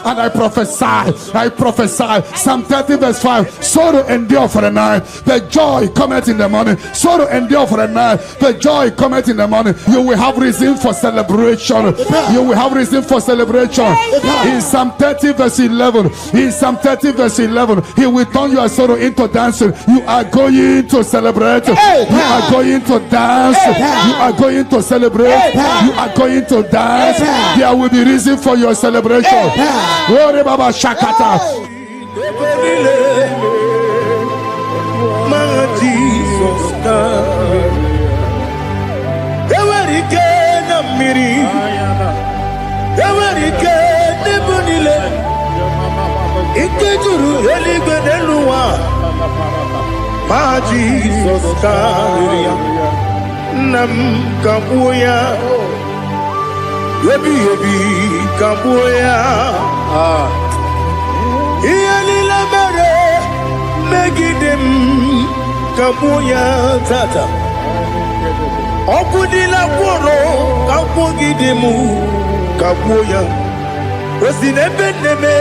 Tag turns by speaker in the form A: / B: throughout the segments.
A: And I prophesy. Psalm 30 verse 5. Sorrow endure for a night, but joy cometh in the morning. Sorrow endure for a night, but joy cometh in the morning. You will have reason for celebration. You will have reason for celebration. In Psalm 30 verse 11. In Psalm 30 verse 11. He will turn your sorrow into dancing. You are going to celebrate. You are going to dance. You are going to celebrate. You are going to dance. There will be reason for your celebration. Glory Baba Shakata.
B: Ma Jesus Karia Nam Kabuya Yebi Kabuya Iyalila Mare Megidem Kabuya Tata Okudila Woro Kabugidemu Kabuya Wesinebeneme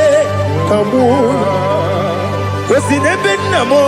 B: Kabuya Wesinebenamo.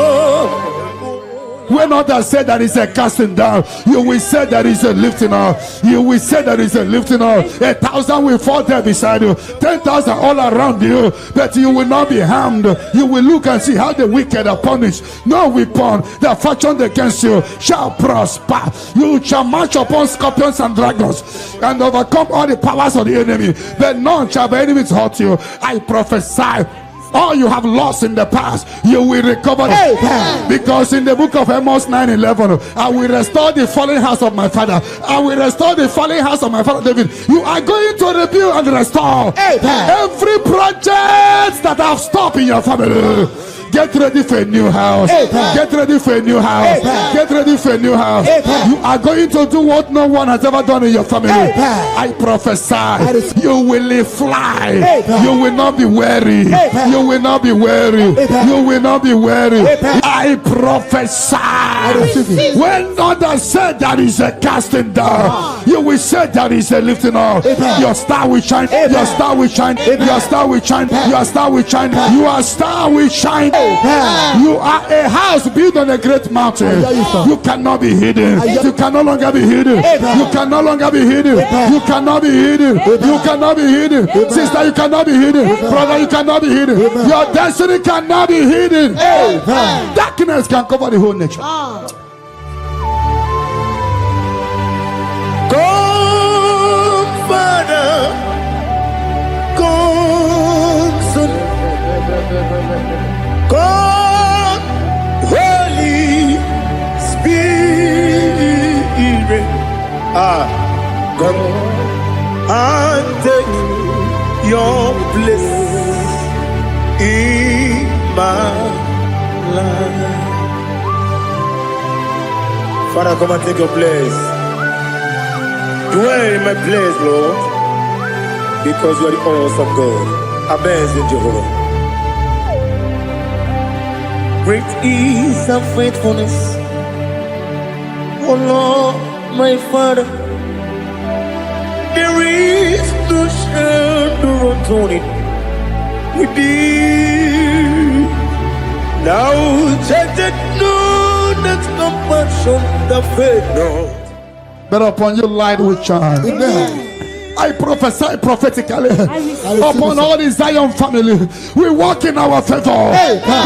A: When others say that is a casting down, you will say that is a lifting up. You will say that is a lifting up. 1,000 will fall there beside you, 10,000 all around you, but you will not be harmed. You will look and see how the wicked are punished. No weapon that fashioned against you shall prosper. You shall march upon scorpions and dragons and overcome all the powers of the enemy, but none shall by any means hurt you. I prophesy. All you have lost in the past, you will recover it. Because in the book of Amos 9:11, I will restore the fallen house of my father. I will restore the fallen house of my father David. You are going to rebuild and restore every project that have stopped in your family. Get ready for a new house. Get ready for a new house. Get ready for a new house. You are going to do what no one has ever done in your family. I prophesy. You will fly. You will not be weary. You will not be weary. You will not be weary. I prophesy. When others said that is a casting down, you will say that is a lifting up. Your star will shine. Your star will shine. Your star will shine. Your star will shine. Your star will shine. You are a house built on a great mountain. You cannot be hidden. You can no longer be hidden. You can no longer be hidden. You cannot be hidden. You cannot be hidden. Sister, you cannot be hidden. Brother, you cannot be hidden. Your destiny cannot be hidden. Darkness can cover the whole nature.
B: Come, Father. Come, Son. God, Holy Spirit, come and take your place in my life. Father, come and take your place. Dwell in my place, Lord, because you are the awesome God. Amazing Jehovah. Great is thy faithfulness, oh Lord, my Father. There is no shadow upon it with thee. Now judged no that compassion the faith not.
A: But upon your light will shine. Amen. I prophesy prophetically upon all the Zion family. We walk in our favor.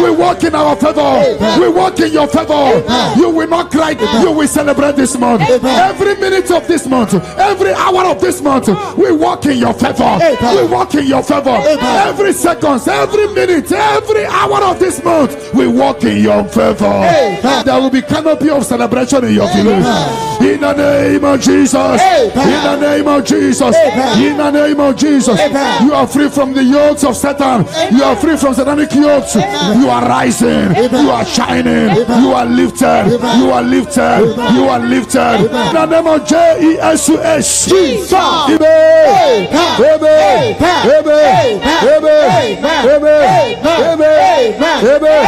A: We walk in our favor. We walk in your favor. You will not cry. You will celebrate this month. Every minute of this month, every hour of this month, we walk in your favor. We walk in your favor. Every second, every minute, every hour of this month, we walk in your favor. There will be canopy of celebration in your village. In the name of Jesus. In the name of Jesus. In the name of Jesus, you are free from the yokes of Satan. You are free from satanic yokes. You are rising. You are shining. You are lifted. You are lifted. You are lifted. In the name of Jesus. Jesus. Amen. Amen. Amen. Amen. Amen. Amen.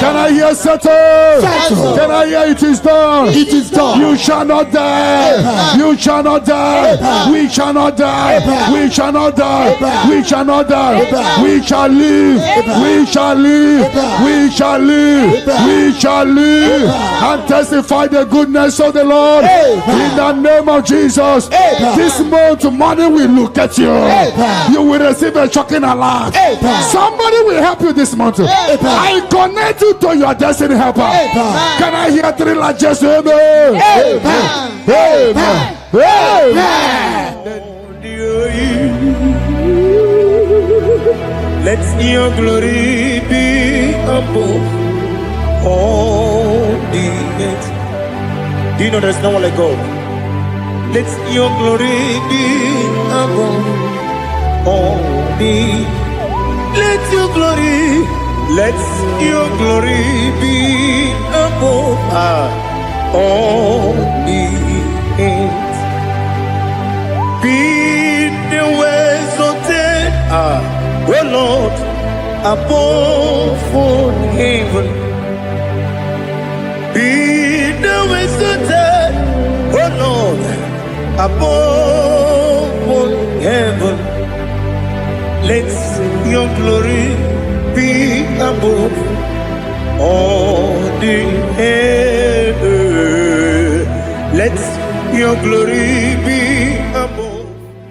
A: Can I hear settle? Can I hear it is done?
C: It is done.
A: You shall not die. You shall not die. We shall not die. We shall not die. We shall not die. We shall live. We shall live. We shall live. We shall live and testify the goodness of the Lord in the name of Jesus. This month, money will look at you. You will receive a shocking alarm. Somebody will help you this month. I connect you to your destiny helper. Can I hear three largest amen? Amen.
B: Let your glory be above all the earth. Do you know there's no one like God? Let your glory be above all the. Let your glory be above all the earth. Be the ways of death, oh Lord, above all heaven. Be the ways of death, oh Lord, above all heaven. Let your glory be above all the earth. Let your glory be above.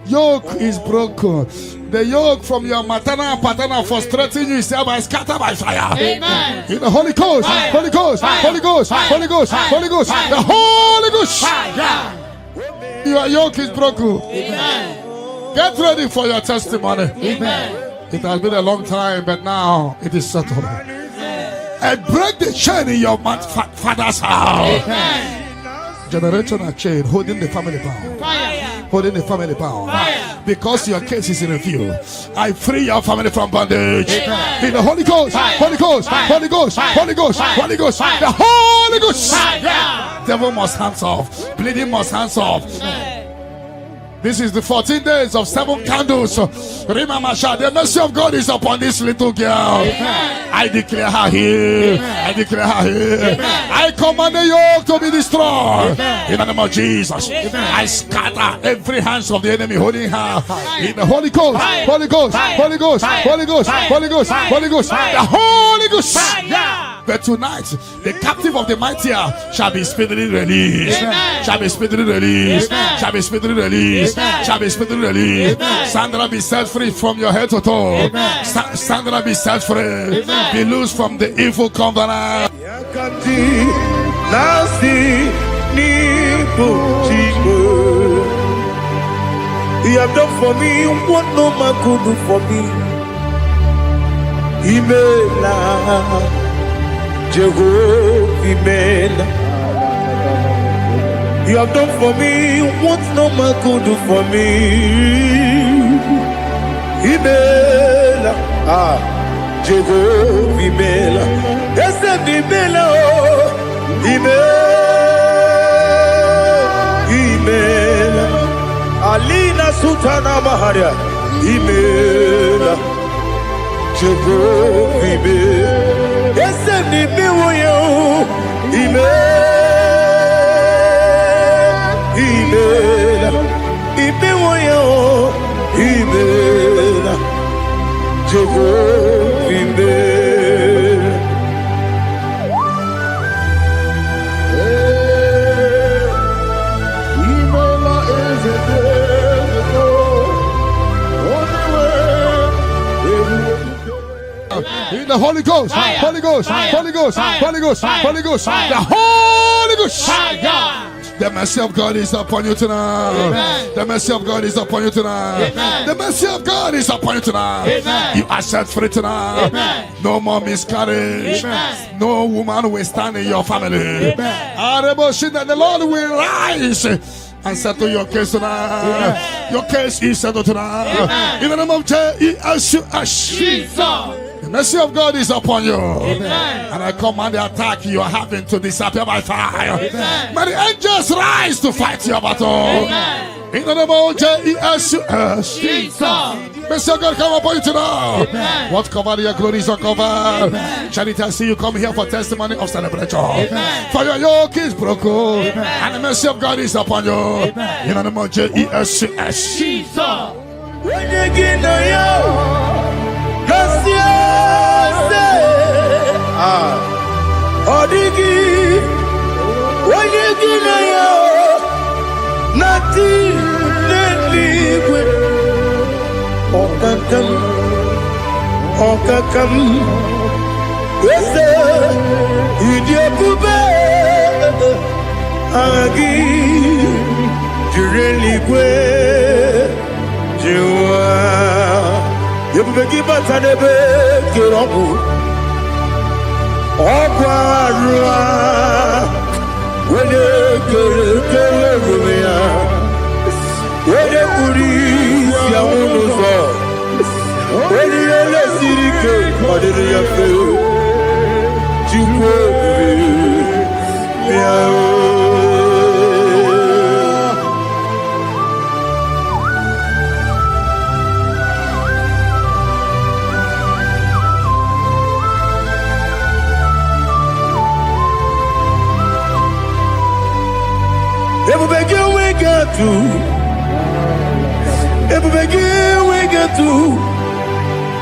A: Yoke is broken. The yoke from your maternal and paternal frustrating you is hereby scattered by fire.
C: Amen.
A: In the Holy Ghost, Holy Ghost, Holy Ghost, Holy Ghost, Holy Ghost, the Holy Ghost. Your yoke is broken.
C: Amen.
A: Get ready for your testimony.
C: Amen.
A: It has been a long time, but now it is settled. And break the chain in your father's house.
C: Amen.
A: Generational chain holding the family bound.
C: Fire.
A: Holding the family bound.
C: Fire.
A: Because your case is in review. I free your family from bondage.
C: Amen.
A: In the Holy Ghost, Holy Ghost, Holy Ghost, Holy Ghost, Holy Ghost, the Holy Ghost. Devil must hands off. Bleeding must hands off. This is the 14 days of 7 candles. Remember, the mercy of God is upon this little girl.
C: Amen.
A: I declare her here.
C: Amen.
A: I declare her here.
C: Amen.
A: I command the yoke to be destroyed.
C: Amen.
A: In the name of Jesus.
C: Amen.
A: I scatter every hands of the enemy holding her. In the Holy Ghost,
C: Fire.
A: Holy Ghost,
C: Fire.
A: Holy Ghost,
C: Fire.
A: Holy Ghost,
C: Fire.
A: Holy Ghost,
C: Fire.
A: Holy Ghost,
C: Fire.
A: the Holy Ghost.
C: Fire.
A: But tonight, the captive of the mightier shall be speedily released.
C: Amen.
A: Shall be speedily released.
C: Amen.
A: Shall be speedily released.
C: Amen.
A: Shall be speedily released.
C: Amen.
A: Sandra, be set free from your head to toe.
C: Amen.
A: Sandra, be set free.
C: Amen.
A: Be loose from the evil covenant.
B: Yakati nasi nipo chigo. You have done for me what no man could do for me. Imela, Jehovah, Imela. You have done for me what no man could do for me. Imela, Jehovah, Imela. Yes, Imela, Imela. Alina Sultana Maharia, Imela. Jehovah, Imela. Yes, Imela, Imela. Imela, Imela. Jehovah, Imela. Imela is a
A: In the Holy Ghost,
C: Fire.
A: Holy Ghost,
C: Fire.
A: Holy Ghost,
C: Fire.
A: Holy Ghost,
C: Fire.
A: Holy Ghost,
C: Fire.
A: the Holy Ghost.
C: Fire.
A: The mercy of God is upon you tonight.
C: Amen.
A: The mercy of God is upon you tonight.
C: Amen.
A: The mercy of God is upon you tonight.
C: Amen.
A: You are set free tonight.
C: Amen.
A: No more miscarriage.
C: Amen.
A: No woman will stand in your family.
C: Amen.
A: That the Lord will rise and settle your case tonight.
C: Amen.
A: Your case is settled tonight.
C: Amen.
A: In the name of Jesus.
C: Jesus.
A: The mercy of God is upon you.
C: Amen.
A: And I command the attack you are having to disappear by fire.
C: Amen.
A: May the angels rise to fight your battle.
C: Amen.
A: In the name of Jesus.
C: Jesus.
A: Messiah God, come upon you tonight. What cover your glory is uncovered. Charity, I see you come here for testimony of celebration. For your yoke is broken. And the mercy of God is upon you. In the name of Jesus.
B: When you get no Odigi, when you get no nothing liquid. Okakam, yes, Idiopube, Agi, Jureligwe, Jua, Yubeki Batanebe, Kirobu, Okwarua, when you when you put when you let it go, what did you feel? You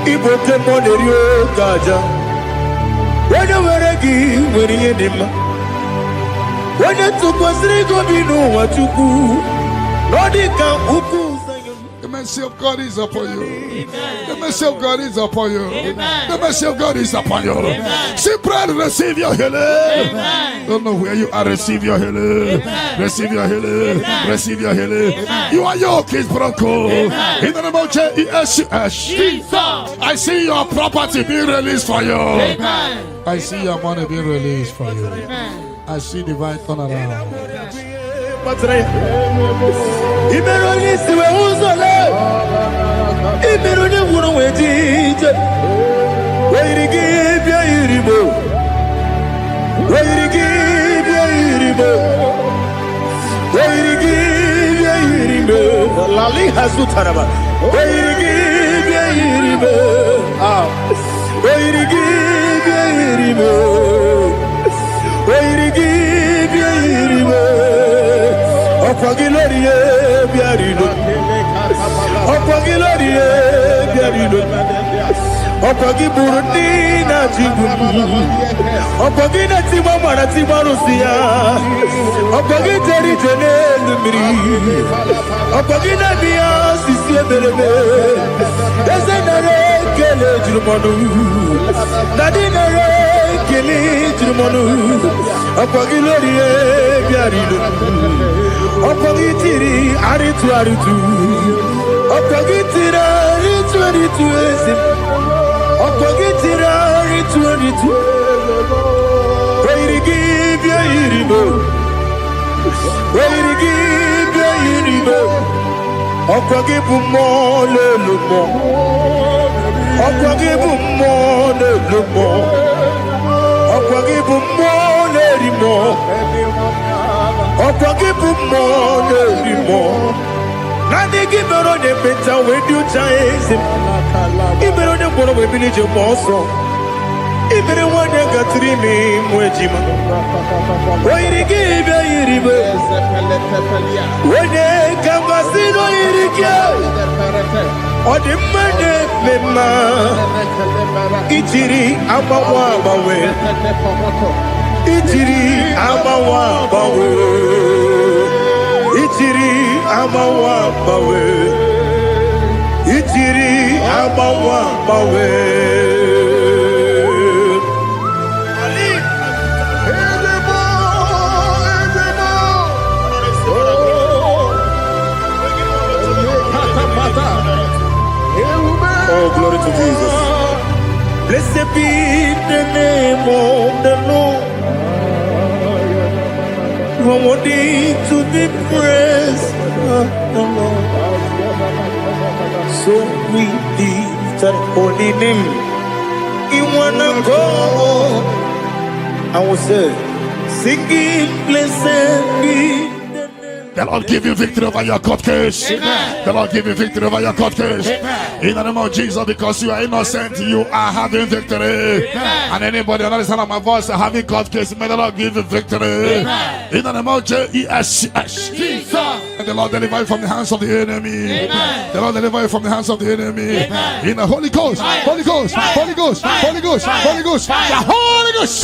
B: EBUKA moderio kaja. When you were again, when you did him. When you took us, they go be no what you do. Nodika uku.
A: The mercy of God is upon you. The mercy of God is upon you. The mercy of God is upon you. See, brother, receive your healing. Don't know where you are. Receive your healing. Receive your healing. Receive your healing. Your yoke is broken. In the name of Jesus. I see your property being released for you. I see your money being released for you. I see divine turnaround.
B: Opagi Burundi na Jibu, Opagi na Timama na Timarusia, Opagi Jerry Jenelumri, Opagi na Bia Sisia Belebe, Desenare Kele Jumanu, Nadinare Kele Jumanu, Opagi Lorie Biarido, Opagi Tiri Aritu Aritu, Opagi Tira Aritu Aritu. Opagitira ritualitu, where you give your iribo, where you give your iribo. Opagibu more lumo, Opagibu more lumo, Opagibu more limo, Opagibu more limo. Nani give me on the better when you chase him. Even on the bottom of the village of Mosso, even the one that got 3 names, Wejima. Why did he give a river? When they come to see no Irikia, or the money, Mema, Ichiri, Abawa, Ichiri, Abawa, Ichiri, Abawa, Ichiri, Abawa, Oh, glory to Jesus. Blessed be the name of the Lord. Worthy to be praised, the Lord. So we lift that holy name. You wanna go? I will say, singing, blessed be the name.
A: The Lord give you victory over your court case.
C: Amen.
A: The Lord give you victory over your court case.
C: Amen.
A: In the name of Jesus, because you are innocent, you are having victory.
C: Amen.
A: And anybody under the sound of my voice having court case, may the Lord give you victory.
C: Amen.
A: In the name of Jesus.
C: Jesus.
A: And the Lord deliver you from the hands of the enemy.
C: Amen.
A: The Lord deliver you from the hands of the enemy.
C: Amen.
A: In the Holy Ghost, Holy Ghost, Holy Ghost, Holy Ghost, Holy Ghost, the Holy Ghost.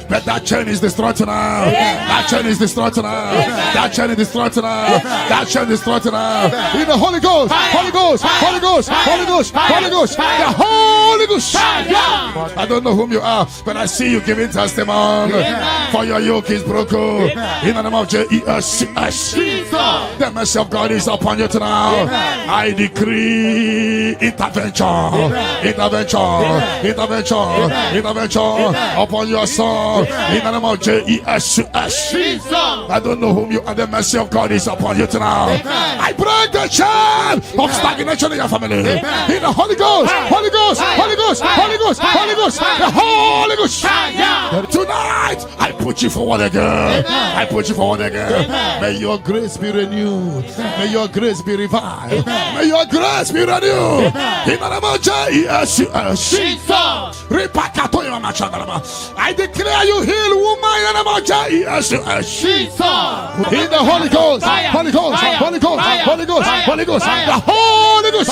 A: But that chain is destroyed now. That chain is destroyed now. That chain is destroyed now. That chain is destroyed now. In the Holy Ghost, Holy Ghost, Holy Ghost, Holy Ghost, Holy Ghost, the Holy Ghost. I don't know whom you are, but I see you giving testimony. For your yoke is broken. In the name of Jesus. The mercy of God is upon you tonight. I decree intervention, intervention upon your soul. In the name of Jesus. I don't know whom you are. The mercy of God is upon you tonight. I break the chain of stagnation in your family. In the Holy Ghost, Holy Ghost, Holy Ghost, Holy Ghost, Holy Ghost, the Holy Ghost. Tonight, I put you forward again. I put you forward again. May your grace be renewed. May your grace be revived. May your grace be renewed. In the name of Jesus. I declare you heal, woman. In the name of Jesus. In the Holy Ghost, Holy Ghost, Holy Ghost, Holy Ghost, Holy Ghost, the Holy Ghost.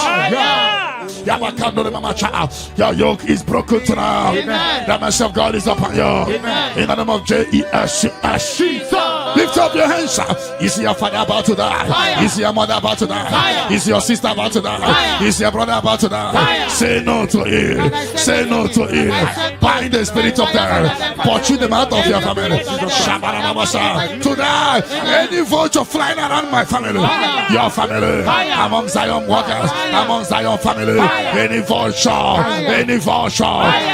A: Your yoke is broken tonight. The mercy of God is upon you. In the name of Jesus. Lift up your hands. Is your father about to die? Is your mother about to die? Is your sister about to die? Is your brother about to die? Say no to it. Say no to it. Bind the spirit of death. Pursue them out of your family. Tonight, any vulture flying around my family, your family, among Zion workers, among Zion family, any vulture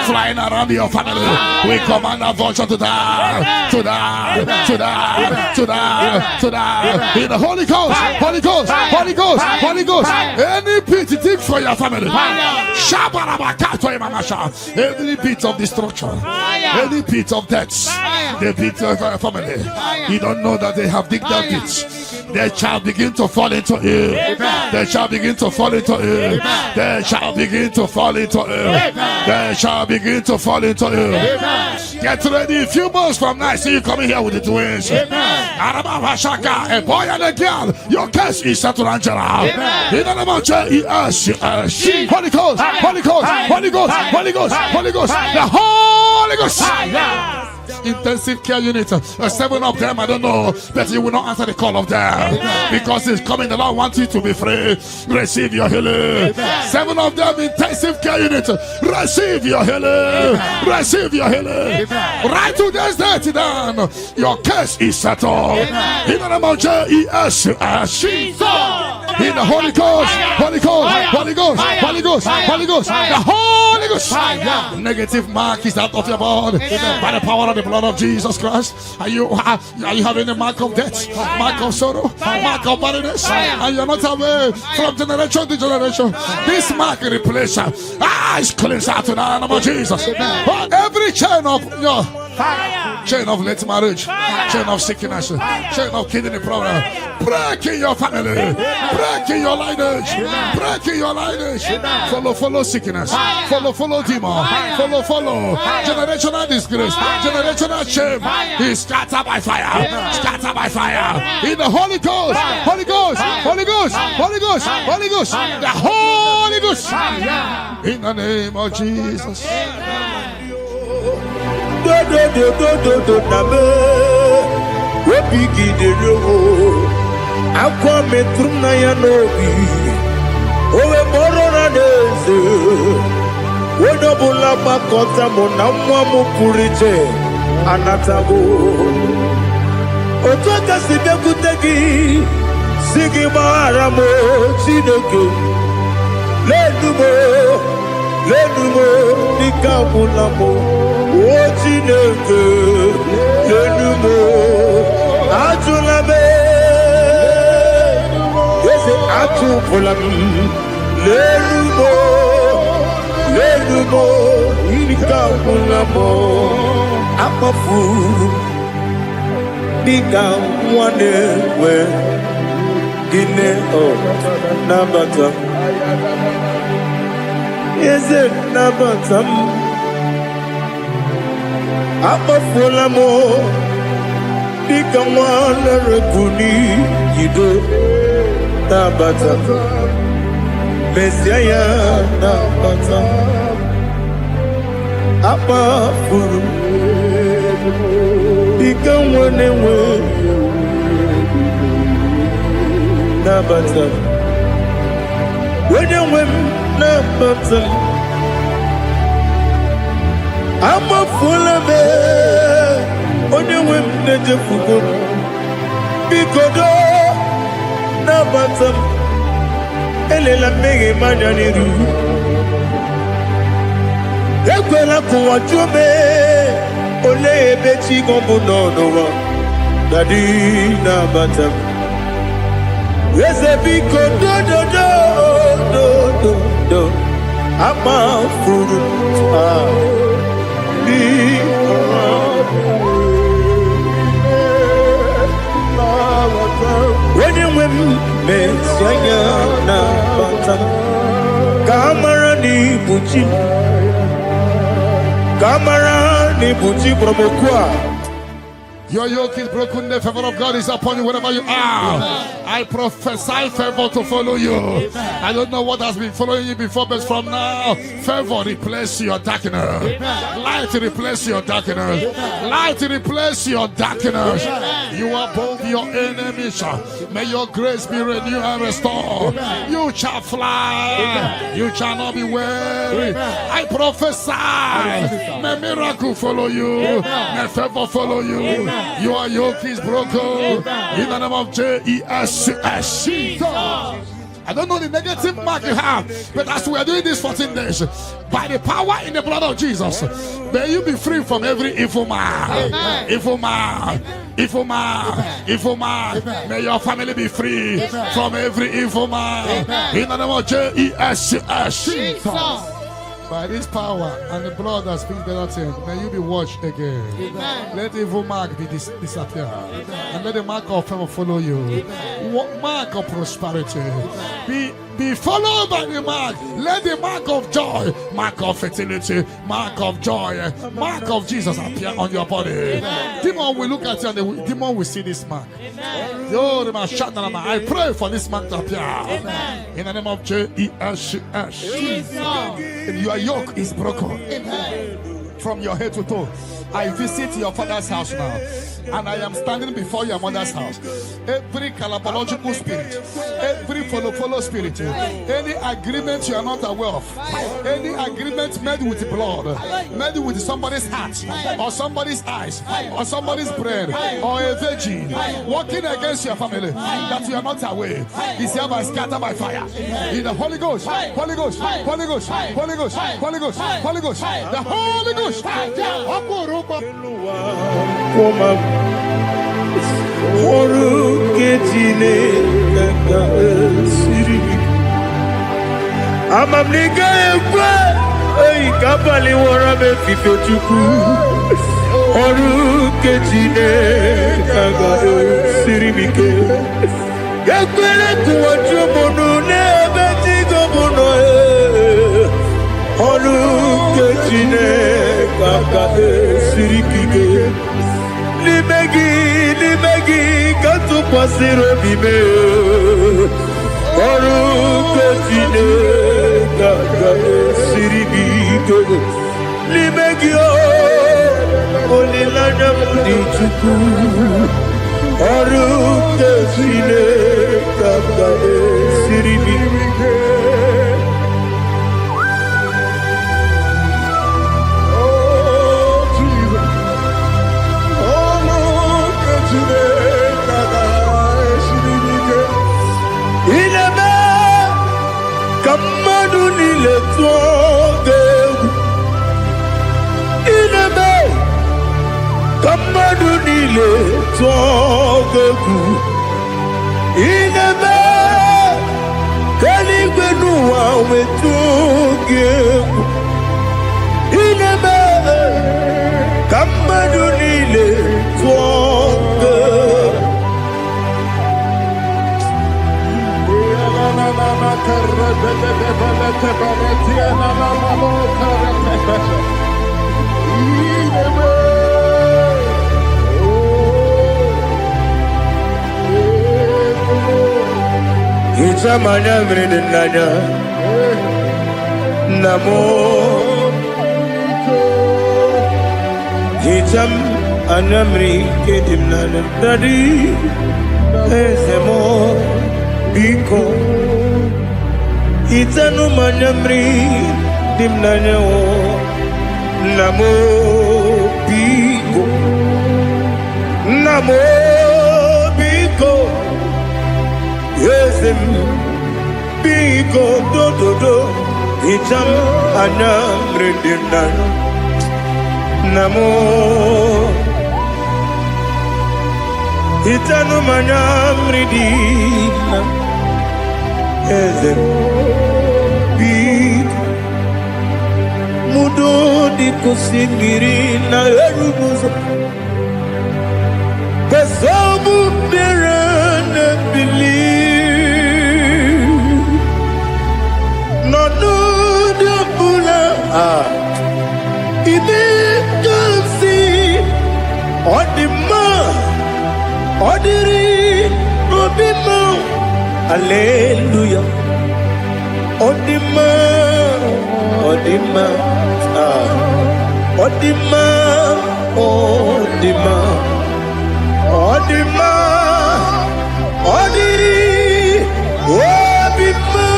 A: flying around your family, we command a vulture to die, to die, to die, to die, to die. In the Holy Ghost, Holy Ghost, Holy Ghost, Holy Ghost. Any pit dig for your family. Every pit of destruction, any pit of death, the pit of your family. You don't know that they have digged that pit. They shall begin to fall into it. They shall begin to fall into it. They shall begin to fall into it. They shall begin to fall into it. Get ready. A few months from now, I see you coming here with the twins. A boy and a girl. Your case is settled, Angela. In the name of Jesus. Holy Ghost, Holy Ghost, Holy Ghost, Holy Ghost, Holy Ghost, the Holy Ghost. Intensive care unit, 7 of them, I don't know, but you will not answer the call of them because it's coming. The Lord wants you to be free. Receive your healing. 7 of them, intensive care unit, receive your healing. Receive your healing. Right to this day, down. Your case is settled. In the name of Jesus. In the Holy Ghost, Holy Ghost, Holy Ghost, Holy Ghost, Holy Ghost, the Holy Ghost. Negative mark is out of your body by the power of the blood of Jesus Christ. Are you having a mark of death, mark of sorrow, mark of barrenness, and you're not away from generation to generation? This mark replace is cleansed out in the name of Jesus. Every chain of your chain of late marriage, chain of sickness, chain of kidney problem, break in your family, break in your lineage, break in your lineage. Follow sickness, follow demon, follow generational disgrace, generational shame. Is scattered by fire, scattered by fire. In the Holy Ghost, Holy Ghost, Holy Ghost, Holy Ghost, Holy Ghost, the Holy Ghost. In the name of Jesus.
B: Lenumo nikabulamo ochineke lenumo ajulame yese atupulam lenumo nikabulamo amafu Dika wane we gine o nabata. Is it nabatam? Abafola mo Dika wane rekuni yido nabata. Messiah nabata. Abafuru Dika wane we nabata. When you win nabata. I'm a full of it. On your women, let you forget. Because nabata. Elela mege manjaniru. Ekwela kuwa chume. Ole bechi gombo no. Dadi nabata. Ese biko do. Ama furu when you win Messiah na bata Kamara ni buchi promokwa.
A: Your yoke is broken, the favor of God is upon you wherever you are. I prophesy favor to follow you. I don't know what has been following you before, but from now, favor replace your darkness. Light replace your darkness. Light replace your darkness. You are above your enemies. May your grace be renewed and restored. You shall fly. You shall not be weary. I prophesy. May miracle follow you. May favor follow you. Your yoke is broken in the name of Jesus. I don't know the negative mark you have, but as we are doing this 14 days, by the power in the blood of Jesus, may you be free from every evil man. Evil man. Evil man. Evil man. May your family be free from every evil man. In the name of Jesus. By this power and the blood that speaks better things, may you be washed again. Amen. Let the evil mark be disappear. And let the mark of favor follow you. Mark of prosperity. Be followed by the mark. Let the mark of joy, mark of fertility, mark of joy, mark of Jesus appear on your body. Demon will look at you and the demon will see this mark. I pray for this mark to appear. In the name of Jesus. Your yoke is broken from your head to toe. I visit your father's house now, and I am standing before your mother's house. Every calabological spirit, every follow spirit, any agreement you are not aware of, any agreement made with blood, made with somebody's heart, or somebody's eyes, or somebody's brain, or a virgin, working against your family that you are not aware, is hereby scattered by fire. In the Holy Ghost, Holy Ghost, Holy Ghost, Holy Ghost, Holy Ghost, Holy Ghost, the Holy Ghost.
B: Amamniga ekwe ei kapali wora me fife chuku oru kejine kaga siribike ekwele kuwacho monu ne betigo mono oru kejine kaga siribike limegi katu pasiro bime oru kejine kaga siribike limegi olilanya mdichuku oru kejine kaga siribike. Come Itamanya mridinanya Namo Itam anamri kedimnana Dadi Ezemo Biko Itanu manyamri dimnanya Namo Biko Namo Biko Yesem Biko do Itam anamri dimnanya Namo Itanu manyamri dimnanya Ezem Biko Mudo di kusingiri na erumuzo Kasabu berana believe No de pula Ibe kasi Odima Odiri Obima Hallelujah Odima Odima Odima Odima Odima Odiri Obima.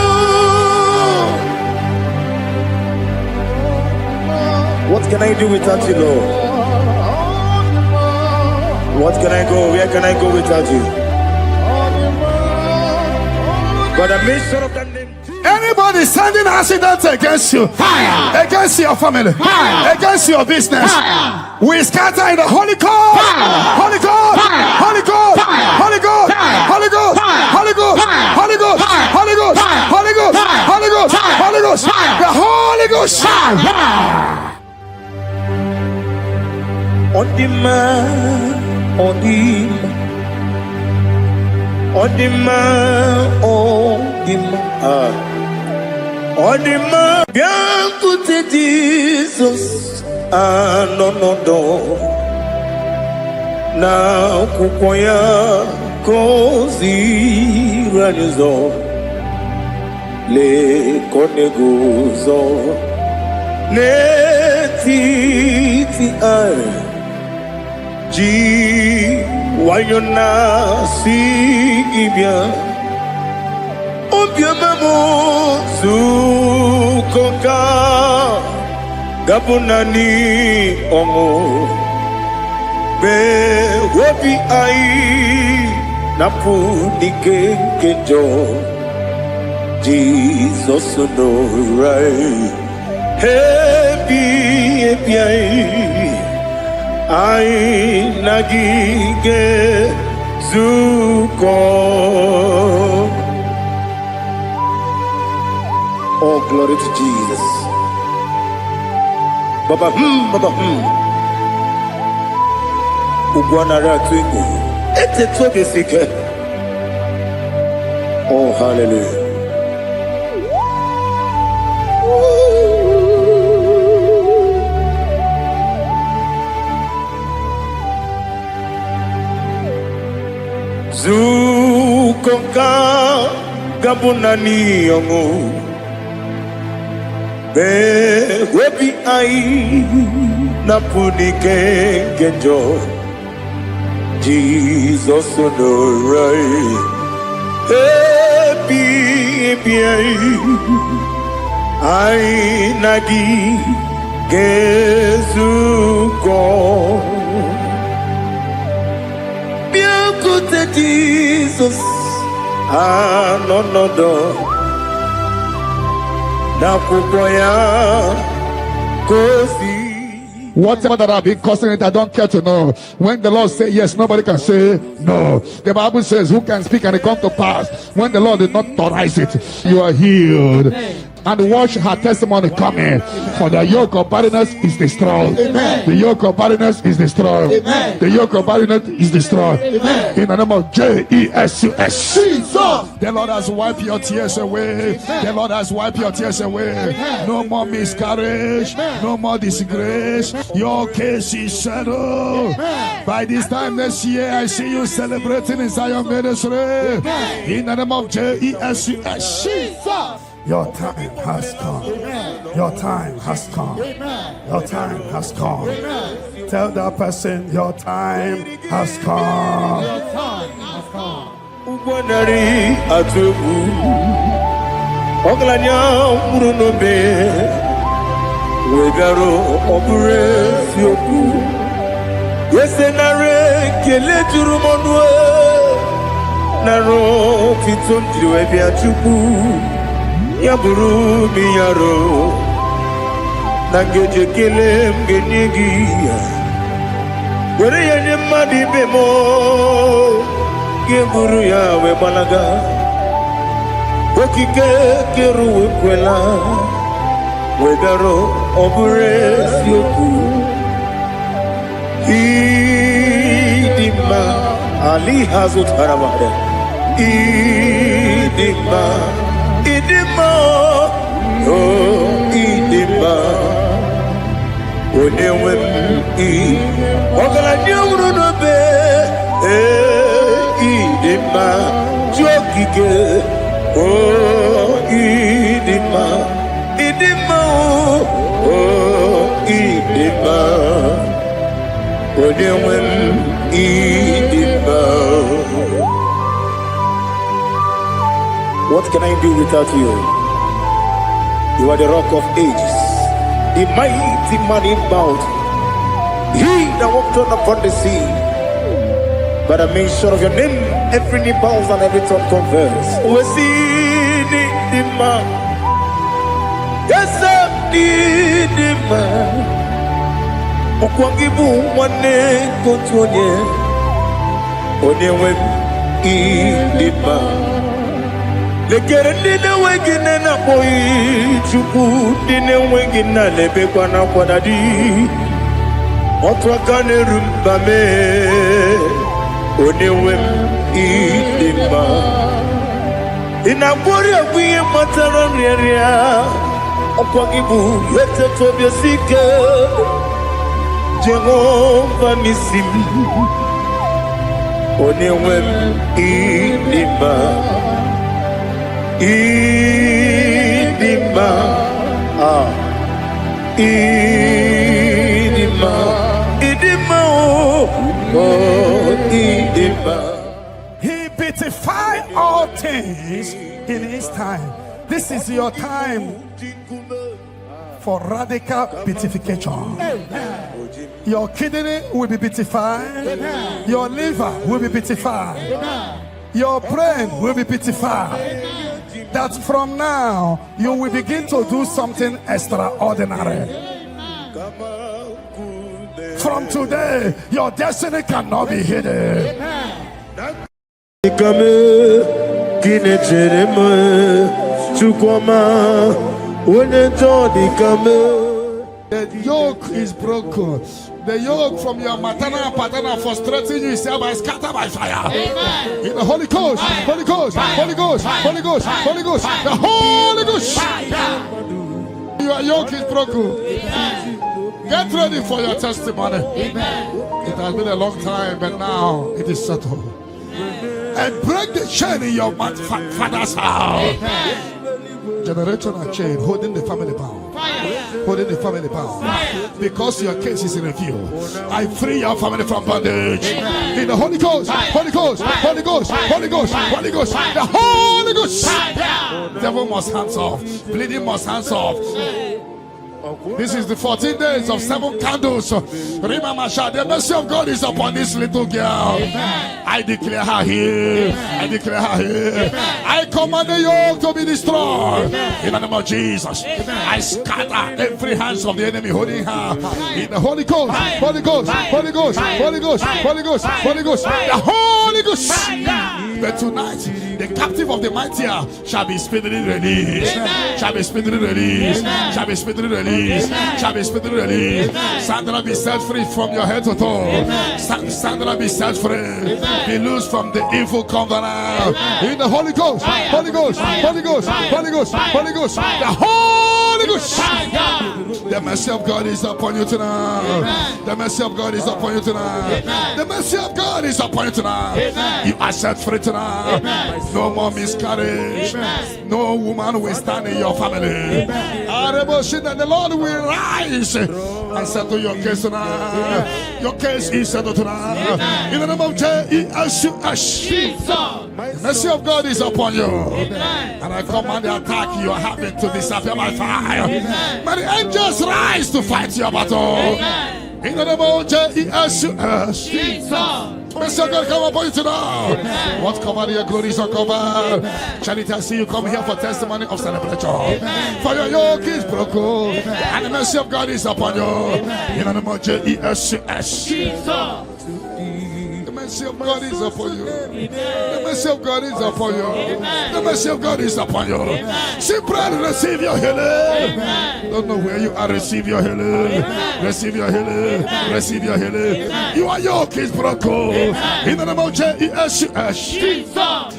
B: What can I do without you, Lord? What can I go? Where can I go without you? But I made sure of that name.
A: Anybody sending accidents against you, fire. Against your family, fire. Against your business, fire. We scatter in the Holy Ghost, Holy Ghost, Holy Ghost, Holy Ghost, Holy Ghost, Holy Ghost, Holy Ghost, Holy Ghost, Holy Ghost, Holy Ghost, Holy Ghost, the Holy Ghost.
B: On demand, on demand. Odima, Odima, bien écoutez Jesus, no, na kukoya kozi ranizo, le koneguzo, le titi ai, ji. Wayona si ibia Obia mamo Sukoka Gabunani omo Be wobi ai Napu nike kejo Jesus no rai Happy ai I nagige zuko. Oh, glory to Jesus. Baba Baba Ugwanara twingu. Ete toke sike. Oh, hallelujah. Zukonka gabunani yongo Be webi ai napunike genjo Jesus no rai Happy ai nagi gezuko Jesus, no.
A: Whatever that I've been causing it, I don't care to know. When the Lord says yes, nobody can say no. The Bible says, who can speak and it come to pass? When the Lord did not authorize it, you are healed. and watch her testimony coming. For the yoke of barrenness is destroyed.
B: Amen.
A: The yoke of barrenness is destroyed.
B: Amen.
A: The yoke of barrenness is destroyed.
B: Amen.
A: In the name of Jesus.
B: Jesus.
A: The Lord has wiped your tears away. The Lord has wiped your tears away. No more miscarriage. No more disgrace. Your case is settled. By this time next year, I see you celebrating in Zion ministry. In the name of Jesus. Your time has come. Your time has come. Your time has come. Tell that person your time has come.
B: Ugwanari atubu Oglanya murunobe Wegaro obure sioku Yesenare kele jurumonwe Naro titon jiwe biachuku Yaburu miyaro Nangeje kele mgenigi Were yenye madi bemo Geburu ya we balaga Okike keru we kwela Wegaro obure sioku Idima Ali hazut haramada Idima Oh Idima Onewem Ogala nyuru no be Idima Jokike Oh Idima Oh Idima Onewem Idima. What can I do without you? You are the rock of ages, the mighty man in battle. He that walked on upon the sea. By the mention of your name, every knee bows and every tongue confesses. We see the man. Yes, sir, the man. Okwangibu wane kotonye. Onyewe the man. Lekere dine wegine na boyi chuku dine wegine lebe kwa na kwadadi Otwa kane rumbame Onewe idima Inabori agwiye matara nyeria Okwagibu yete tobye sike Jehova misimu Onewe idima Idima, Idima, Idima, oh, Idima.
A: He beautified all things in his time. This is your time for radical beatification. Your kidney will be beatified. Your liver will be beatified. Your brain will be beatified. That from now you will begin to do something extraordinary. From today, your destiny cannot be hidden. The yoke is broken. The yoke from your maternal and paternal frustrating you is hereby scattered by fire. Amen. In the Holy Ghost, Holy Ghost, Holy Ghost, Holy Ghost, Holy Ghost, the Holy Ghost. Your yoke is broken. Amen. Get ready for your testimony. Amen. It has been a long time, but now it is settled. And break the chain in your father's house. Amen. Generational chain holding the family bound. Holding the family bound. Because your case is in review. I free your family from bondage. In the Holy Ghost, Holy Ghost, Holy Ghost, Holy Ghost, Holy Ghost, the Holy Ghost. Devil must hands off. Bleeding must hands off. This is the 14 days of 7 candles. Remember, the mercy of God is upon this little girl. I declare her here. I declare her here. I command the yoke to be destroyed. In the name of Jesus. I scatter every hands of the enemy holding her. In the Holy Ghost, Holy Ghost, Holy Ghost, Holy Ghost, Holy Ghost, Holy Ghost, the Holy Ghost. But tonight, the captive of the mightier shall be speedily released. Shall be speedily released. Shall be speedily released. Shall be speedily released. Sandra, be set free from your head to toe. Sandra, be set free. Be loose from the evil covenant. In the Holy Ghost. Holy Ghost. Holy Ghost. Holy Ghost. Holy Ghost. The Holy Ghost. The mercy of God is upon you tonight. The mercy of God is upon you tonight. The mercy of God is upon you tonight. You are set free tonight. No more miscarriage. No woman will stand in your family. The Lord will rise and settle your case tonight. Your case is settled tonight. In the name of Jesus. The mercy of God is upon you. And I command the attack you are having to disappear by fire. May the angels rise to fight your battle. In the name of Jesus. Mercy of God come upon you tonight. What covered your glory is uncovered. Charity, I see you come here for testimony of celebration. For your yoke is broken. And the mercy of God is upon you. In the name of Jesus. The mercy of God is upon you. The mercy of God is upon you. The mercy of God is upon you. Simply receive your healing. Don't know where you are. Receive your healing. Receive your healing. Receive your healing. Your yoke is broken. In the name of Jesus.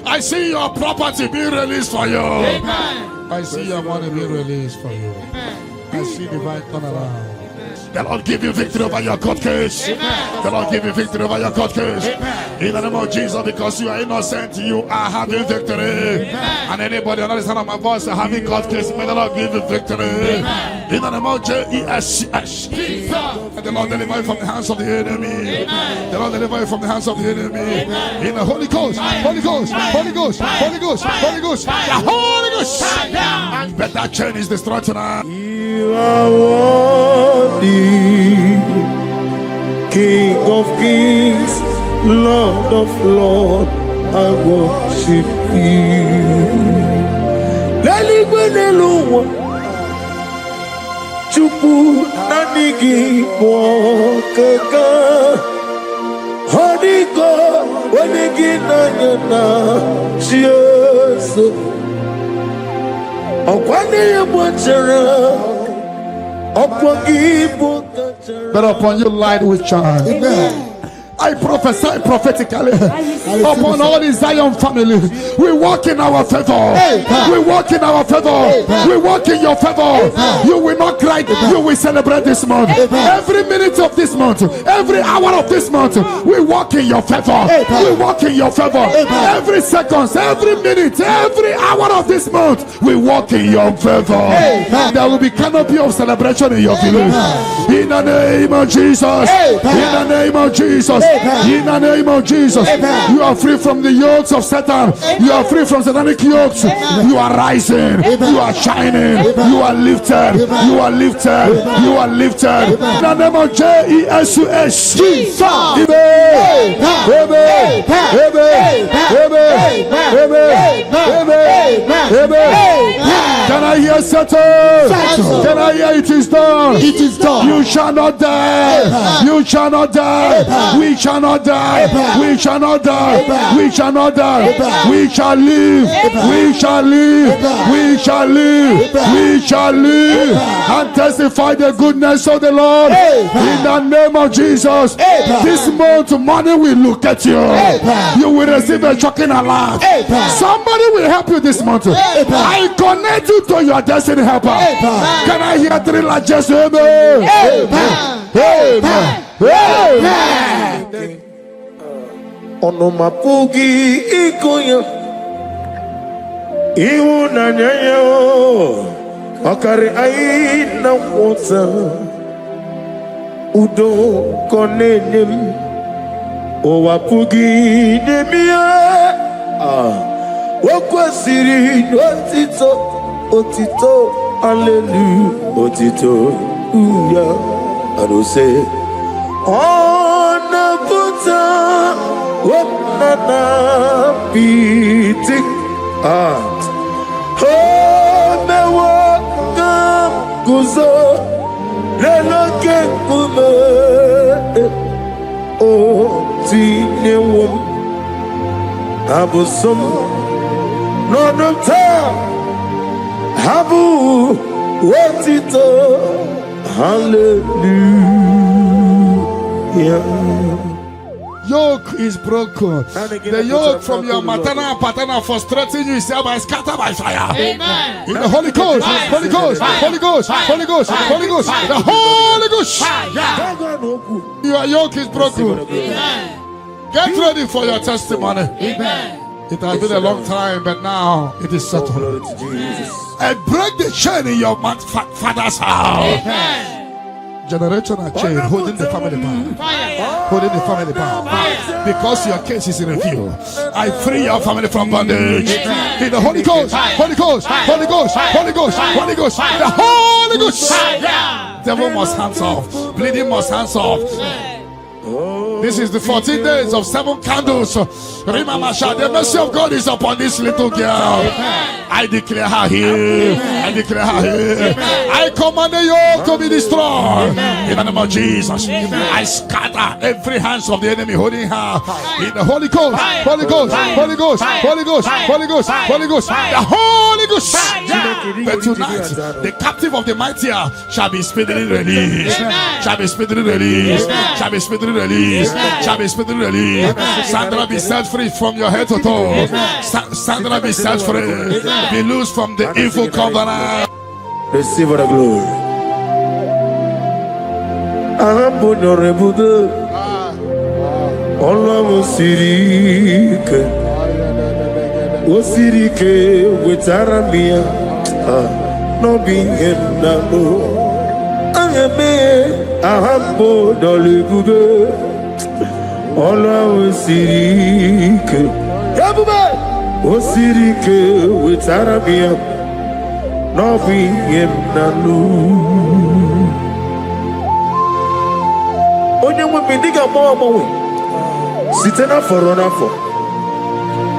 A: I see your property being released for you. I see your money being released for you. I see divine turnaround. The Lord give you victory over your court case. The Lord give you victory over your court case. In the name of Jesus, because you are innocent, you are having victory. And anybody under the sound of my voice having court case, may the Lord give you victory. In the name of Jesus. And the Lord deliver you from the hands of the enemy. The Lord deliver you from the hands of the enemy. In the Holy Ghost, Holy Ghost, Holy Ghost, Holy Ghost, Holy Ghost, the Holy Ghost. But that chain is destroyed tonight.
B: You are worthy, King of kings, Lord of lords, I worship you. Laligwenelu Chupu nanigi mwokaka Honiko wanigi nanyana Chieso Okwane yemwachara
A: But upon you light will shine. Amen. I prophesy prophetically upon all the Zion family. We walk in our favor. We walk in our favor. We walk in your favor. You will not cry. You will celebrate this month. Every minute of this month, every hour of this month, we walk in your favor. We walk in your favor. Every second, every minute, every hour of this month, we walk in your favor. There will be canopy of celebration in your village. In the name of Jesus. In the name of Jesus. In the name of Jesus, you are free from the yokes of Satan. You are free from satanic yokes. You are rising. You are shining. You are lifted. You are lifted. You are lifted. In the name of Jesus. Jesus. Can I hear settle? Can I hear it is done? It is done. You shall not die. You shall not die. We shall not die. We shall not die. We shall not die. We shall live. We shall live. We shall live. We shall live and testify the goodness of the Lord. In the name of Jesus. This month money will look at you. You will receive a shocking alarm. Somebody will help you this month. I connect you to your destiny helper. Can I hear three largest amen? Amen.
B: Onomapugi ikoya iwu na nyanyo akari aina wota udo konenem owapugi demia wakwasiri otito hallelujah otito uya arose ona puta Wapnana beating Mewakam Guzo Lelake Kume O Tinewum Abusum no Habu Watito Hallelujah.
A: Yoke is broken. The yoke from your maternal paternal frustrating you is hereby scattered by fire.
C: Amen.
A: In the Holy Ghost, Holy Ghost, Holy Ghost, Holy Ghost, Holy Ghost, the Holy Ghost. Your yoke is broken.
C: Amen.
A: Get ready for your testimony.
C: Amen.
A: It has been a long time, but now it is settled. And break the chain in your father's house.
C: Amen.
A: Generational chain holding the family bound. Holding the family bound. Because your case is in review. I free your family from bondage. In the Holy Ghost, Holy Ghost, Holy Ghost, Holy Ghost, Holy Ghost, the Holy Ghost. Devil must hands off. Bleeding must hands off. This is the 14 days of 7 candles. Remember, the mercy of God is upon this little girl. I declare her here. I declare her here. I command the yoke to be destroyed. In the name of Jesus. I scatter every hands of the enemy holding her. In the Holy Ghost, Holy Ghost, Holy Ghost, Holy Ghost, Holy Ghost, Holy Ghost, the Holy Ghost. But tonight, the captive of the mightier shall be speedily released. Shall be speedily released. Shall be speedily released. Shall be speedily released. Sandra, be set free from your head to toe. Sandra, be set free. Be loose from the evil covenant.
B: Receive the glory. Allah Sirike Osirike with Arabia no being no Ahambo Dolibube Allah Sirike Osirike with Arabia no being no Onye mwendiga mwa Sitena for runner for.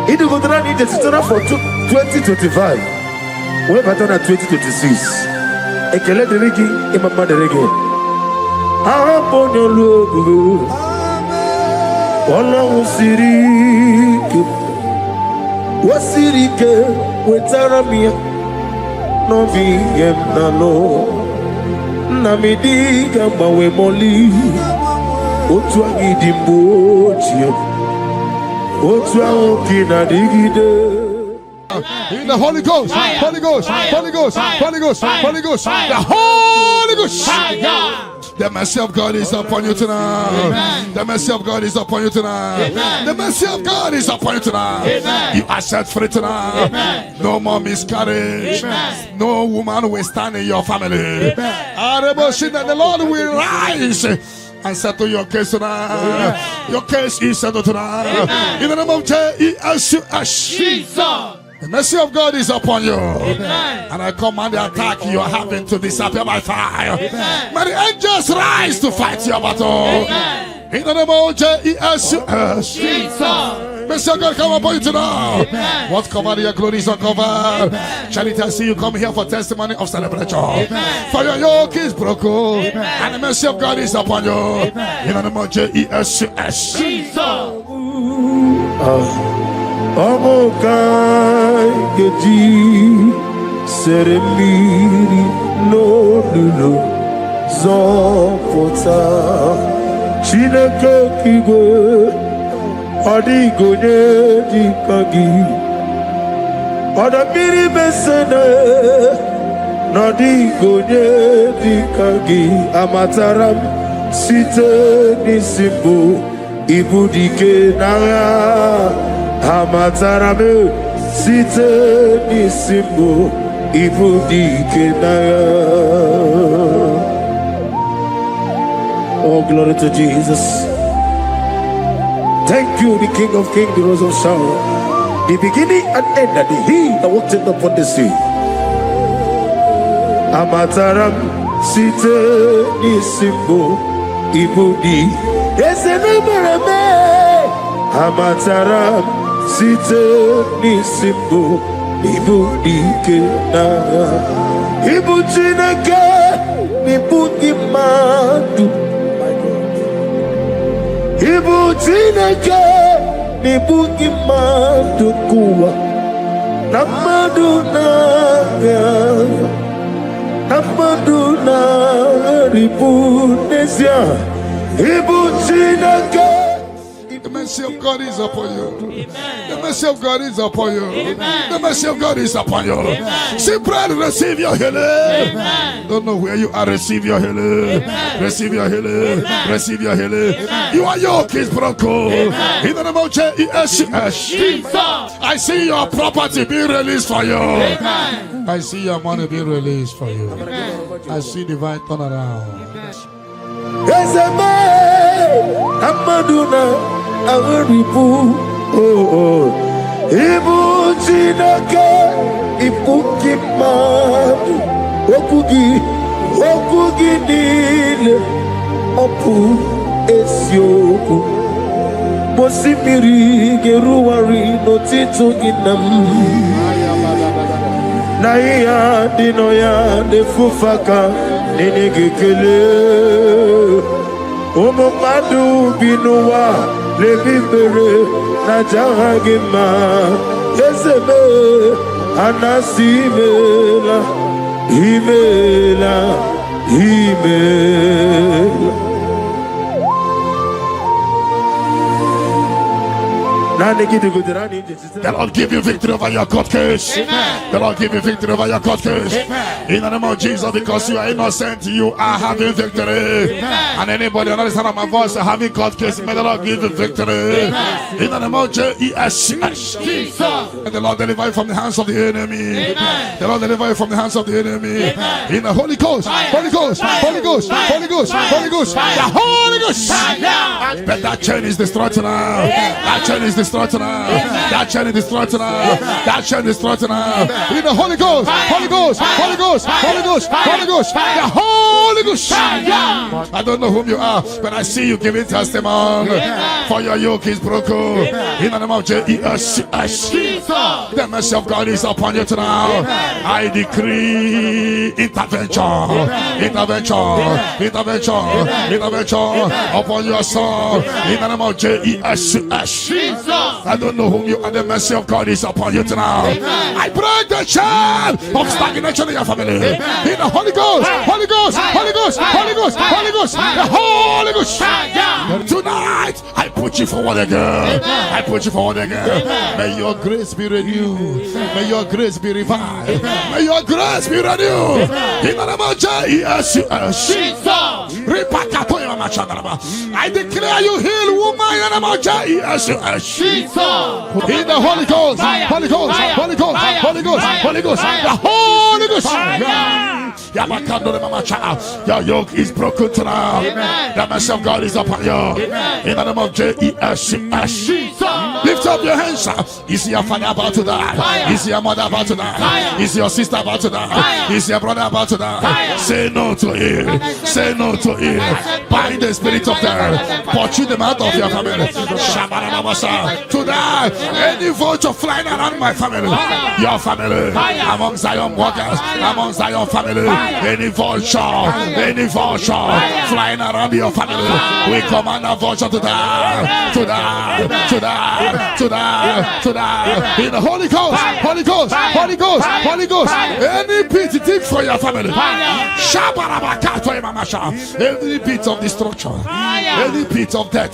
B: It will not need a sitena for 2025. We're better than 2026. A kele de regi, a mama de regi. I'm on your logo. Allah Sirike. Was Sirike with Aramia? No VM Nano. Namidiga Mawe Moli. Otua idimbochio Otua okina digide.
A: In the Holy Ghost, Holy Ghost, Holy Ghost, Holy Ghost, Holy Ghost, the Holy Ghost. The mercy of God is upon you tonight. The mercy of God is upon you tonight. The mercy of God is upon you tonight. You are set free tonight. No more miscarriage. No woman will stand in your family. The Lord will rise and settle your case tonight. Your case is settled tonight. In the name of Jesus. The mercy of God is upon you. And I command the attack you are having to disappear by fire. May the angels rise to fight your battle. In the name of Jesus. Mercy of God come upon you tonight. What's covered your glory is uncovered. Charity, I see you come here for testimony of celebration. For your yoke is broken. And the mercy of God is upon you. In the name of Jesus.
B: Omokai Geji Seremiri no Lulu Zopota Chineke Kigwe Odigonye Dikagi Odamiri Besene Nodigonye Dikagi Amataram Site Nisimbu Ibudike Naya Amatarame Site Nisimbo Ibudike Naya. Oh, glory to Jesus. Thank you, the King of Kings, the Rose of Sharon, the beginning and end, and the He that walked upon the sea. Amataram Site Nisimbo Ibudi. Yes, and Amataram Site Nisimbo Ibudike Naya. Ibuchineke Ibudi Madu. Ibuchineke Nibuki Mandukuwa Namaduna Namaduna Ribunesia Ibuchinaka.
A: The mercy of God is upon you. The mercy of God is upon you. The mercy of God is upon you. Simply receive your healing. Don't know where you are. Receive your healing. Receive your healing. Receive your healing. Your yoke is broken. In the name of Jesus. I see your property being released for you. I see your money being released for you. I see divine turnaround.
B: Amaduna Awaribu Ibu Chinaka Ibuki Madu Okugi Nile Opu Esioku Mosimiri Geruwari Notito Ginam Naya Dinoya Nefufaka Nenegekele Omomadu binuwa lebibere na jahagima Ezebe anasimela imela.
A: The Lord give you victory over your court case. The Lord give you victory over your court case. In the name of Jesus, because you are innocent, you are having victory. And anybody on the sound of my voice having court case, may the Lord give you victory. In the name of Jesus. And the Lord deliver you from the hands of the enemy. The Lord deliver you from the hands of the enemy. In the Holy Ghost, Holy Ghost, Holy Ghost, Holy Ghost, Holy Ghost, the Holy Ghost. But that chain is destroyed now. That chain is destroyed now. That chain is destroyed now. That chain is destroyed now. In the Holy Ghost, Holy Ghost, Holy Ghost, Holy Ghost, Holy Ghost, the Holy Ghost. I don't know whom you are, but I see you giving testimony. For your yoke is broken. In the name of Jesus, the mercy of God is upon you tonight. I decree intervention, intervention, intervention, intervention upon your soul. In the name of Jesus. I don't know whom you are. The mercy of God is upon you tonight. I break the chain of stagnation in your family. In the Holy Ghost, Holy Ghost, Holy Ghost, Holy Ghost, Holy Ghost, the Holy Ghost. Tonight, I put you forward again. I put you forward again. May your grace be renewed. May your grace be revived. May your grace be renewed. In the name of Jesus. I declare you heal, woman. In the name of Jesus. In the Holy Ghost, Holy Ghost, Holy Ghost, Holy Ghost, Holy Ghost, the Holy Ghost. Your yoke is broken tonight. The mercy of God is upon you. In the name of Jesus. Lift up your hands. Is your father about to die? Is your mother about to die? Is your sister about to die? Is your brother about to die? Say no to it. Say no to it. Bind the spirit of death. Pursue them out of your family. Today, any vulture flying around my family, your family, among Zion walkers, among Zion family, any vulture flying around your family, we command a vulture to die, to die, to die, to die, to die. In the Holy Ghost, Holy Ghost, Holy Ghost, Holy Ghost, any pit dig for your family, any pit of destruction, any pit of death,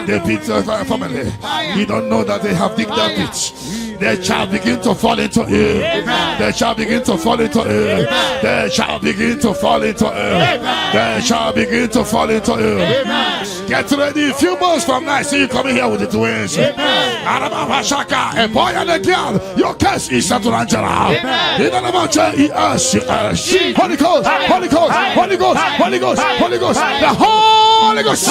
A: the pit of our family, you don't know that they have digged that pit. They shall begin to fall into it. They shall begin to fall into it. They shall begin to fall into it. They shall begin to fall into it. Get ready. A few months from now, I see you coming here with the twins. A boy and a girl. Your case is settled, Angela. In the name of Jesus. Holy Ghost, Holy Ghost, Holy Ghost, Holy Ghost, Holy Ghost, the Holy Ghost.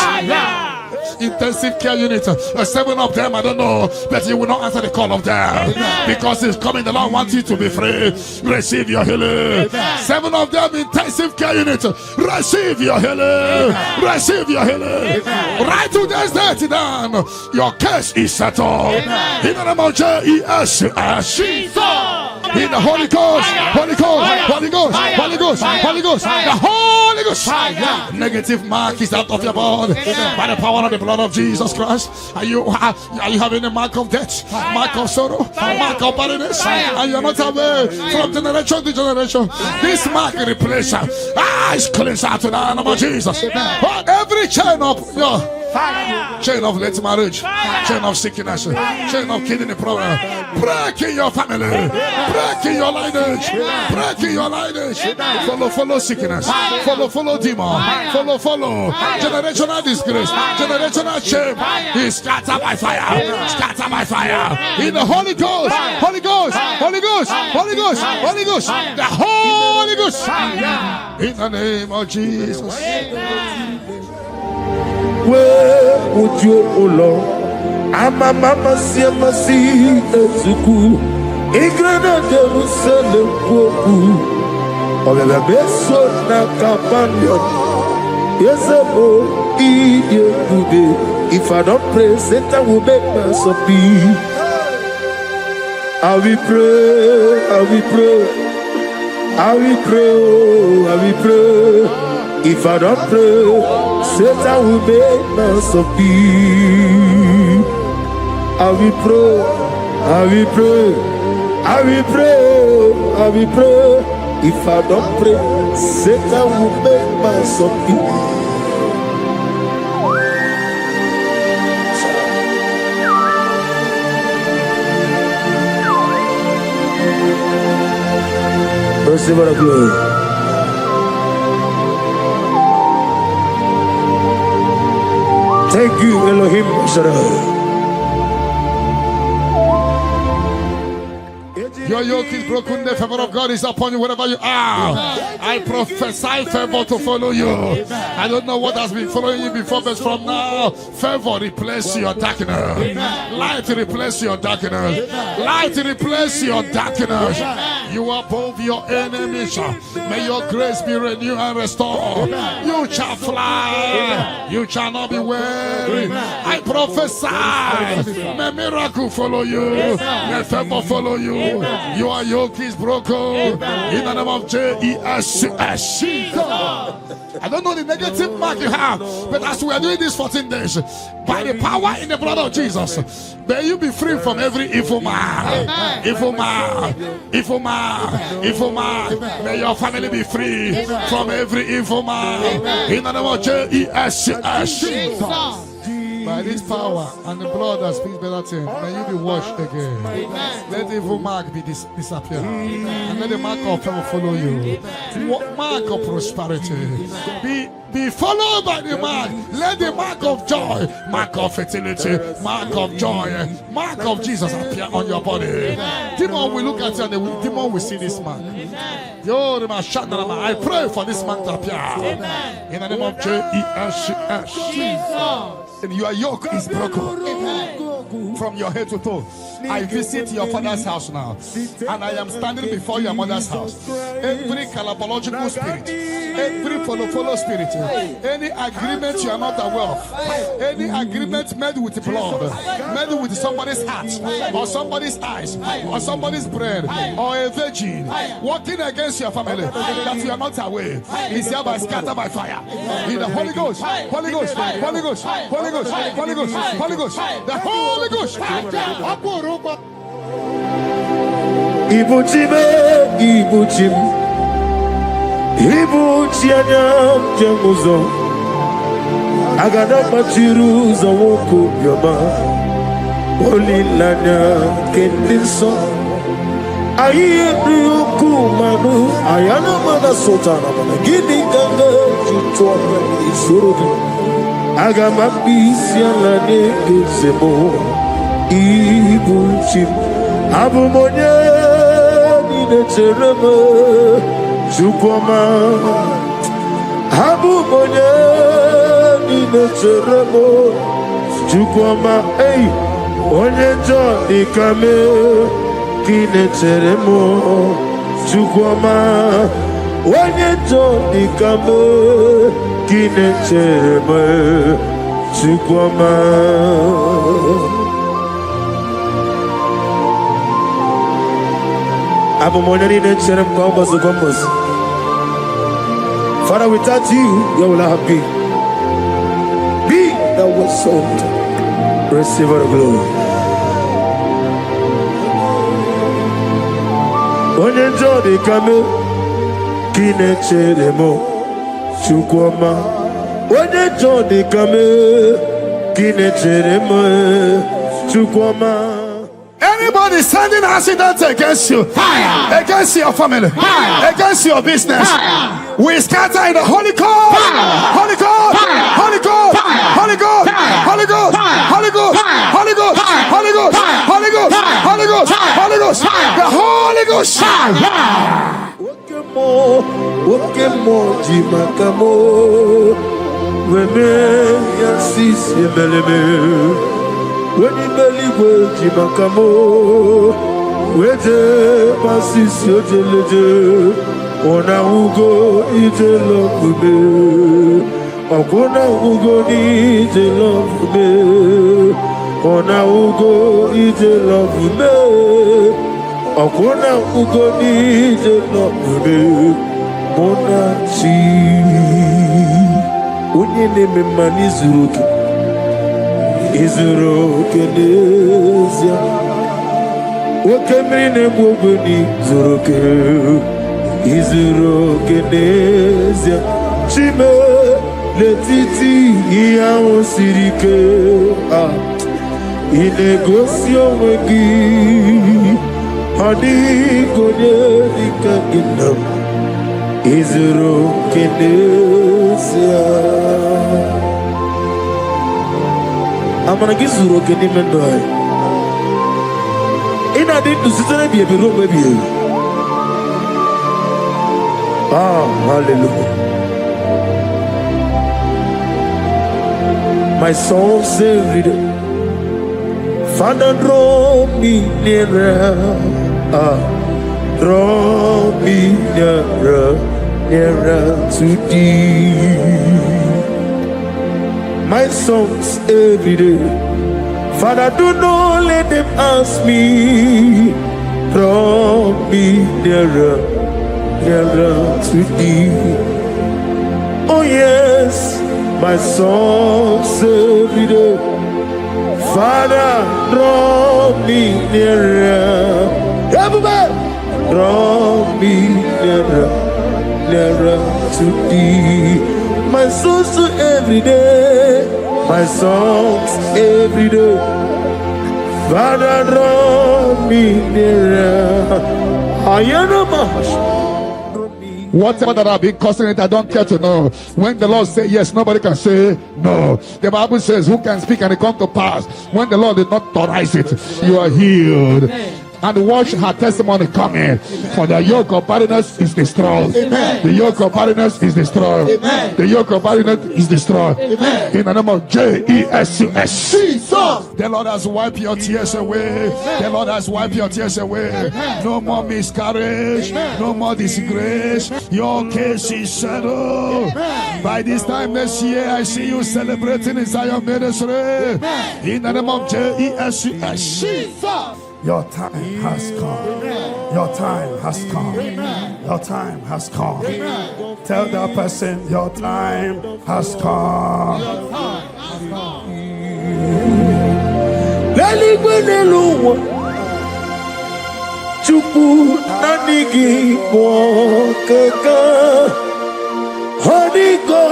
A: Intensive care unit, 7 of them, I don't know, but you will not answer the call of them because it's coming. The Lord wants you to be free. Receive your healing. 7 of them, intensive care unit, receive your healing. Receive your healing. Right to this day down, your case is settled. In the name of Jesus. In the Holy Ghost, Holy Ghost, Holy Ghost, Holy Ghost, Holy Ghost, the Holy Holy Ghost. Negative mark is out of your body by the power of the blood of Jesus Christ. Are you having a mark of death, mark of sorrow, mark of barrenness, and you're not aware from generation to generation? This mark replace is cleansed out to the name of Jesus. But every chain of chain of late marriage, chain of sickness, chain of kidney problem, break in your family, break in your lineage, break in your lineage. Follow sickness, follow demon, follow generational disgrace, generational shame. He scattered by fire, scattered by fire. In the Holy Ghost, Holy Ghost, Holy Ghost, Holy Ghost, Holy Ghost, the Holy Ghost. In the name of Jesus.
B: Where would you, O Lord? Ama mama siama si ezuku. Igrana Jerusalem woku. Obebe beso na kapanyo. Yesebo iye kude. If I don't pray, Satan will make mess of me. I will pray, I will pray, I will pray, oh, I will pray. If I don't pray, Satan will make mess of me. I will pray, I will pray, I will pray, I will pray. If I don't pray, Satan will make mess of me. Receive our glory. Thank you, Elohim Shaddai.
A: Your yoke is broken, the favor of God is upon you wherever you are. I prophesy favor to follow you. I don't know what has been following you before, but from now, favor replace your darkness. Light replace your darkness. Light replace your darkness. You are above your enemies. May your grace be renewed and restored. You shall fly. You shall not be weary. I prophesy. May miracle follow you. May favor follow you. Your yoke is broken in the name of Jesus. I don't know the negative mark you have, but as we are doing this 14 days, by the power in the blood of Jesus, may you be free from every evil man, evil man, evil man, evil man. May your family be free from every evil man in the name of Jesus. By this power and the blood that speaks better things, may you be washed again. Let the evil mark be disappear. And let the mark of favor follow you. Mark of prosperity. Be followed by the mark. Let the mark of joy, mark of fertility, mark of joy, mark of Jesus appear on your body. Demon will look at you and the demon will see this mark. I pray for this mark to appear. In the name of Jesus. And your yoke is broken from your head to toe. I visit your father's house now, and I am standing before your mother's house. Every calabological spirit, every follow spirit, any agreement you are not aware of, any agreement made with blood, made with somebody's heart, or somebody's eyes, or somebody's brain, or a virgin working against your family that you are not aware, is hereby scattered by fire. In the Holy Ghost, Holy Ghost, Holy Ghost, Holy Ghost, Holy Ghost, Holy Ghost, the Holy Ghost.
B: Ibuchime, Ibuchim, Ibuchianyam Jamuzo, Agada Machiruza Woko Yama, Holy Lana Kendinso, Ayuku Manu, Ayana Mana Sotana, Gini Ganga, Chutua, Isuru, Agamapisia Lane Gizemo, Ibuchim, Abumonia. Cherema, Chukwama, Abu Monya, Nina Cheremo, Chukwama, hey, Onyenjo, Ikame, Kine Cheremo, Chukwama, Onyenjo, Ikame, Kine Cheremo, Chukwama. Abu Monani Cherem Combos. Father, without you, where will I have been? Be thou exalted. Receive all the glory. Onye njọ dị ka m, ka ị na-echere m, Chukwuma. Onye njọ dị ka m, ka ị na-echere m, Chukwuma.
A: Anybody sending accidents against you, fire. Against your family, fire. Against your business, fire. We scatter in the Holy Ghost, Holy Ghost, Holy Ghost, Holy Ghost, Holy Ghost, Holy Ghost, Holy Ghost, Holy Ghost, Holy Ghost, Holy Ghost, Holy Ghost, the Holy Ghost.
B: Okemo jimakamo, weme yasisi meleme. When you believe what you makamo, wete pasisi ojeleje, ona ugo ite love me, okona ugo ite love me, ona ugo ite love me, okona ugo ite love me, monachi, unye neme manizuruki. Izuru kenezia, wakemine mwogoni zuruke. Izuru kenezia, chime letiti iya osirike. Inegosio wengi, hadi konye dikaginam. Izuru kenezia. I'm gonna get zero can even die. In I didn't do something be a below baby. Ah, hallelujah. My soul saved it. Father, draw me nearer. Ah, draw me nearer, nearer to thee. My songs every day. Father, do not let them ask me. Draw me nearer, nearer to thee. Oh yes, my songs every day. Father, draw me nearer. Everybody, draw me nearer, nearer to thee. My songs every day, my songs every day. Father, draw me nearer.
A: Whatever that I've been causing it, I don't care to know. When the Lord says yes, nobody can say no. The Bible says, who can speak and it come to pass? When the Lord did not authorize it, you are healed. And watch her testimony coming. For the yoke of barrenness is destroyed. Amen. The yoke of barrenness is destroyed. Amen. The yoke of barrenness is destroyed. Amen. In the name of Jesus. The Lord has wiped your tears away. Amen. The Lord has wiped your tears away. Amen. No more miscarriage. Amen. No more disgrace. Your case is settled. Amen. By this time next year, I see you celebrating inside your ministry. Amen. In the name of Jesus. Your time has come. Your time has come. Your time has come. Tell that person, your time has come. Chupu nanigi wakaka Hanigo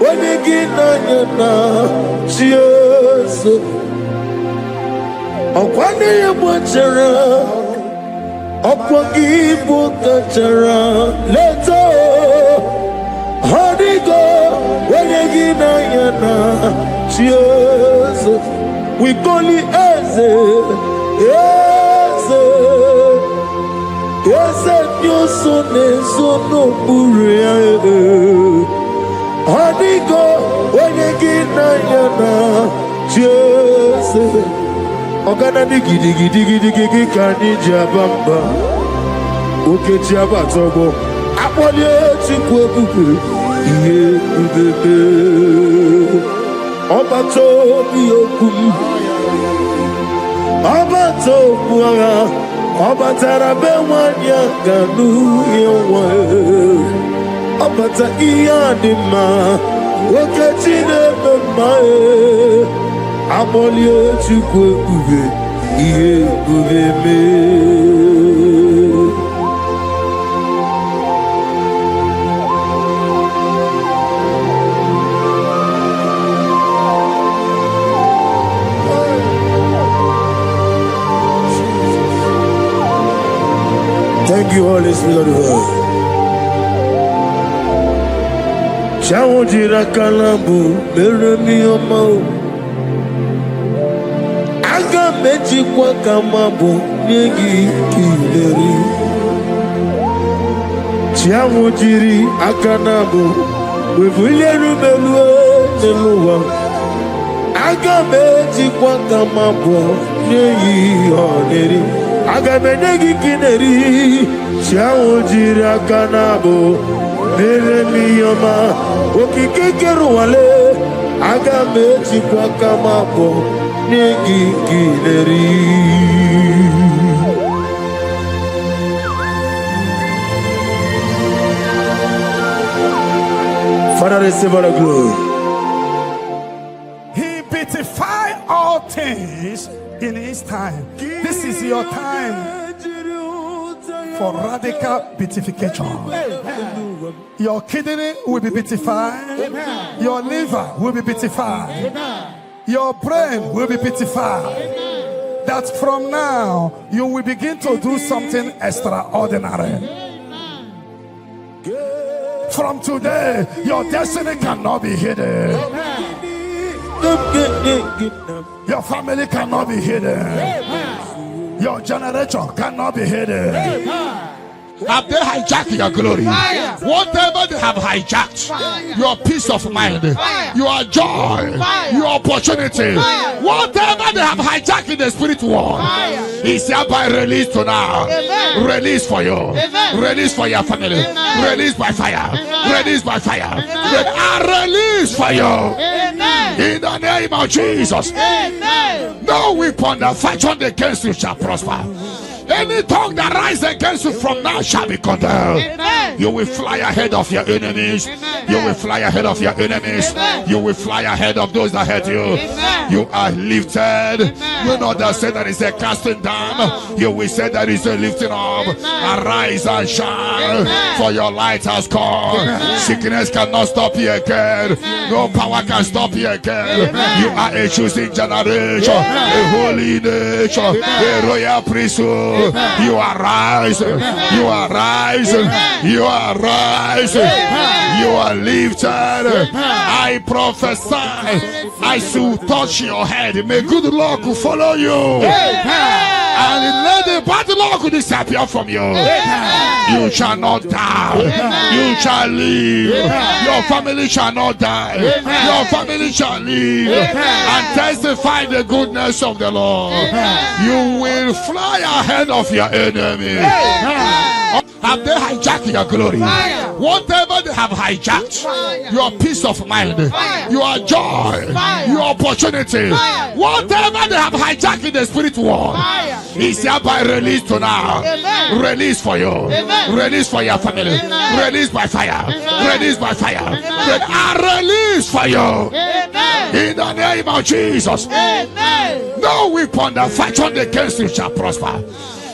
A: wanigi nanyana Jesus Okwane yamwachara Okwagi bukachara Leto Hanigo wanigi nanyana Jesus We call it Eze Eze Eze Nyoso Nezo no Buria Hanigo wanigi nanyana Jesus Ogana di gidi kani jabamba Oke jabatogo Apolye chukwe bubu Iye ubebe Obato biyokum Obato buara Obatara bewanya ganu yewe
B: Abata iyadima okechine memae amolie chukwe ube iye ube me. Thank you, Holy Spirit of God. Chawojira kalambu meremi omo. Aga meji kwa kamabu nyegi kileri. Chawojiri akanabu wevule rumelue neluwa. Aga meji kwa kamabu nyegi oneri. Aga menegi kineri. Chawojiri akanabu meremi oma. Okikekeru wale aga meji kwa kamapo negi kileri. Father, receive all the glory.
A: He beautified all things in his time. This is your time for radical beatification. Your kidney will be beatified.
C: Amen.
A: Your liver will be beatified.
C: Amen.
A: Your brain will be beatified.
C: Amen.
A: That from now you will begin to do something extraordinary.
C: Amen.
A: From today, your destiny cannot be hidden.
C: Amen.
A: Your family cannot be hidden.
C: Amen.
A: Your generation cannot be hidden.
C: Amen.
A: Have they hijacked your glory?
C: Fire.
A: Whatever they have hijacked,
C: Fire.
A: your peace of mind,
C: Fire.
A: your joy,
C: Fire.
A: your opportunity,
C: Fire.
A: whatever they have hijacked in the spirit world,
C: Fire.
A: is hereby released to now.
C: Amen.
A: Release for you.
C: Amen.
A: Release for your family.
C: Amen.
A: Release by fire.
C: Amen.
A: Release by fire.
C: Amen.
A: Release for you.
C: Amen.
A: In the name of Jesus.
C: Amen.
A: No weapon that fashioned against you shall prosper. Any tongue that rises against you from now shall be condemned.
C: Amen.
A: You will fly ahead of your enemies.
C: Amen.
A: You will fly ahead of your enemies.
C: Amen.
A: You will fly ahead of those that hurt you.
C: Amen.
A: You are lifted.
C: Amen.
A: You know that say that is a casting down. You will say that is a lifting up.
C: Amen.
A: Arise and shine,
C: Amen.
A: for your light has come.
C: Amen.
A: Sickness cannot stop you again.
C: Amen.
A: No power can stop you again.
C: Amen.
A: You are a choosing generation,
C: Amen.
A: a holy nation, a royal priesthood.
C: Amen.
A: You are rising. You are rising. You are rising. You are lifted. I prophesy. I should touch your head. May good luck follow you. And let the bad luck disappear from you. You shall not die. You shall live. Your family shall not die. Your family shall live and testify the goodness of the Lord. You will fly ahead of your enemy. Have they hijacked your glory?
C: Fire.
A: Whatever they have hijacked,
C: Fire.
A: your peace of mind,
C: Fire.
A: your joy,
C: Fire.
A: your opportunity,
C: Fire.
A: whatever they have hijacked in the spirit world,
C: Fire.
A: is hereby released to now.
C: Amen.
A: Release for you.
C: Amen.
A: Release for your family.
C: Amen.
A: Release by fire.
C: Amen.
A: Release by fire.
C: Amen.
A: Release for you.
C: Amen.
A: In the name of Jesus.
C: Amen.
A: No weapon that fashioned against you shall prosper.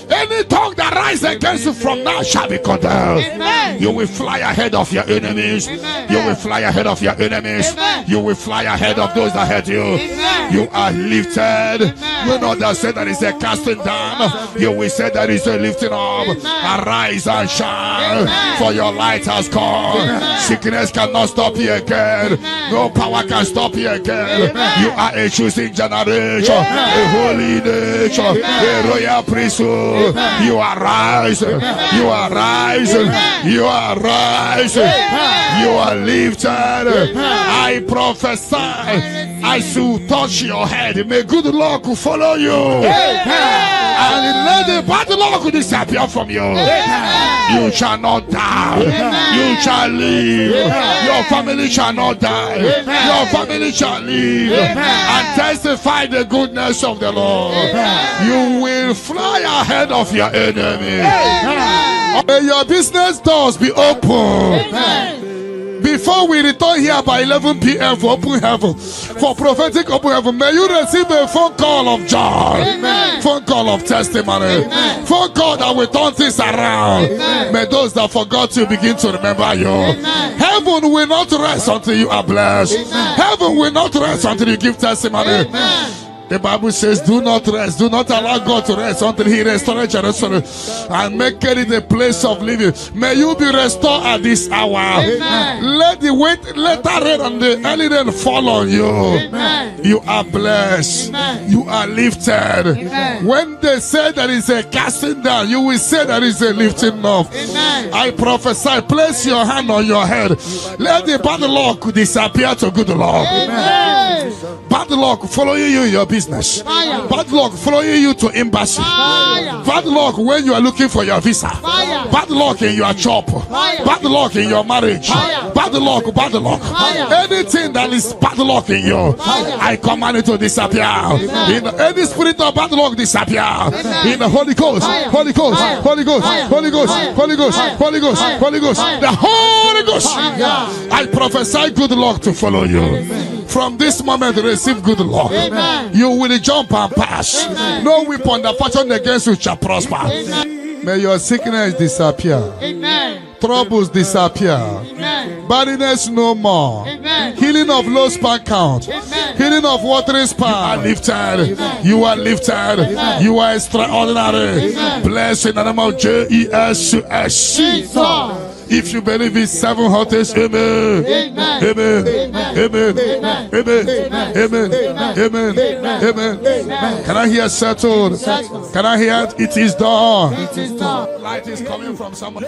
A: Any tongue that rises against you from now shall be condemned.
C: Amen.
A: You will fly ahead of your enemies.
C: Amen.
A: You will fly ahead of your enemies.
C: Amen.
A: You will fly ahead of those that hurt you.
C: Amen.
A: You are lifted.
C: Amen.
A: You know that say that is a casting down. You will say that is a lifting up.
C: Amen.
A: Arise and shine,
C: Amen.
A: for your light has come.
C: Amen.
A: Sickness cannot stop you again.
C: Amen.
A: No power can stop you again.
C: Amen.
A: You are a choosing generation,
C: Amen.
A: a holy nation, a royal priesthood.
C: Amen.
A: You are rising. You are rising. You are rising. You are lifted. I prophesy. I should touch your head. May good luck follow you. And let the bad luck disappear from you. You shall not die. You shall live. Your family shall not die. Your family shall live and testify the goodness of the Lord. You will fly ahead of your enemy. May your business doors be open. Before we return here by 11 p.m. for open heaven, for prophetic open heaven, may you receive a phone call of joy,
C: Amen.
A: phone call of testimony,
C: Amen.
A: phone call that will turn things around.
C: Amen.
A: May those that forgot you begin to remember you.
C: Amen.
A: Heaven will not rest until you are blessed.
C: Amen.
A: Heaven will not rest until you give testimony.
C: Amen.
A: The Bible says, do not rest, do not allow God to rest until he restores Jerusalem and make it a place of living. May you be restored at this hour.
C: Amen.
A: Let the later rain and the early rain fall on you.
C: Amen.
A: You are blessed.
C: Amen.
A: You are lifted.
C: Amen.
A: When they say there is a casting down, you will say there is a lifting up.
C: Amen.
A: I prophesy, place your hand on your head. Let the bad luck disappear to good luck.
C: Amen.
A: Bad luck following you in your business.
C: Fire.
A: Bad luck following you to embassy.
C: Fire.
A: Bad luck when you are looking for your visa.
C: Fire.
A: Bad luck in your job.
C: Fire.
A: Bad luck in your marriage.
C: Fire.
A: Bad luck, bad luck.
C: Fire.
A: Anything that is bad luck in you,
C: Fire.
A: I command it to disappear. In any spirit of bad luck disappear. In the Holy Ghost,
C: Fire.
A: Holy Ghost,
C: Fire.
A: Holy Ghost,
C: Fire.
A: Holy Ghost,
C: Fire.
A: Holy Ghost,
C: Fire.
A: Holy Ghost,
C: Fire.
A: Holy Ghost,
C: Fire.
A: the Holy Ghost.
C: Fire.
A: I prophesy good luck to follow you. From this moment, receive good luck.
C: Amen.
A: You will jump and pass.
C: Amen.
A: No weapon that fashion against you shall prosper.
C: Amen.
A: May your sickness disappear.
C: Amen.
A: Troubles disappear.
C: Amen.
A: Barrenness no more.
C: Amen.
A: Healing of low sperm count.
C: Amen.
A: Healing of watering sperm. You are lifted. You are lifted. You are extraordinary.
C: Amen.
A: Blessed in the name of Jesus.
C: Jesus.
A: If you believe it, 7 hottest, amen.
C: Amen.
A: Amen. Amen.
C: Amen.
A: Amen. Amen. Amen. Amen. Can I hear settled? Can I hear it is done?
C: It is done.
A: Light is coming from someone.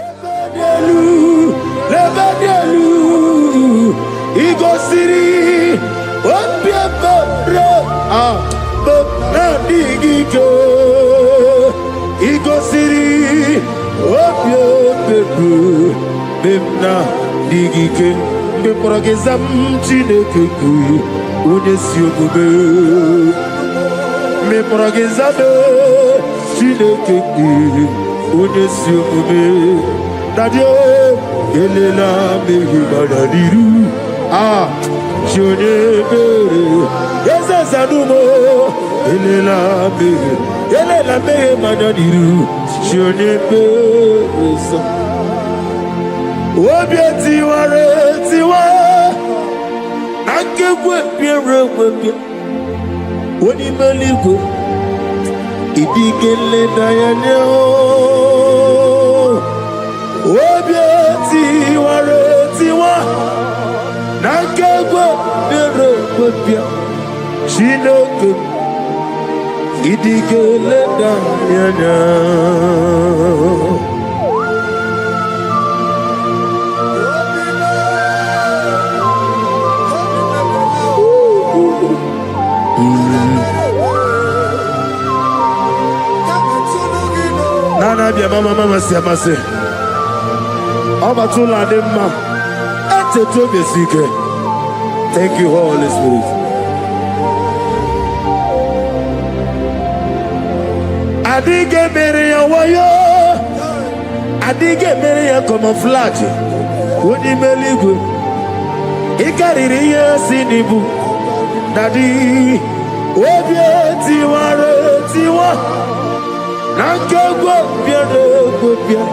B: Memna digike me progezam chineke ku onye si omume me progezam chineke ku onye si omume dadio elela mehi badadiru shone bere ezezanumo elela mehi badadiru shone bere Obi tiware tiwa Nakekwe piere webia Oni meligo Idigele dayane Obi tiware tiwa Nakekwe piere webia Chineke Idigele dayane Nana bia mama siamase Obatula demma Eteto besike. Thank you, Holy Spirit. Adige meria wayo Adige meria camouflage Wodi meligu Ikariri sinibu Dadi Obie tiwa Nankego biado gobia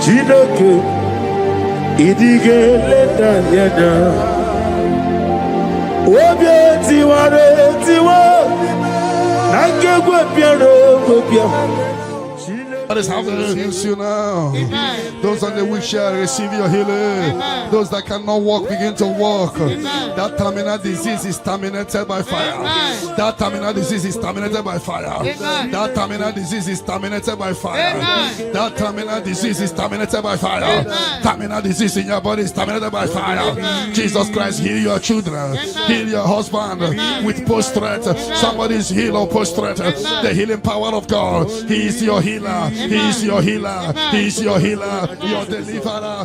B: Chinoke Idige leta yada Obie tiwa Nankego biado gobia
A: That is how to use you now. Amen. Those on the wheelchair receive your healing. Amen. Those that cannot walk begin to walk. Amen. That terminal disease is terminated by fire. Amen. That terminal disease is terminated by fire. Amen. That terminal disease is terminated by fire. Amen. That terminal disease is terminated by fire. Amen. Terminal disease in your body is terminated by fire. Amen. Jesus Christ, heal your children. Amen. Heal your husband. Amen. With post-threat. Somebody is healed or post-threat. The healing power of God. He is your healer. He is your healer. He is your healer. Your deliverer.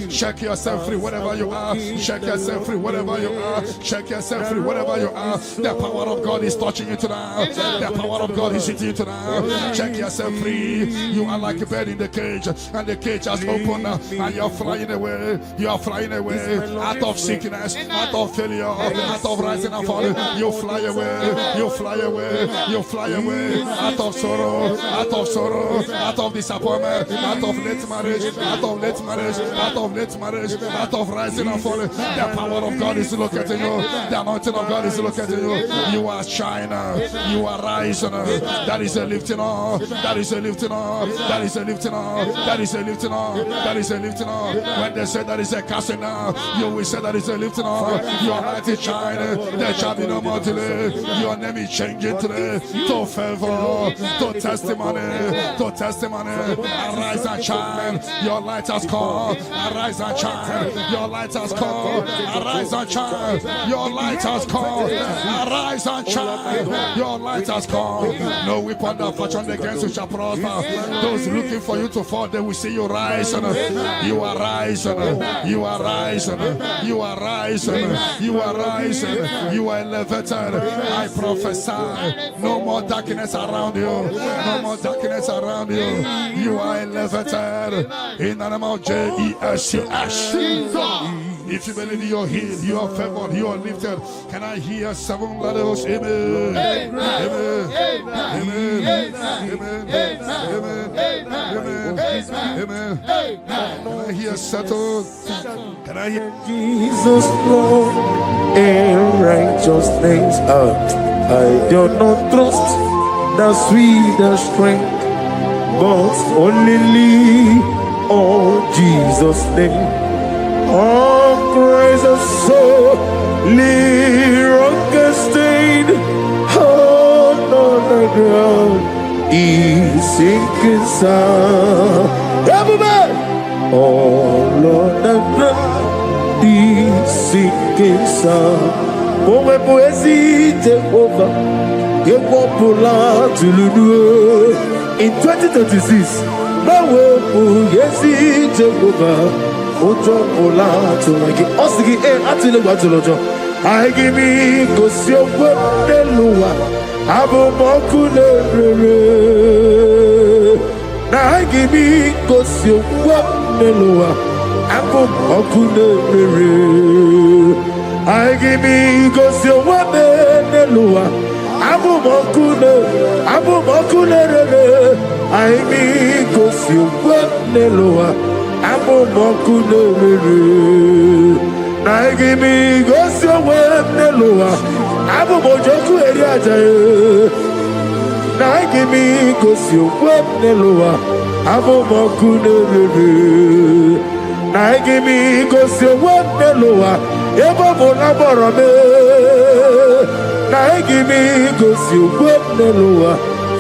A: Shake yourself free wherever you are. Shake yourself free wherever you are. Shake yourself free wherever you are. The power of God is touching you tonight. The power of God is hitting you tonight. Shake yourself free. You are like a bird in the cage, and the cage has opened, and you're flying away. You are flying away out of sickness, out of failure, out of rising and falling. You fly away. You fly away. You fly away out of sorrow, out of sorrow, out of disappointment, out of late marriage, out of late marriage, out of late marriage, out of rising and falling. The power of God is locating you. The anointing of God is locating you. You are shining. You are rising. That is a lifting up. That is a lifting up. That is a lifting up. That is a lifting up. That is a lifting up. When they say that is a casting down, you will say that is a lifting up. Your light is shining. There shall be no more delay. Your name is changing today to favor, to testimony, to testimony. Arise and shine. Your light has come. Arise and shine. Your light has come. Arise and shine. Your light has come. Arise and shine. Your light has come. No weapon that fashioned against you shall prosper. Those looking for you to fall, they will see you rise. You are rising. You are rising. You are rising. You are rising. You are elevated. I prophesy. No more darkness around you. No more darkness around you. You are elevated. In the name of Jesus. If you believe you are healed, you are favored, you are lifted. Can I hear 7 letters? Amen. Amen. Amen. Amen. Amen. Amen. Can I hear settled? Can I hear
B: Jesus Lord and righteous names? I do not trust the sweetest strength, but only on Jesus' name. Oh, praise the soul, rock stained. Oh, no, the ground is sinking sound. Everybody! Oh, Lord, the ground is sinking sound. Oh, my poesy, Jehovah, give up to Lulu. In 2036, my way, yes, Jehovah. Ojo ola to like osigi atile gba to lojo I give me go si ogbo deluwa abo moku lere na I give me go si ogbo deluwa abo moku lere I give me go si ogbo deluwa abo moku lere I me go si ogbo deluwa Abo moku lere, na gimi gosi owe neloa. Abo mojoku eri ajaye, na gimi gosi owe neloa. Abo moku lere, na gimi gosi owe neloa. Ebo monaboro me, na gimi gosi owe neloa.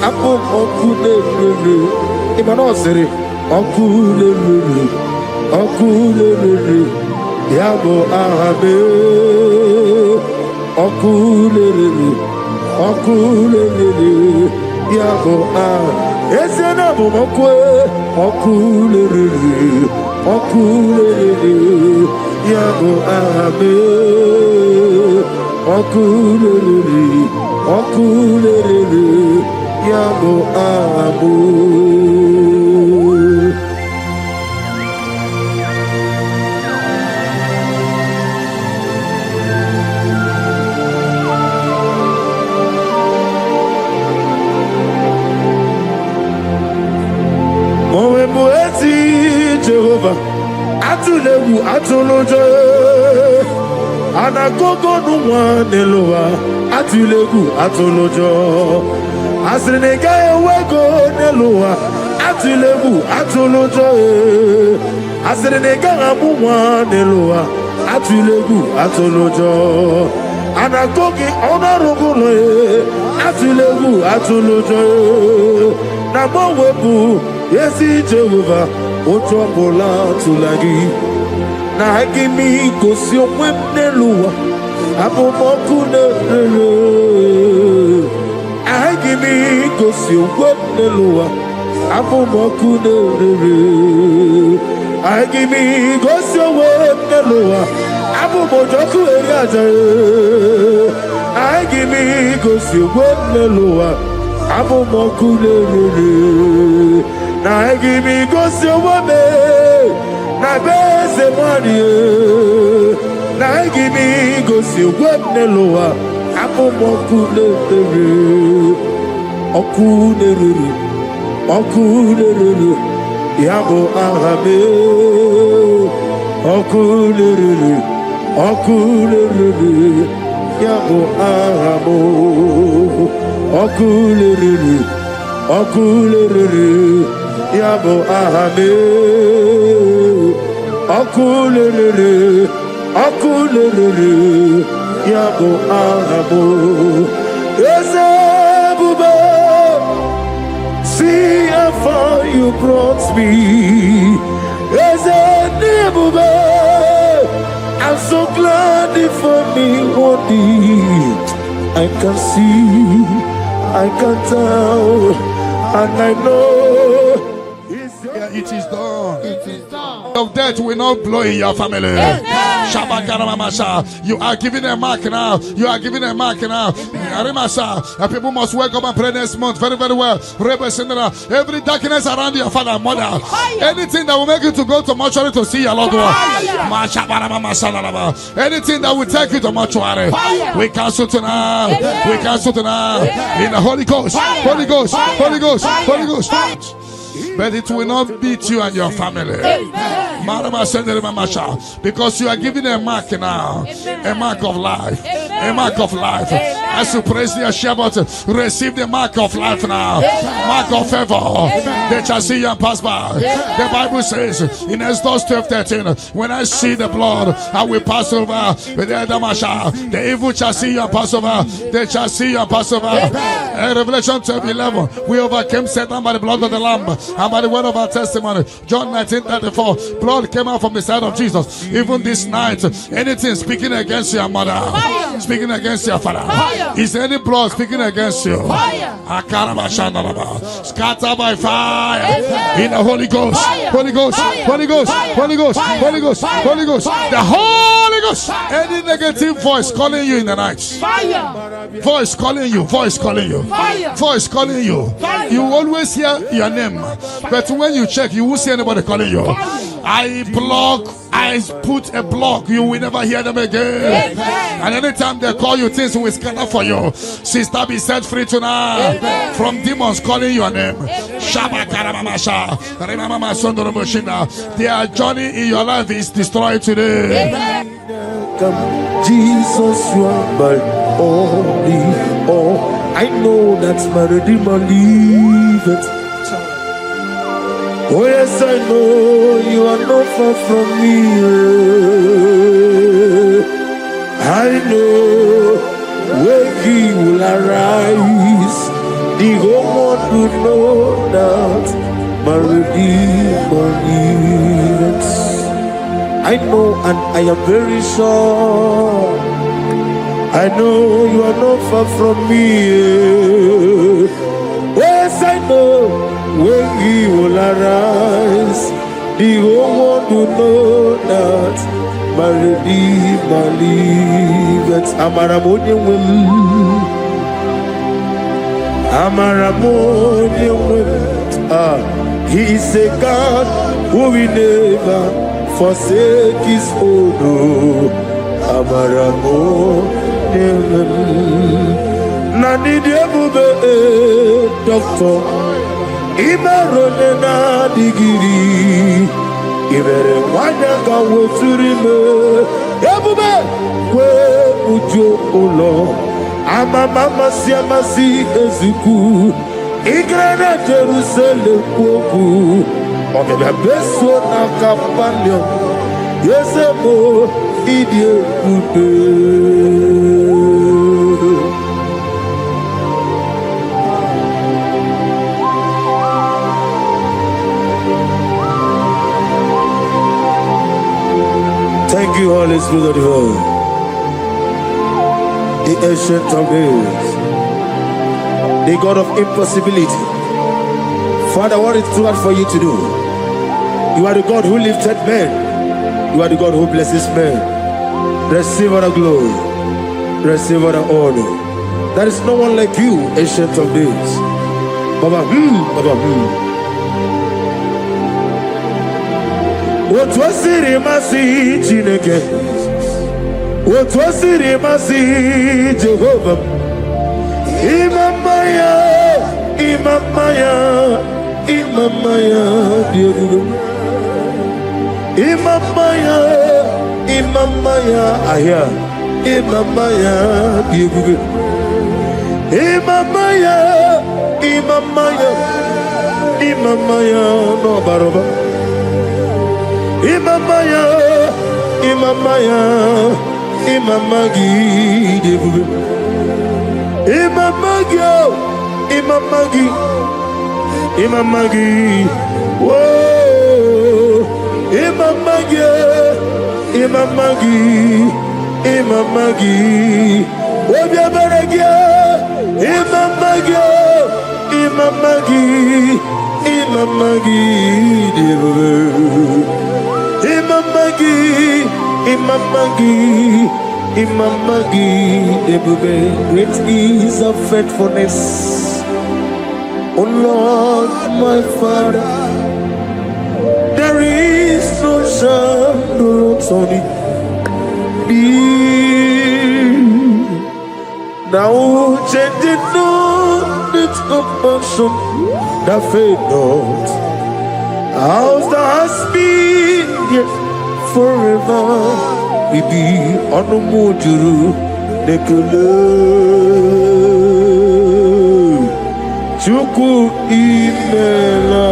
B: Abo moku lere, imano sere. Okulele, yabo arabe. Okulele, yabo arabe. Esena bomokwe. Okulele, yabo arabe. Okulele, yabo arabe. Jehovah, atulewu atulojo, anagogo nuwa nelowa, atulewu atulojo, asrinega ewego nelowa, atulewu atulojo, asrinega amuwa nelowa, atulewu atulojo, anagogi onarugulo, atulewu atulojo, namowebu yesi Jehovah. Ochobola tulagi na hakimi kosi omweneluwa abomoku lere give me go see what the lower. I give me go see what the lower. I give me go see what the lower. I give me go see what na best money. I give me go see what the lower. Okulere, yabo arabe. Okulere, yabo arabo. Okulere, yabo arabe. Okulere, yabo arabo. Ezebuba. See how far you brought me. As a neighbor, I'm so glad for me one day. I can see, I can tell, and I know
A: it is done.
C: It is done.
A: Of death will not blow in your family. You are giving a mark now. You are giving a mark now. People must wake up and pray next month very, very well. Every darkness around your father and mother, anything that will make you to go to mortuary to see your loved one, anything that will take you to mortuary, we cancel tonight. We cancel tonight in the Holy Ghost. Holy Ghost. Holy Ghost. Holy Ghost. But it will not beat you and your family. Because you are giving a mark now. A mark of life. A mark of life. As you praise the share button, receive the mark of life now. Mark of favor. They shall see you and pass by. The Bible says in Exodus 12:13, when I see the blood, I will pass over. The evil shall see you and pass over. They shall see you and pass over. Revelation 12:11, we overcame Satan by the blood of the Lamb and by the word of our testimony. John 19:34, blood came out from the side of Jesus. Even this night, anything speaking against your mother, speaking against your father, is there any blood speaking against you? Scatter by fire in the Holy Ghost. Holy Ghost. Holy Ghost. Holy Ghost. Holy Ghost. Holy Ghost. The Holy Ghost. Any negative voice calling you in the night, voice calling you, voice calling you, voice calling you. You always hear your name, but when you check, you won't see anybody calling you. I put a block. You will never hear them again. And anytime they call you, things will scatter for you. Sister, be set free tonight from demons calling your name. Their journey in your life is destroyed today.
B: Jesus, you are my only all. I know that's my Redeemer liveth. Oh yes, I know you are not far from me. I know when he will arise, the whole world will know that my Redeemer lives. I know and I am very sure. I know you are not far from me. Yes, I know when he will arise, the whole world will know that my Redeemer liveth. Amaramonium will. He is a God who will never forsake his own. Nani diabube doctor Imerone na digiri Ibere wanyanga woturime Yabube kwe ujo ulo Ama mama siamasi ezuku Igrana Jerusalem kwoku Ogebe beso na kapalyo Yesebo idie kude. Thank you, Holy Spirit of God, the ancient of days, the God of impossibility. Father, what is too hard for you to do? You are the God who lifted men. You are the God who blesses men. Receive all the glory. Receive all the honor. There is no one like you, ancient of days. Baba, Baba, What was it, Masi Chineke? What was it, Masi Jehovah? Imamaya, Imamaya, Imamaya, Imamaya, Imamaya, Aya, Imamaya, Imamaya, Imamaya, Imamaya, no baroba. Imamaya, Imamaya, Imamagi, Imamagi, Imamagi, Imamagi, whoa, Imamagi, Imamagi, Imamagi, Obiabaragi, Imamagi, Imamagi, Imamagi, Imamagi, Imamagi, Imamagi, great is of faithfulness. Oh Lord, my Father, there is no shadow on thee. Now changing not its compassion that fade not. How's the husband yet forever? We be on the mojuru nekele chuku imela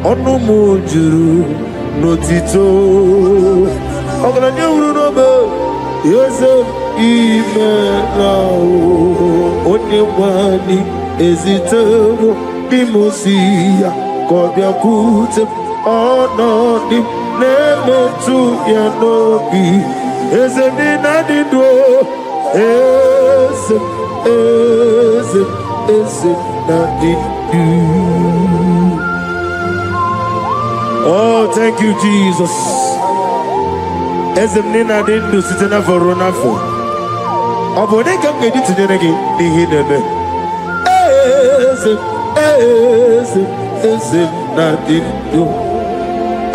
B: on the mojuru notito ogalanya uru nobe yeze imela onye wani ezitebo bimosia kobia kute onodi nemetu ya nobi ezemi nadido eze nadido. Oh, thank you, Jesus. Ezemi nadido sitena vorona for obone kam gedi tunenegi ni hinebe eze nadido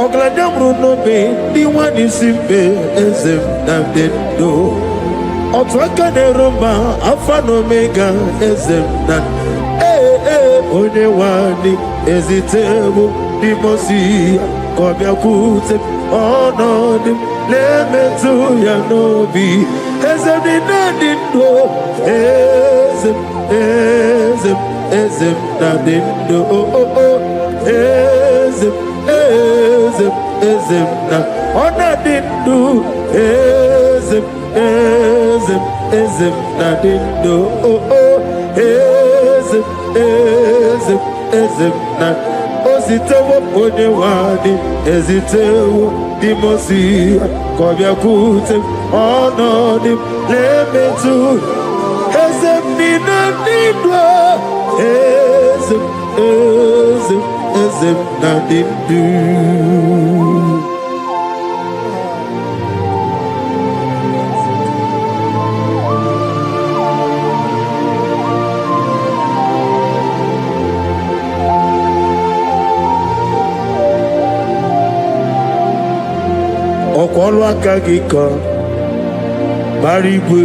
B: Oglanya Bruno be the one is simple ezem nadido Otwaka ne Roma Alpha and Omega ezem nad onye wani ezitebo dimosi kobia kute onodim lemetu ya nobi ezem nadido ezem nadido ezem na onadido ezem nadido ezem na ositewo onye wadi ezitewo dimosi kobia kute onodim lemetu ezem nadido ezem nadido. Ọkwọlụ aka gị ka gbara igwe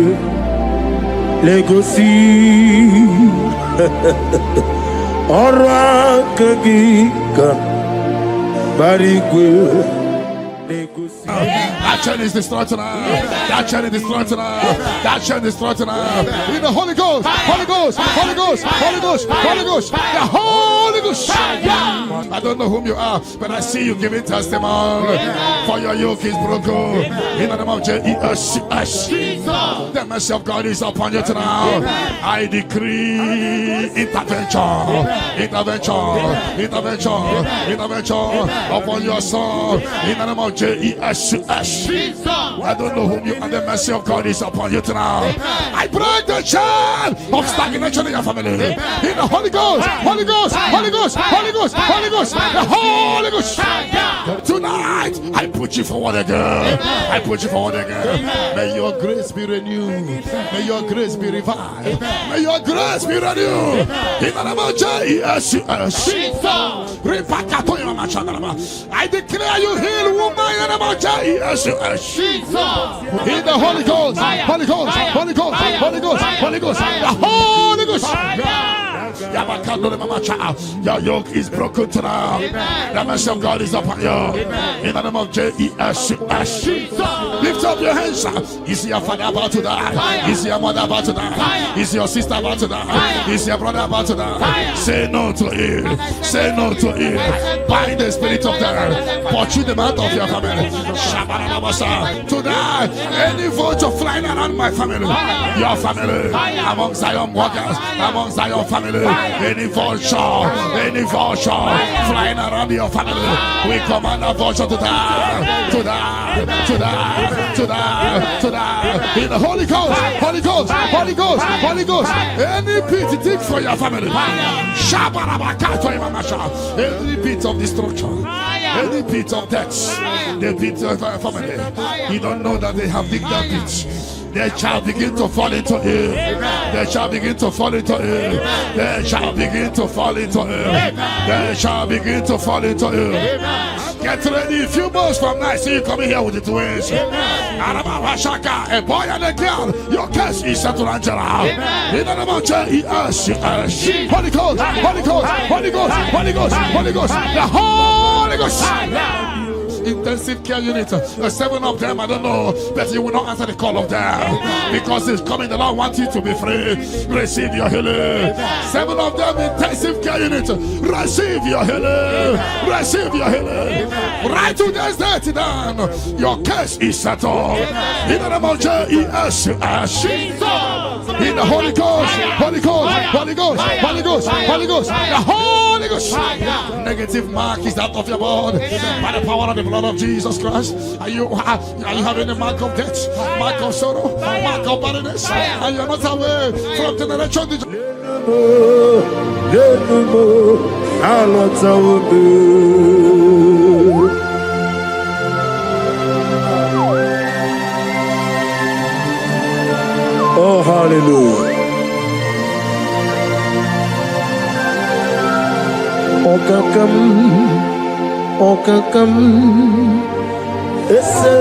B: legosi ọrụ aka gị ka gbara igwe legosi.
A: That chain is destroyed tonight. That chain is destroyed tonight. That chain is destroyed tonight. In the Holy Ghost, Holy Ghost, Holy Ghost, Holy Ghost, Holy Ghost, the Holy Ghost. I don't know whom you are, but I see you giving testimony. For your yoke is broken. In the name of Jesus. The mercy of God is upon you tonight. I decree intervention upon your soul. In the name of Jesus. I don't know whom you are. The mercy of God is upon you tonight. I break the chain of stagnation in your family. In the Holy Ghost, Holy Ghost, Holy Ghost, Holy Ghost, Holy Ghost, the Holy Ghost. Tonight, I put you forward again. I put you forward again. May your grace be renewed. May your grace be revived. May your grace be renewed. In the name of Jesus. I declare you heal, woman. In the name of Jesus. In the Holy Ghost, Holy Ghost, Holy Ghost, Holy Ghost, Holy Ghost, the Holy Ghost. Your yoke is broken tonight. The mercy of God is upon you. In the name of Jesus. Lift up your hands. Is your father about to die? Is your mother about to die? Is your sister about to die? Is your brother about to die? Say no to it. Say no to it. Bind the spirit of death. Pursue them out of your family. Tonight, any vulture flying around my family, your family, among Zion walkers, among Zion family, any vulture flying around your family, we command a vulture to die, to die, to die, to die, to die. In the Holy Ghost, Holy Ghost, Holy Ghost, Holy Ghost. Any pit dig for your family. Any pit of destruction, any pit of death, the pit of your family. You don't know that they have digged that pit. They shall begin to fall into it. They shall begin to fall into it. They shall begin to fall into it. They shall begin to fall into it. Get ready. A few months from now, see you coming here with the twins. A boy and a girl. Your case is settled, Angela. In the name of Jesus. Holy Ghost, Holy Ghost, Holy Ghost, Holy Ghost, Holy Ghost, the Holy Ghost. Intensive care unit, 7 of them, I don't know, but you will not answer the call of them because it's coming. The Lord wants you to be free. Receive your healing. 7 of them, intensive care unit, receive your healing. Receive your healing. Right to this day, down. Your case is settled. In the name of Jesus. In the Holy Ghost, Holy Ghost, Holy Ghost, Holy Ghost, Holy Ghost, the Holy Ghost. Negative mark is out of your body by the power of the blood of Jesus Christ. Are you having a mark of death, mark of sorrow, mark of barrenness, and you're not away from generation to generation?
B: Oh, hallelujah. Okakam ese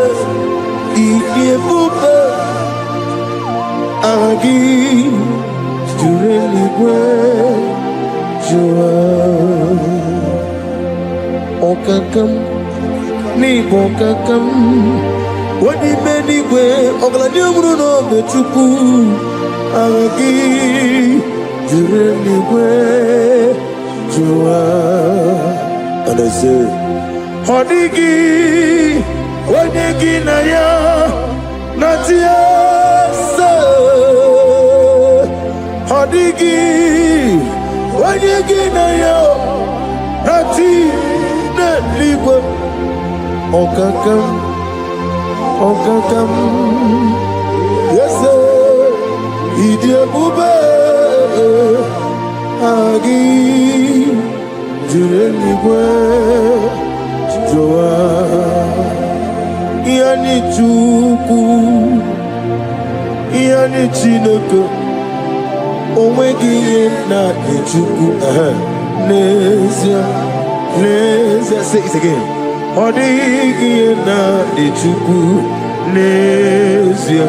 B: EBUKA agi jureligwe joa okakam ni bokakam wadi benigwe oglani bruno betuku agi jureligwe joa. And I say, Hodigi, Wadigi Naya, Natia, Hodigi, Wadigi Naya, Nati, Netliwa, Okakam, yes, sir, Idiabube, Agi. Jureligwe joa yani chuku yani chineke onwegi na chuku nezia say it again odigi na chuku nezia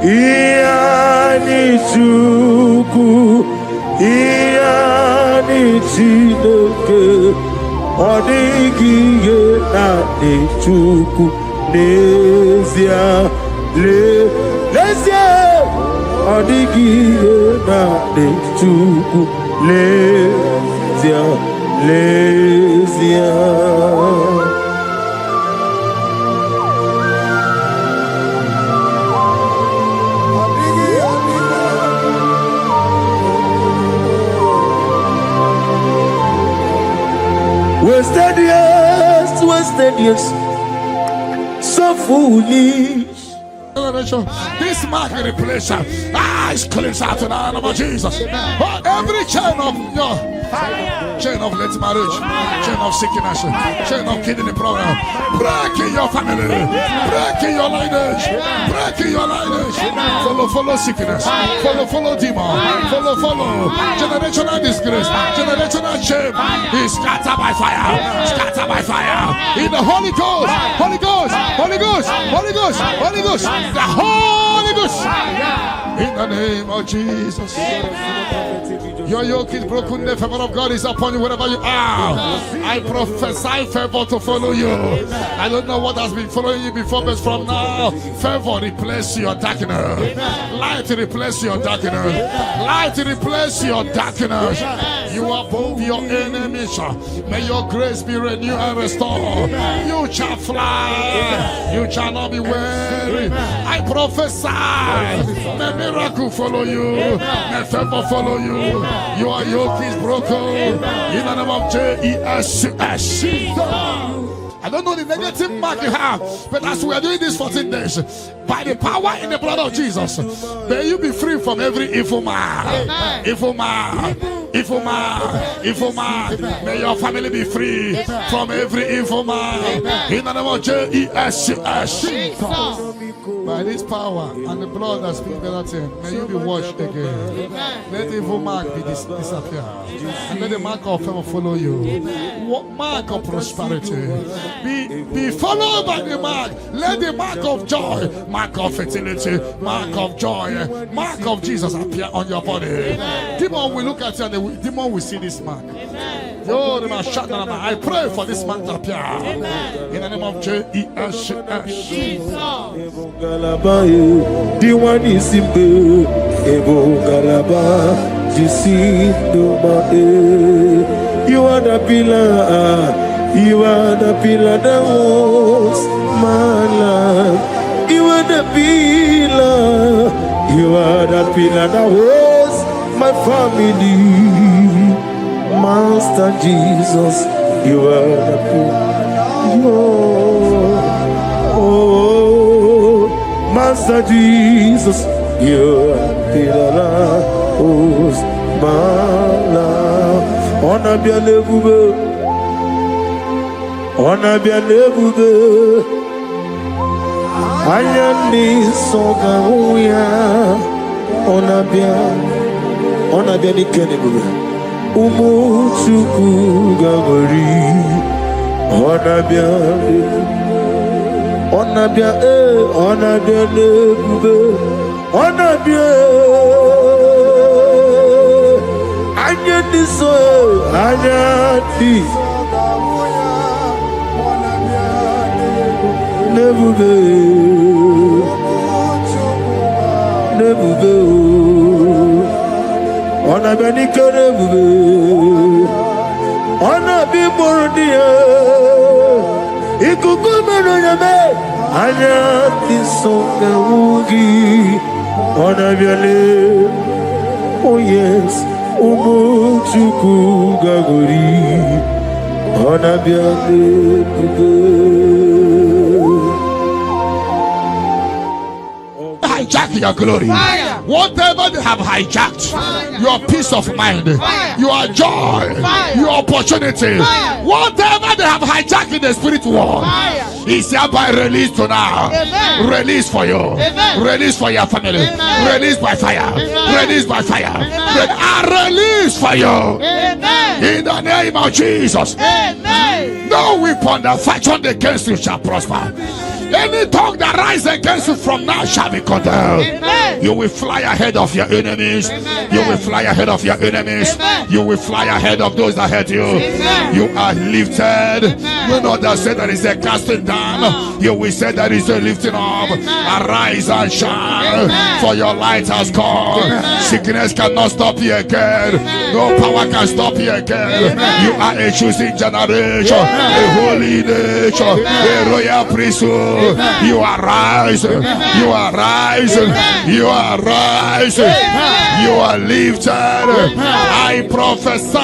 B: yani chuku yani chineke odigi na chuku nezia odigi na chuku Wasted years, so foolish.
A: This mark replace eyes cleanse out in the name of Jesus. But every chain of your chain of late marriage, chain of sickness, chain of kidney problem, break in your family, break in your lineage, break in your lineage. Follow sickness, follow demon, follow generational disgrace, generational shame. He scattered by fire, scattered by fire. In the Holy Ghost, Holy Ghost, Holy Ghost, Holy Ghost, Holy Ghost, the Holy Ghost. In the name of Jesus. Your yoke is broken, the favor of God is upon you wherever you are. I prophesy favor to follow you. I don't know what has been following you before, but from now, favor replace your darkness. Light replace your darkness. Light replace your darkness. You are above your enemies. May your grace be renewed and restored. You shall fly. You shall not be weary. I prophesy. May miracle follow you. May favor follow you. Your yoke is broken. In the name of Jesus. I don't know the negative mark you have, but as we are doing this 14 days, by the power in the blood of Jesus, may you be free from every evil man. Evil man. Evil man, evil man. May your family be free from every evil man. In the name of Jesus. By this power and the blood that speaks better things, may you be washed again. Let the evil mark be disappear. And let the mark of favor follow you. Mark of prosperity. Be followed by the mark. Let the mark of joy, mark of fertility, mark of joy, mark of Jesus appear on your body. Demon will look at you and the demon will see this mark. I pray for this mark to appear. In the name of Jesus.
B: You are the pillar. You are the pillar that holds my life. You are the pillar. You are the pillar that holds my family. Master Jesus, you are the pillar. Oh, Master Jesus, you are the pillar that holds my life. On a bien élevé. On a bien élevé, Ayani Sogaouya, on a bien élevé, Umuchuku Gabori, on a bien élevé, Ayani So, Ayani. Nebuve, on a benica nebuve, on a bimordia, Ikukumaname, Ayati Songaugi, on a viale, oh yes, Umuchuku Gagori, on a viale.
A: Hijack your glory. Fire. Whatever they have hijacked, fire. Your peace of mind, fire. Your joy, fire. Your opportunity, fire. Whatever they have hijacked in the spirit world, is hereby released to now. Amen. Release for you. Amen. Release for your family. Amen. Release by fire. Amen. Release by fire. Release for you. Amen. In the name of Jesus. Amen. No weapon that fashioned against you shall prosper. Any tongue that rises against you from now shall be condemned. You will fly ahead of your enemies. You will fly ahead of your enemies. You will fly ahead of those that hurt you. You are lifted. When others say that is a casting down, you will say that is a lifting up. Arise and shine, for your light has come. Sickness cannot stop you again. No power can stop you again. You are a choosing generation, a holy nation, a royal priesthood. You are rising. You are rising. You are rising. You are lifted. I prophesy,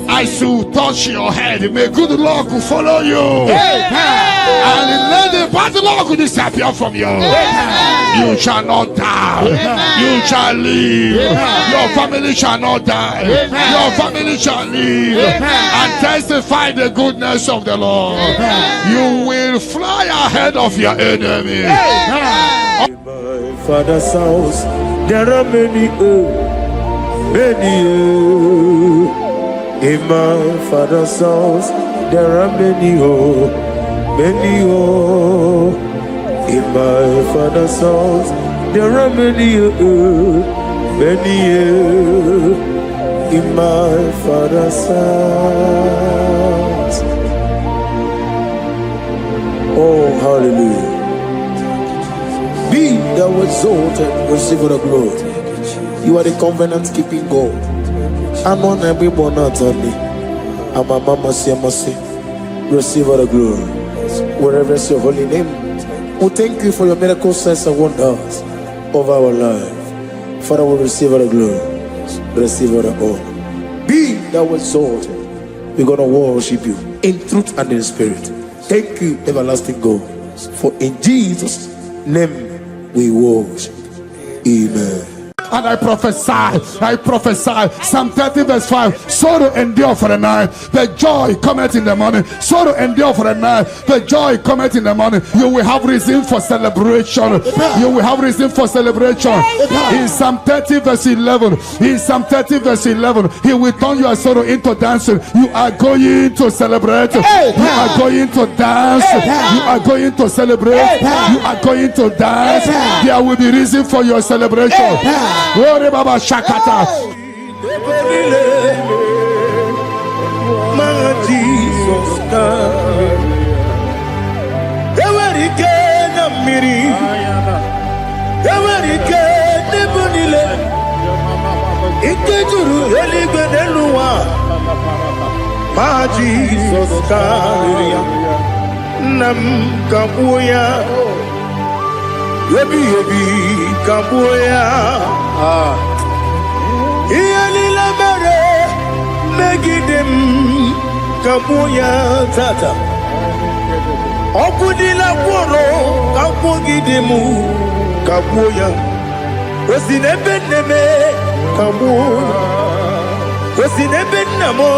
A: I should touch your head. May good luck follow you. And let the bad luck disappear from you. You shall not die. You shall live. Your family shall not die. Your family shall live and testify the goodness of the Lord. You will fly ahead of your enemy.
B: In my father's house, there are many, many. In my father's house, there are many, many. In my father's house, there are many, many. In my father's house. Oh, hallelujah. Be thou exalted, receive the glory. You are the covenant keeping God. I'm on every born out on me. I'm a mama, say, receive the glory. Wherever is your holy name, we thank you for your miracle signs and wonders of our life. Father, we receive the glory, receive the honor. Be thou exalted. We're gonna worship you in truth and in spirit. Thank you, everlasting God, for in Jesus' name we worship. Amen.
A: And I prophesy, Psalm 30 verse 5, sorrow endure for the night, the joy cometh in the morning. Sorrow endure for the night, the joy cometh in the morning. You will have reason for celebration. You will have reason for celebration. In Psalm 30 verse 11, he will turn your sorrow into dancing. You are going to celebrate. You are going to dance. You are going to celebrate. You are going to dance. There will be reason for your celebration. Ore Baba Shakata.
B: Jesus Nam Kabuya Yebi Kabuya Iyalila Mere Megidem Kabuya Tata Okudila Kworo Kabugidemu Kabuya Wesinebeneme Kabuya Wesinebenamo.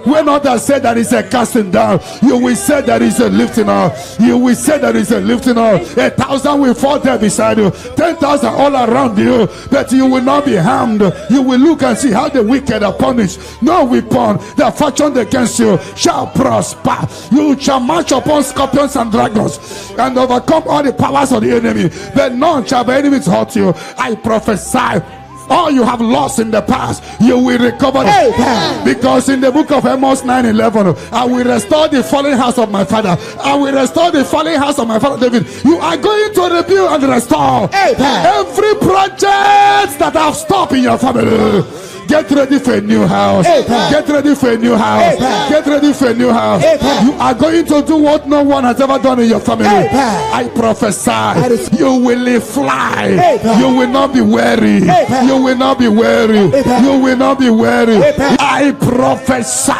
A: When others say that is a casting down, you will say that is a lifting up. You will say that is a lifting up. 1,000 will fall there beside you, 10,000 all around you, but you will not be harmed. You will look and see how the wicked are punished. No weapon that fashioned against you shall prosper. You shall march upon scorpions and dragons and overcome all the powers of the enemy, but none shall by any means hurt you. I prophesy, all you have lost in the past, you will recover it. Because in the book of Amos 9:11, I will restore the fallen house of my father. I will restore the fallen house of my father David. You are going to rebuild and restore every project that have stopped in your family. Get ready for a new house. Get ready for a new house. Get ready for a new house. You are going to do what no one has ever done in your family. I prophesy, you will fly. You will not be weary. You will not be weary. You will not be weary. I prophesy,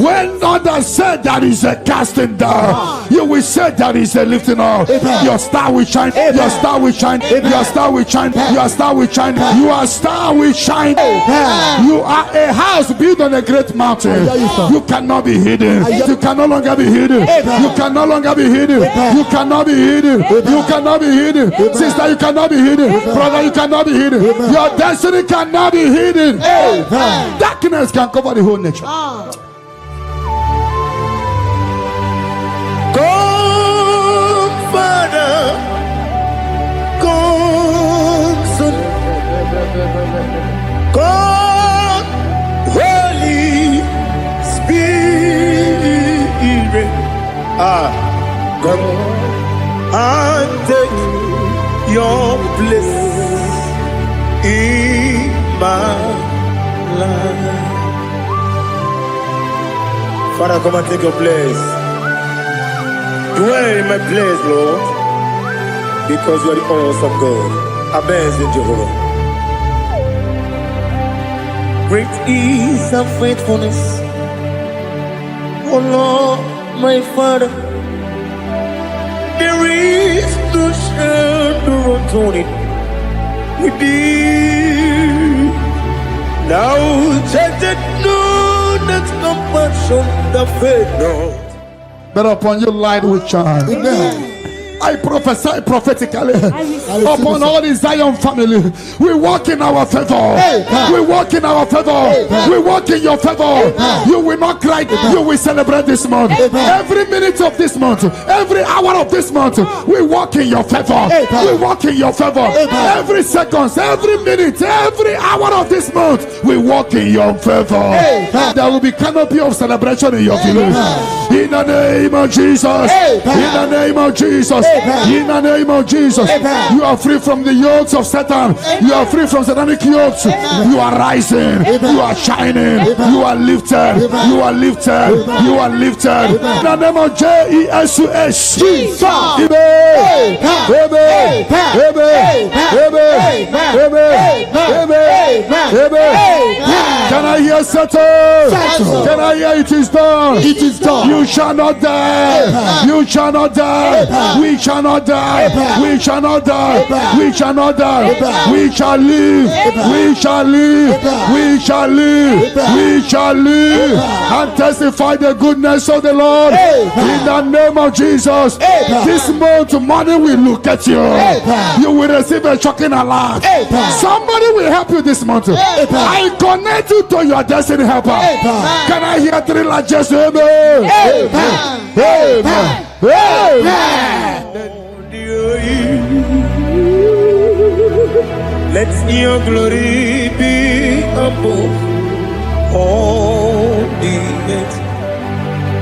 A: when others said that is a casting down, you will say that is a lifting up. Your star will shine. Your star will shine. Your star will shine. Your star will shine. Your star will shine. You are a house built on a great mountain. You cannot be hidden. You can no longer be hidden. You can no longer be hidden. You cannot be hidden. You cannot be hidden. Sister, you cannot be hidden. Brother, you cannot be hidden. Your destiny cannot be hidden. Darkness can cover the whole nature.
B: God Come and take your place in my life. Father, come and take your place. Dwell in my place, Lord, because you are the awesome God. Amazing Jehovah. Great is thy faithfulness, oh Lord, my Father. There is no shadow on it with thee. Now judged no that compassion the faith not.
A: But upon your light will shine. Amen. I prophesy prophetically upon all the Zion family. We walk in our favor. We walk in our favor. We walk in your favor. You will not cry. You will celebrate this month. Every minute of this month, every hour of this month, we walk in your favor. We walk in your favor. Every second, every minute, every hour of this month, we walk in your favor. There will be canopy of celebration in your village. In the name of Jesus. In the name of Jesus. In the name of Jesus, you are free from the yokes of Satan. You are free from satanic yokes. You are rising. You are shining. You are lifted. You are lifted. You are lifted. In the name of Jesus. Jesus. Amen. Amen. Amen. Amen. Amen. Can I hear Satan? Can I hear it is done? It is done. You shall not die. You shall not die. We shall not die. We shall not die. We shall not die. We shall live. We shall live. We shall live. We shall live and testify the goodness of the Lord in the name of Jesus. This month, money will look at you. You will receive a shocking alarm. Somebody will help you this month. I connect you to your destiny helper. Can I hear three largest amen? Amen. Amen.
B: Let your glory be above all the earth.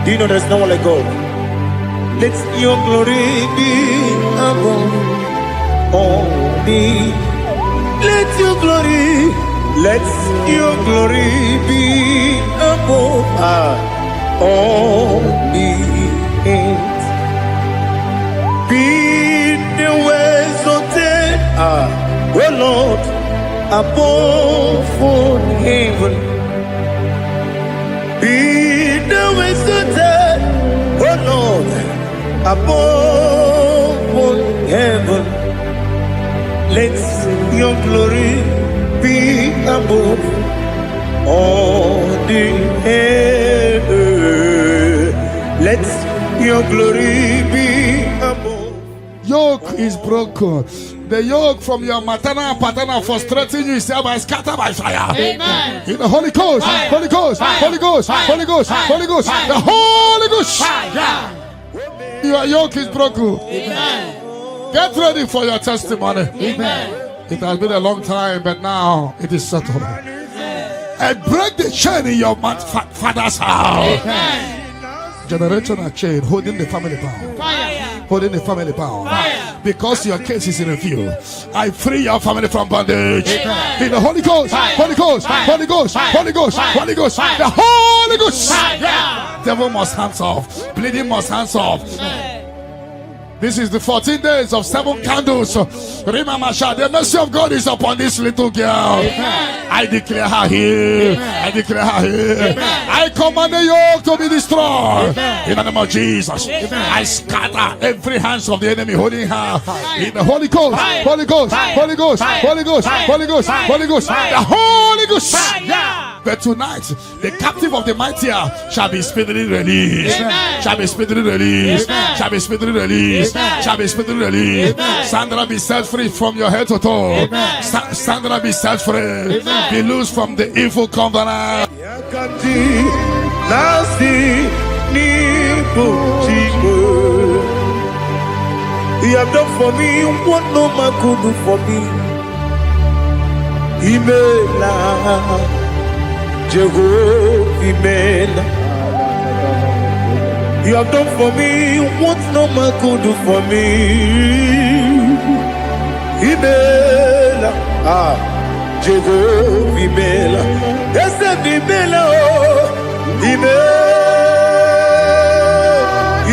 B: Do you know there's no one like God? Let your glory be above all the. Let your glory be above all the earth. Be the ways of death, oh Lord, above all heaven. Be the ways of death, oh Lord, above all heaven. Let your glory be above all the earth. Let your glory be above.
A: Yoke is broken. The yoke from your maternal and paternal frustrating you is hereby scattered by fire.
C: Amen.
A: In the Holy Ghost, Holy Ghost, Holy Ghost, Holy Ghost, Holy Ghost, the Holy Ghost. Your yoke is broken.
C: Amen.
A: Get ready for your testimony.
C: Amen.
A: It has been a long time, but now it is settled. And break the chain in your father's house.
C: Amen.
A: Generational chain holding the family bound.
C: Fire.
A: Holding the family bound.
C: Fire.
A: Because your case is in review, I free your family from bondage.
C: Amen.
A: In the Holy Ghost, Holy Ghost, Holy Ghost, Holy Ghost, Holy Ghost, the Holy Ghost. Devil must hands off. Bleeding must hands off. This is the 14 days of 7 candles. Remember, the mercy of God is upon this little girl.
C: Amen.
A: I declare her here.
C: Amen.
A: I declare her here.
C: Amen.
A: I command the yoke to be destroyed.
C: Amen.
A: In the name of Jesus.
C: Amen.
A: I scatter every hands of the enemy holding her. In the Holy Ghost,
C: Fire.
A: Holy Ghost,
C: Fire.
A: Holy Ghost,
C: Fire.
A: Holy Ghost,
C: Fire.
A: Holy Ghost,
C: Fire.
A: Holy Ghost,
C: Fire.
A: the Holy Ghost.
C: Fire.
A: But tonight, the captive of the mightier shall be speedily released.
C: Amen.
A: Shall be speedily released.
C: Amen.
A: Shall be speedily released.
C: Amen.
A: Shall be speedily released.
C: Amen.
A: Sandra, be set free from your head to toe.
C: Amen.
A: Sandra, be set free.
C: Amen.
A: Be loose from the evil covenant.
B: Yakati nasi nipo chigo. You have done for me what no man could do for me. Imela, Jehovah, Imela. You have done for me what no man could do for me. Ibela, Jehovah Ibela, Esem Ibela,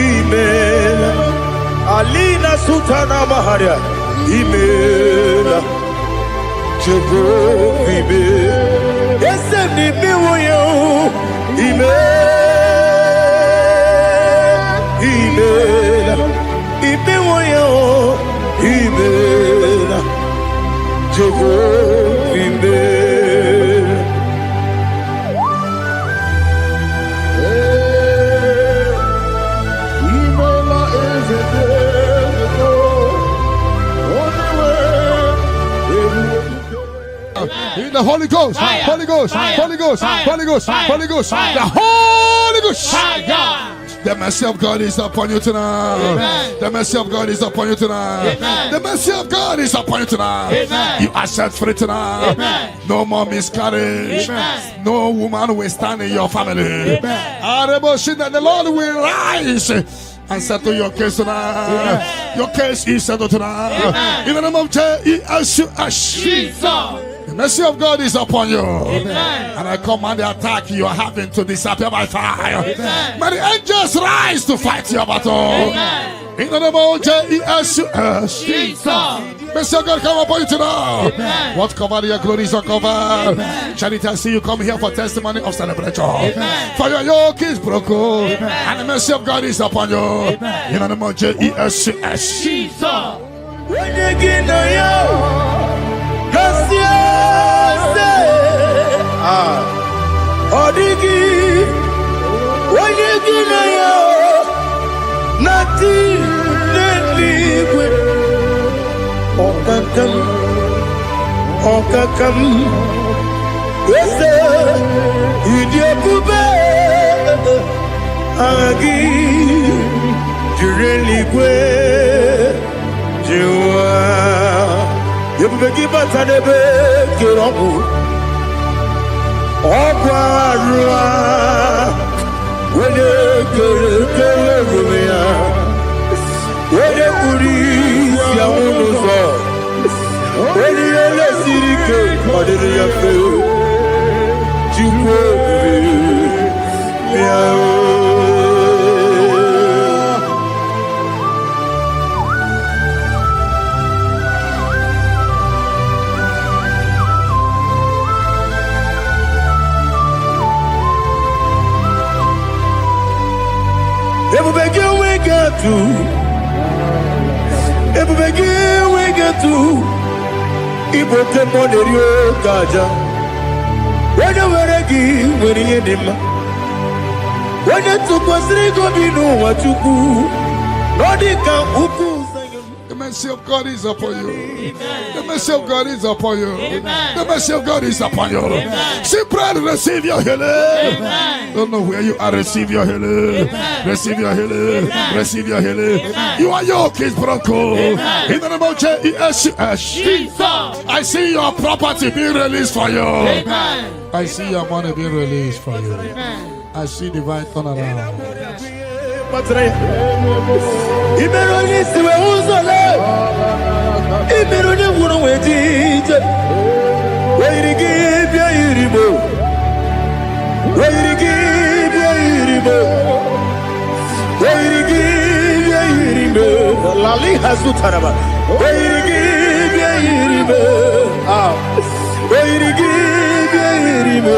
B: Ibela, Alina Sultana Maharia, Ibela, Jehovah Ibela, Esem Ibela, Ibela, Jehovah Ibela. Ibela is a
A: in the Holy Ghost,
C: Fire.
A: Holy Ghost,
C: Fire.
A: Holy Ghost,
C: Fire.
A: Holy Ghost,
C: Fire.
A: Holy Ghost,
C: Fire.
A: the Holy Ghost.
C: Fire.
A: The mercy of God is upon you tonight.
C: Amen.
A: The mercy of God is upon you tonight.
C: Amen.
A: The mercy of God is upon you tonight.
C: Amen.
A: You are set free tonight.
C: Amen.
A: No more miscarriage.
C: Amen.
A: No woman will stand in your family.
C: Amen.
A: That the Lord will rise and settle your case tonight.
C: Amen.
A: Your case is settled tonight.
C: Amen.
A: In the name of Jesus.
C: Jesus.
A: The mercy of God is upon you.
C: Amen.
A: And I command the attack you are having to disappear by fire.
C: Amen.
A: May the angels rise to fight your battle.
C: Amen.
A: In the name of Jesus.
C: Jesus.
A: Mercy of God come upon you tonight.
C: Amen.
A: What cover your glory is uncovered.
C: Amen.
A: Charity, I see you come here for testimony of celebration.
C: Amen.
A: For your yoke is broken.
C: Amen.
A: And the mercy of God is upon you.
C: Amen.
A: In the name of Jesus.
C: Jesus.
B: When you get no yo, Odigi, when you get no yo, nothing liquid. Okakam, yes, Idiakube, Agi, Jureligwe, Jua, Yubeki Batanebe, Kiroku, Okwarua, when you get when you put Yamuzo, when you let Sirike, or did you feel? Iboke moderio gaja. When you were a give, when you did him. When you took us, they go be no what you do. Nodika uku.
A: The mercy of God is upon you.
C: Amen.
A: The mercy of God is upon you.
C: Amen.
A: The mercy of God is upon you.
C: Amen.
A: See, pray to receive your healing.
C: Amen.
A: Don't know where you are. Receive your healing.
C: Amen.
A: Receive your healing.
C: Amen.
A: Receive your healing.
C: Amen.
A: You are yoke is broken.
C: Amen.
A: In the name of Jesus.
C: Jesus.
A: I see your property being released for you.
C: Amen.
A: I see your money being released for you.
C: Amen.
A: I see divine turnaround.
B: Imeroni siwe uzole. Imeroni wunu wejije. Weirigi bia iribo. Weirigi bia iribo. Weirigi bia iribo. Lali hasutaraba. Weirigi bia iribo. Weirigi bia iribo.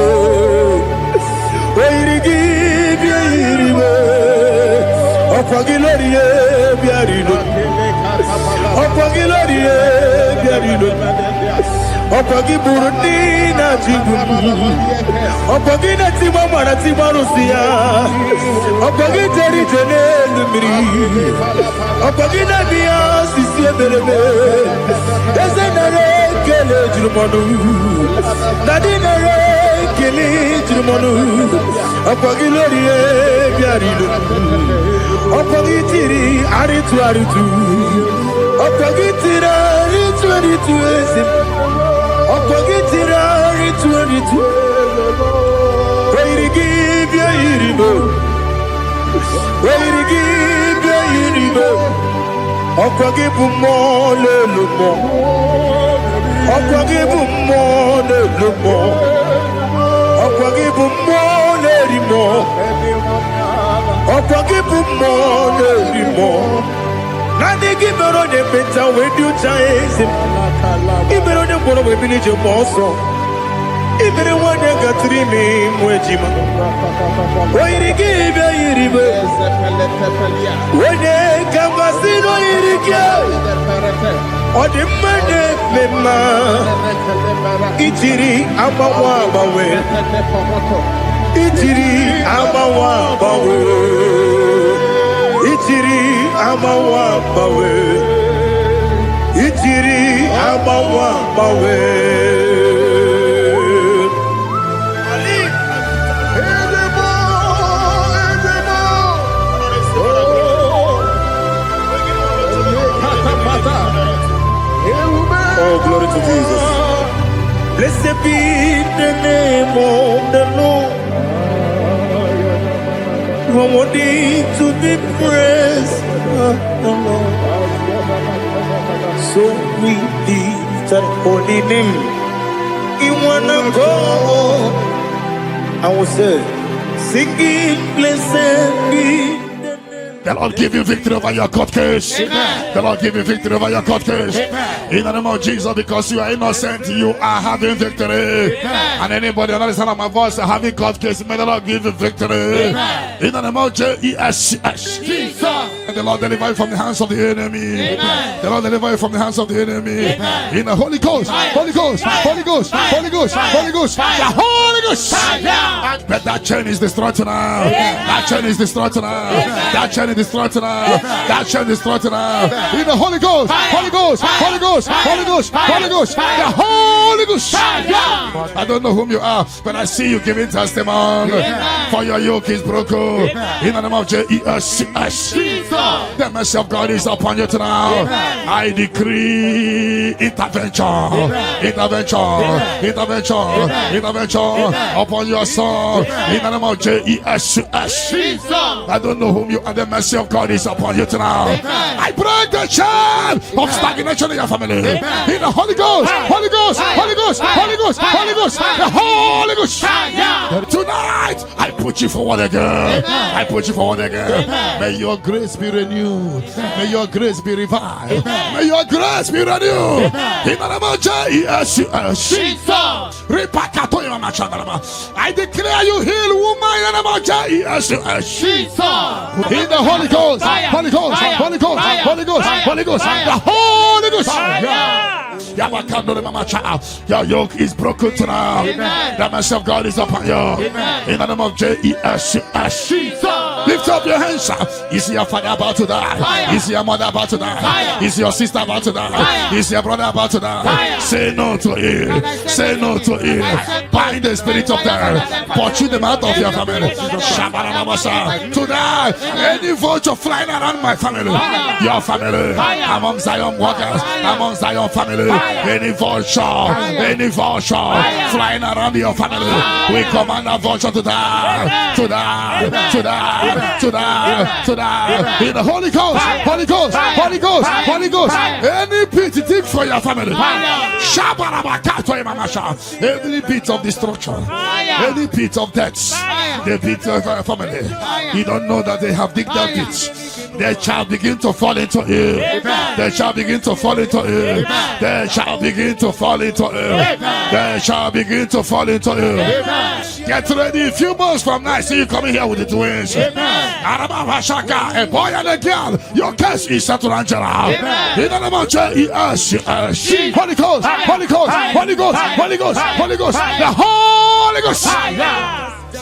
B: Weirigi bia iribo. Opagiloriye biarino. Opagiloriye biarino. Opagiburundi na jibu. Opagina timama na timarusia. Opagiteri jene numiri. Opagina biya sisi eberebe. Ezenare kele jirumonu. Nadinare kele jirumonu. Opagiloriye biarino. Opagitiri aritu. Opagitira aritu. Opagitira aritu. Weirigi bia iribo. Okwagibu mo lelumo. Okwagibu mo lelumo. Okwagibu mo lerimo. Okwagibu mo lerimo. Nani gibero ne beta wedu chaise. Ibero ne boro we bilije moso. Ibero wane gatrimi mwejima. Oirigi ibe iribe. Wene kambasino irige. Odimane mema. Itiri amawa bawe. Itiri amawa bawe. Itiri amawa bawe. Itiri amawa bawe. Oh, glory to Jesus. Blessed be the name of the Lord. Worthy to be praised. So we lift that holy name. You wanna go? I will say, singing, blessed be.
A: The Lord give you victory over your court case. Amen. The Lord give you victory over your court case. Amen. In the name of Jesus, because you are innocent, you are having victory. Amen. And anybody under the sound of my voice having court case, may the Lord give you victory. Amen. In the name of Jesus. And the Lord deliver you from the hands of the enemy. Amen. The Lord deliver you from the hands of the enemy. Amen. In the Holy Ghost, Holy Ghost, Holy Ghost, Holy Ghost, Holy Ghost, the Holy Ghost. But that chain is destroyed tonight. That chain is destroyed tonight. That chain is destroyed tonight. That chain is destroyed tonight. In the Holy Ghost, Holy Ghost, Holy Ghost, Holy Ghost, Holy Ghost, the Holy Ghost. I don't know whom you are, but I see you giving testimony. For your yoke is broken. In the name of Jesus. The mercy of God is upon you tonight. I decree intervention, intervention upon your soul. In the name of Jesus. I don't know whom you are. The mercy of God is upon you tonight. I break the chain of stagnation in your family. In the Holy Ghost, Holy Ghost, Holy Ghost, Holy Ghost, Holy Ghost, the Holy Ghost. Tonight, I put you forward again. I put you forward again. May your grace be renewed. May your grace be revived. May your grace be renewed. In the name of Jesus. I declare you heal, woman. In the name of Jesus. In the Holy Ghost, Holy Ghost, Holy Ghost, Holy Ghost, Holy Ghost, the Holy Ghost. Your yoke is broken tonight. The mercy of God is upon you. In the name of Jesus. Lift up your hands. Is your father about to die? Is your mother about to die? Is your sister about to die? Is your brother about to die? Say no to it. Say no to it. Bind the spirit of death. Pursue them out of your family. Tonight, any vulture flying around my family, your family, among Zion workers, among Zion family, any vulture flying around your family, we command a vulture to die, to die, to die, to die, to die. In the Holy Ghost, Holy Ghost, Holy Ghost, Holy Ghost. Any pit dig for your family. Every pit of destruction, any pit of death, the pit of your family. You don't know that they have digged that pit. They shall begin to fall into it. They shall begin to fall into it. They shall begin to fall into it. They shall begin to fall into it. Get ready. A few months from now, I see you coming here with the twins. A boy and a girl. Your case is settled, Angela. In the name of Jesus. Holy Ghost, Holy Ghost, Holy Ghost, Holy Ghost, Holy Ghost, the Holy Ghost.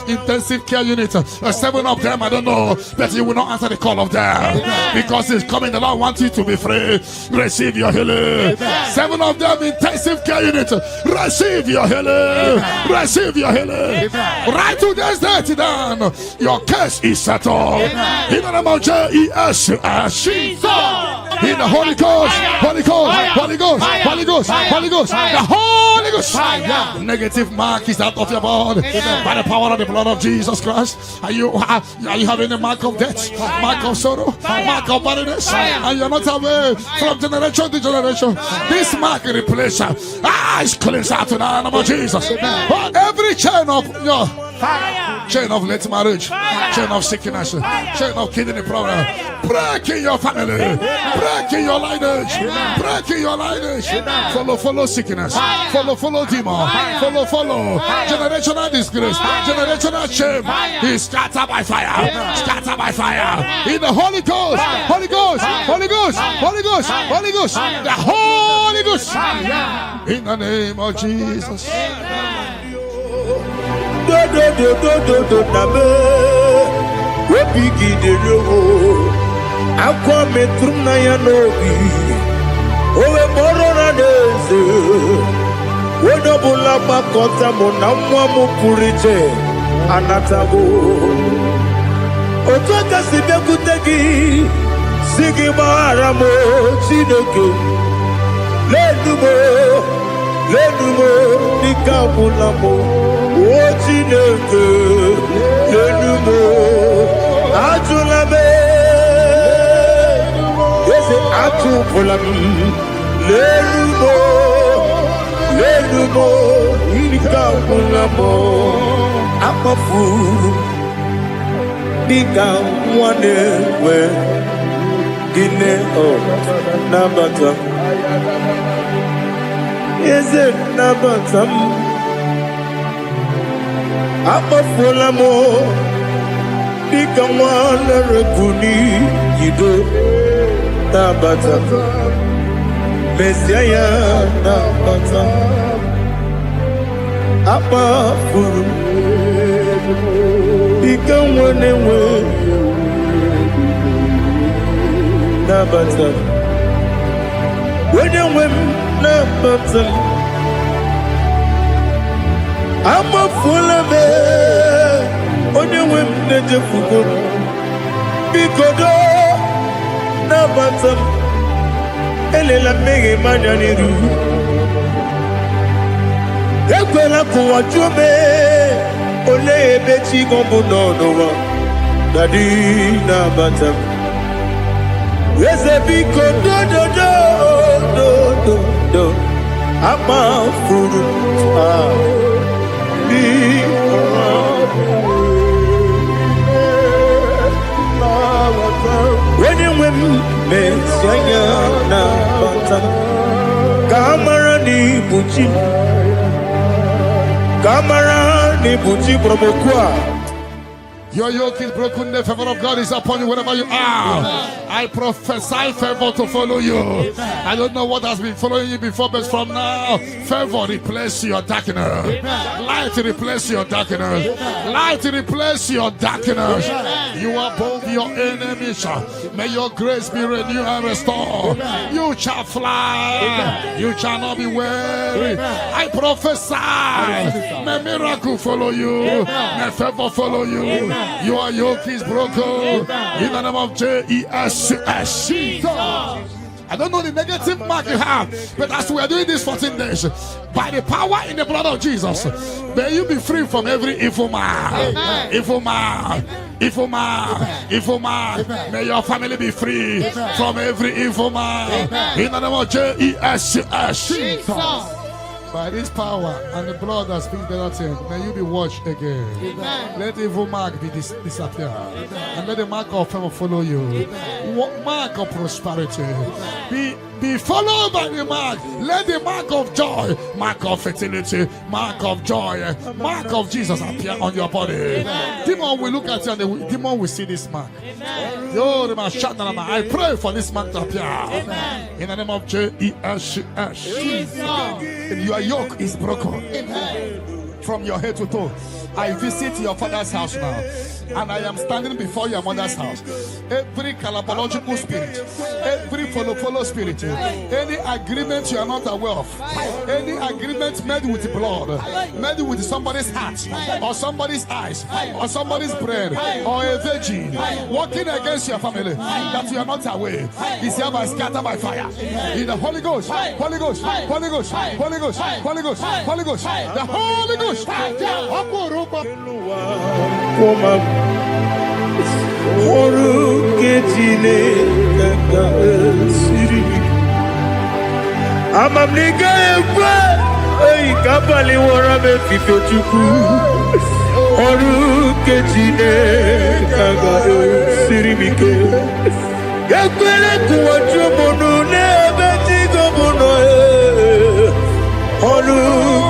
A: Intensive care unit, 7 of them, I don't know, but you will not answer the call of them because it's coming. The Lord wants you to be free. Receive your healing. 7 of them, intensive care unit, receive your healing. Receive your healing. Right to this day, down. Your case is settled. In the name of Jesus. In the Holy Ghost, Holy Ghost, Holy Ghost, Holy Ghost, Holy Ghost, the Holy Ghost. Ghost.
C: Fire.
A: Negative mark is out of your body. By the power of the blood of Jesus Christ. Are you having a mark of death? Mark of sorrow? Mark of barrenness? And you're not away from generation to generation. This mark replace it's cleansed out in the name of Jesus. Every chain of your chain of late marriage, chain of sickness, chain of kidney problem, break in your family, break in your lineage, break in your lineage. Follow sickness, follow demon, follow generational disgrace, generational shame. Is scattered by fire, scattered by fire. In the Holy Ghost, Holy Ghost, Holy Ghost, Holy Ghost, Holy Ghost, the Holy Ghost. In the name of Jesus.
B: Lenumo nikabulamo ochineke lenumo ajulame yese atupulam lenumo nikabulamo amafu nikamwanewe gine o nabata. Is it never some? I'm a full of more. Become one reguni. You do Nabata. Messiah Nabata. I'm a fool. Become one away. Nabata. When you win. I'm a fool of it. On your women, the fool. Because no bottom. Ella make money. Equela Kuachume. Ole Betty Gombuno. Daddy, no bottom. Yes, a big do. I'm a fool. When you win, Messiah, Camarani Bucci, Promokwa.
A: Your yoke is broken, the favor of God is upon you wherever you are. I prophesy favor to follow you. I don't know what has been following you before, but from now, favor replace your darkness. Light replace your darkness. Light replace your darkness. You are above your enemies. May your grace be renewed and restored. You shall fly. You shall not be weary. I prophesy. May miracle follow you. May favor follow you. Your yoke is broken in the name of Jesus. I don't know the negative mark you have, but as we are doing this 14 days, by the power in the blood of Jesus, may you be free from every evil man. Evil man. May your family be free from every evil man. In the name of Jesus. By this power and the blood that speaks better things, may you be washed again. Let the evil mark be disappear. And let the mark of favor follow you. Mark of prosperity. Be followed by the mark. Let the mark of joy, mark of fertility, mark of joy, mark of Jesus appear on your body. Demon will look at you and the demon will see this mark. I pray for this mark to appear. In the name of Jesus. Your yoke is broken. From your head to toe. I visit your father's house now. and I am standing before your mother's house. Every calabological spirit, every follow spirit, any agreement you are not aware of, any agreement made with blood, made with somebody's heart, or somebody's eyes, or somebody's brain, or a virgin, working against your family, that you are not aware, is hereby scattered by fire. In the Holy Ghost, Holy Ghost, Holy Ghost, Holy Ghost, Holy Ghost, Holy Ghost, the Holy Ghost.
B: Kapali warabe fife chuku oru kejine kaga siribike yakwele kuwacho monu nebe tigo mono oru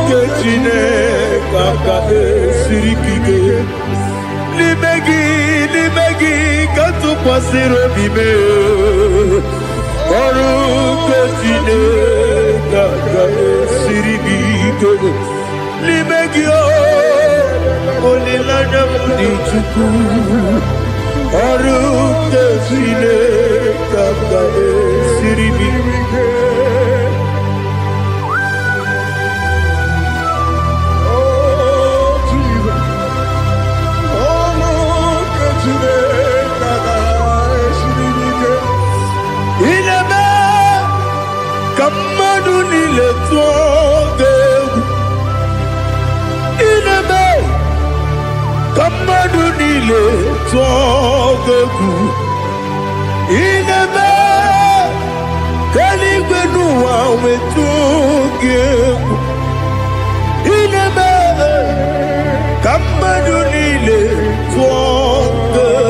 B: kejine kaga siribike limegi katu pasiro bime oru kejine kaga siribike limegio olilanya mdichuku aruke sile kaka siribike. Oh Jesus, aruke sile kaka siribike. Ineme kamadu nile tuoge. Kamadu nile togeku inebe kaligwenu wa wetugeku inebe kamadu nile togeku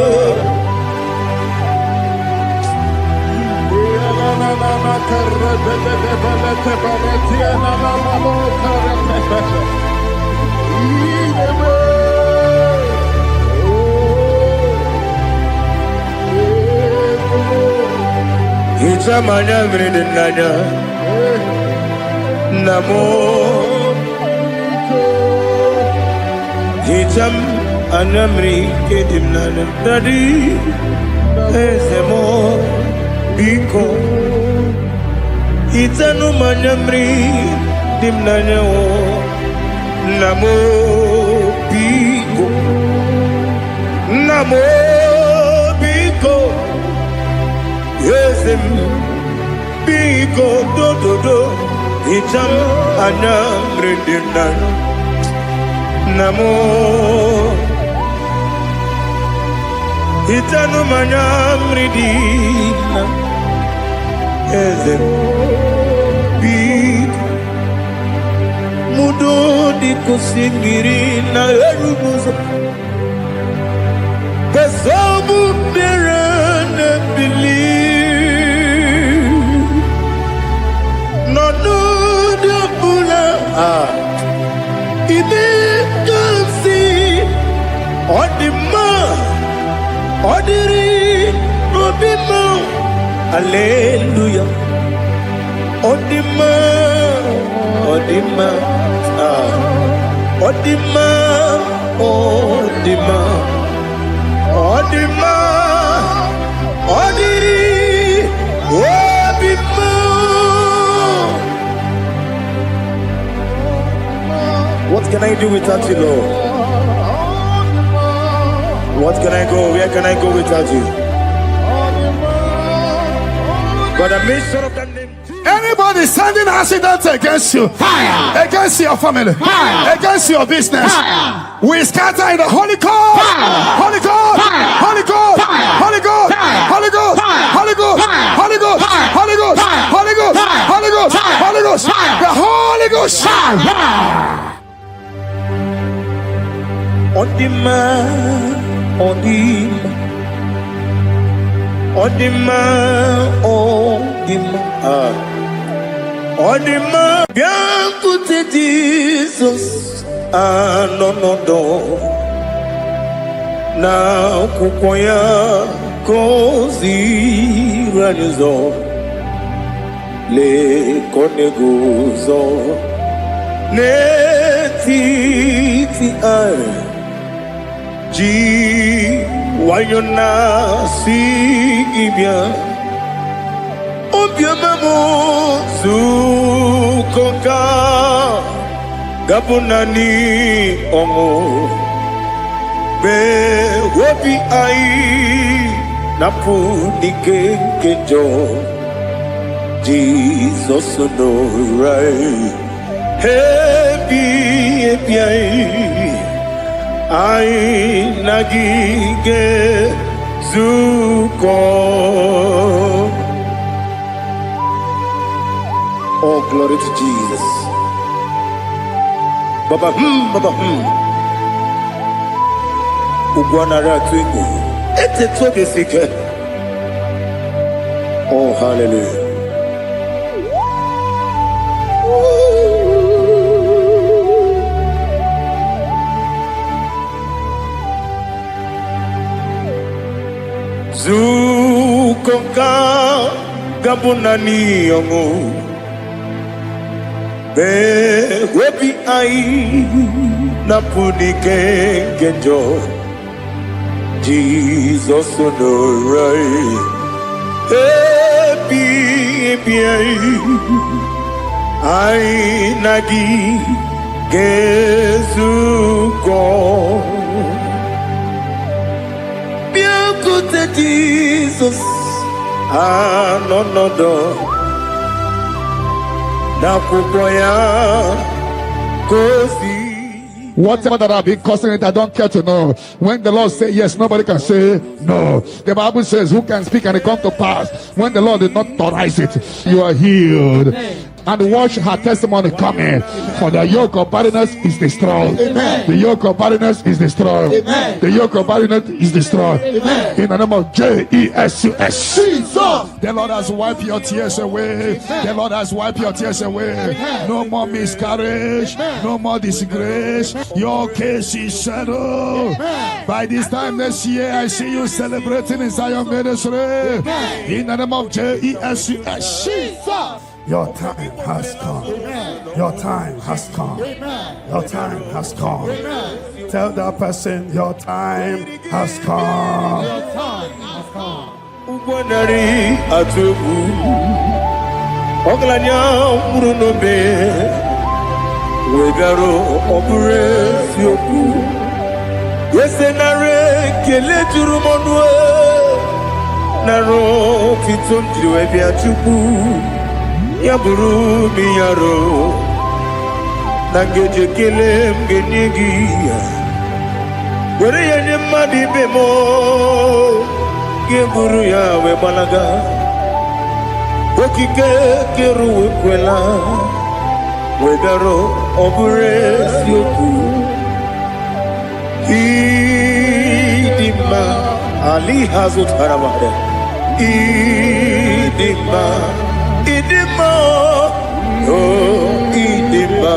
B: Ita manya vrede nanya namo Itam anamri kedim nanya dadi ezemo biko Itanu manyamri dim nanya o namo biko namo biko Yesem biko do itam anamri dinan namo itanu manamri dinan yesem biko mudo di kusingiri na erubuzo kasabu berana believe Ibe kansi odima odiri obima hallelujah odima odima odima odima odima odiri obima. What can I do without you, Lord? What can I go? Where can I go without you? But I made sure of that name.
A: Anybody sending accidents against you, fire. Against your family, fire. Against your business, fire. We scatter in the Holy Ghost, Holy Ghost, Holy Ghost, Holy Ghost, Holy Ghost, Holy Ghost, Holy Ghost, Holy Ghost, Holy Ghost, Holy Ghost, Holy Ghost, the Holy Ghost.
B: Odima, odima, odima, odima, odima. Bien écoutez Jesus, no. Na kukoya kozi ranizo, le koneguzo, ne titi ay. Ji wayona si ibia Obiamamu Zukoka Gabunani Omo Be Wobi Ai Napu Nike Kejo Jesus no right Happy Ai Nagige Zuko. Oh, glory to Jesus. Baba, Baba, Ugwanara Twingo. It's a toke secret. Oh, hallelujah. Zukonka Gabunani Yongo. Be webi ai na punike genjo Jesus no right happy ai nagi gezuko bien côté Jesus no
A: Whatever that I've been causing it, I don't care to know. When the Lord says yes, nobody can say no. The Bible says, who can speak and it come to pass? When the Lord did not authorize it, you are healed. And watch her testimony coming. For the yoke of barrenness is destroyed. Amen. The yoke of barrenness is destroyed. Amen. The yoke of barrenness is destroyed. Amen. In the name of Jesus. The Lord has wiped your tears away. Amen. The Lord has wiped your tears away. Amen. No more miscarriage. Amen. No more disgrace. Your case is settled. Amen. By this time next year, I see you celebrating in Zion ministry. Amen. In the name of Jesus. Your time has come. Amen. Your time has come. Amen. Your time has come. Amen. Tell that person your time has come. Your time has come.
B: Uwanari atubu Oglanya murunobe Wegaro obure sioku Yesenare kele jurumonwe Naro titunjiwe biachuku Yaburu miyaro Nangeje kele mgenigia Were yenye madi bemo Geburu ya we balaga Okike keru we kwela Wegaro obure sioku Idima Ali hazut haramade Idima oh Idima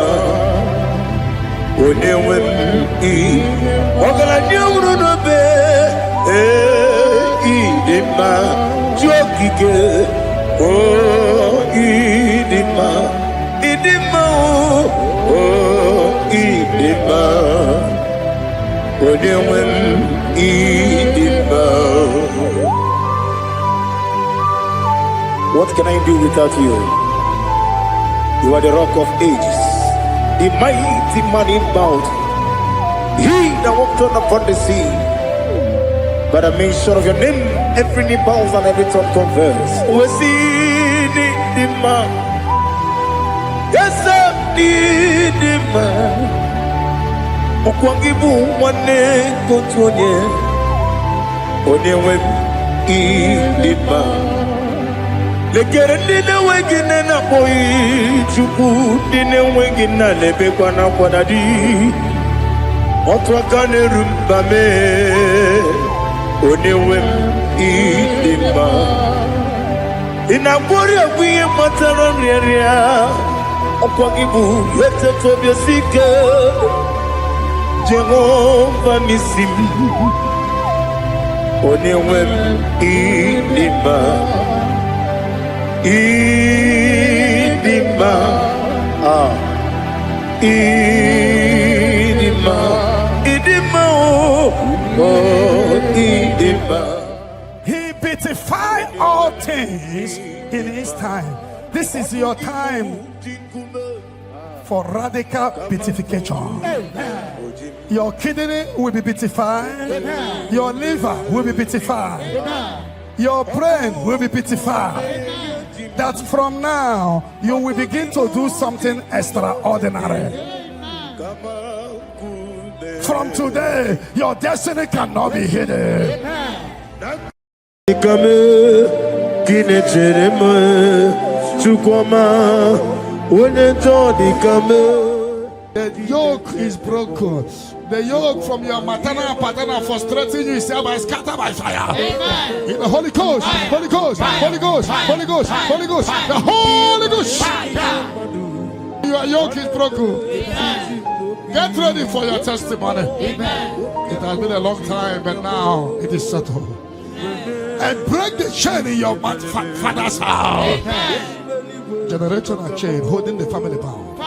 B: Onewem Ogala nyuru no be Idima Jokike oh Idima oh Idima Onewem Idima. What can I do without you? You are the rock of ages, the mighty man in battle. He that walked on upon the sea. By the mention of your name, every knee bows and every tongue confesses. We see the man. Yes, sir, the man. Okwangibu wane kotonye. Onyewe the man. Lekere dine wegine na boyi chuku dine wegina lebe kwa na kwadadi Otwa kane rumbame Onewe idima Inabori abuye matara riaria Okwagibu yete tobya sike Jehova misim Onewe idima Idima, Idima, Idima,
A: He beatified all things in his time. This is your time for radical beatification. Your kidney will be beatified. Your liver will be beatified. Your brain will be beatified. That from now you will begin to do something extraordinary. From today, your destiny cannot be hidden. The yoke is broken. The yoke from your maternal and paternal frustrating you is scattered by fire. Amen. In the Holy Ghost, Holy Ghost, Holy Ghost, Holy Ghost, Holy Ghost, the Holy Ghost. Your yoke is broken. Amen. Get ready for your testimony. Amen. It has been a long time, but now it is settled. And break the chain in your father's house. Amen. Generational chain holding the family bound.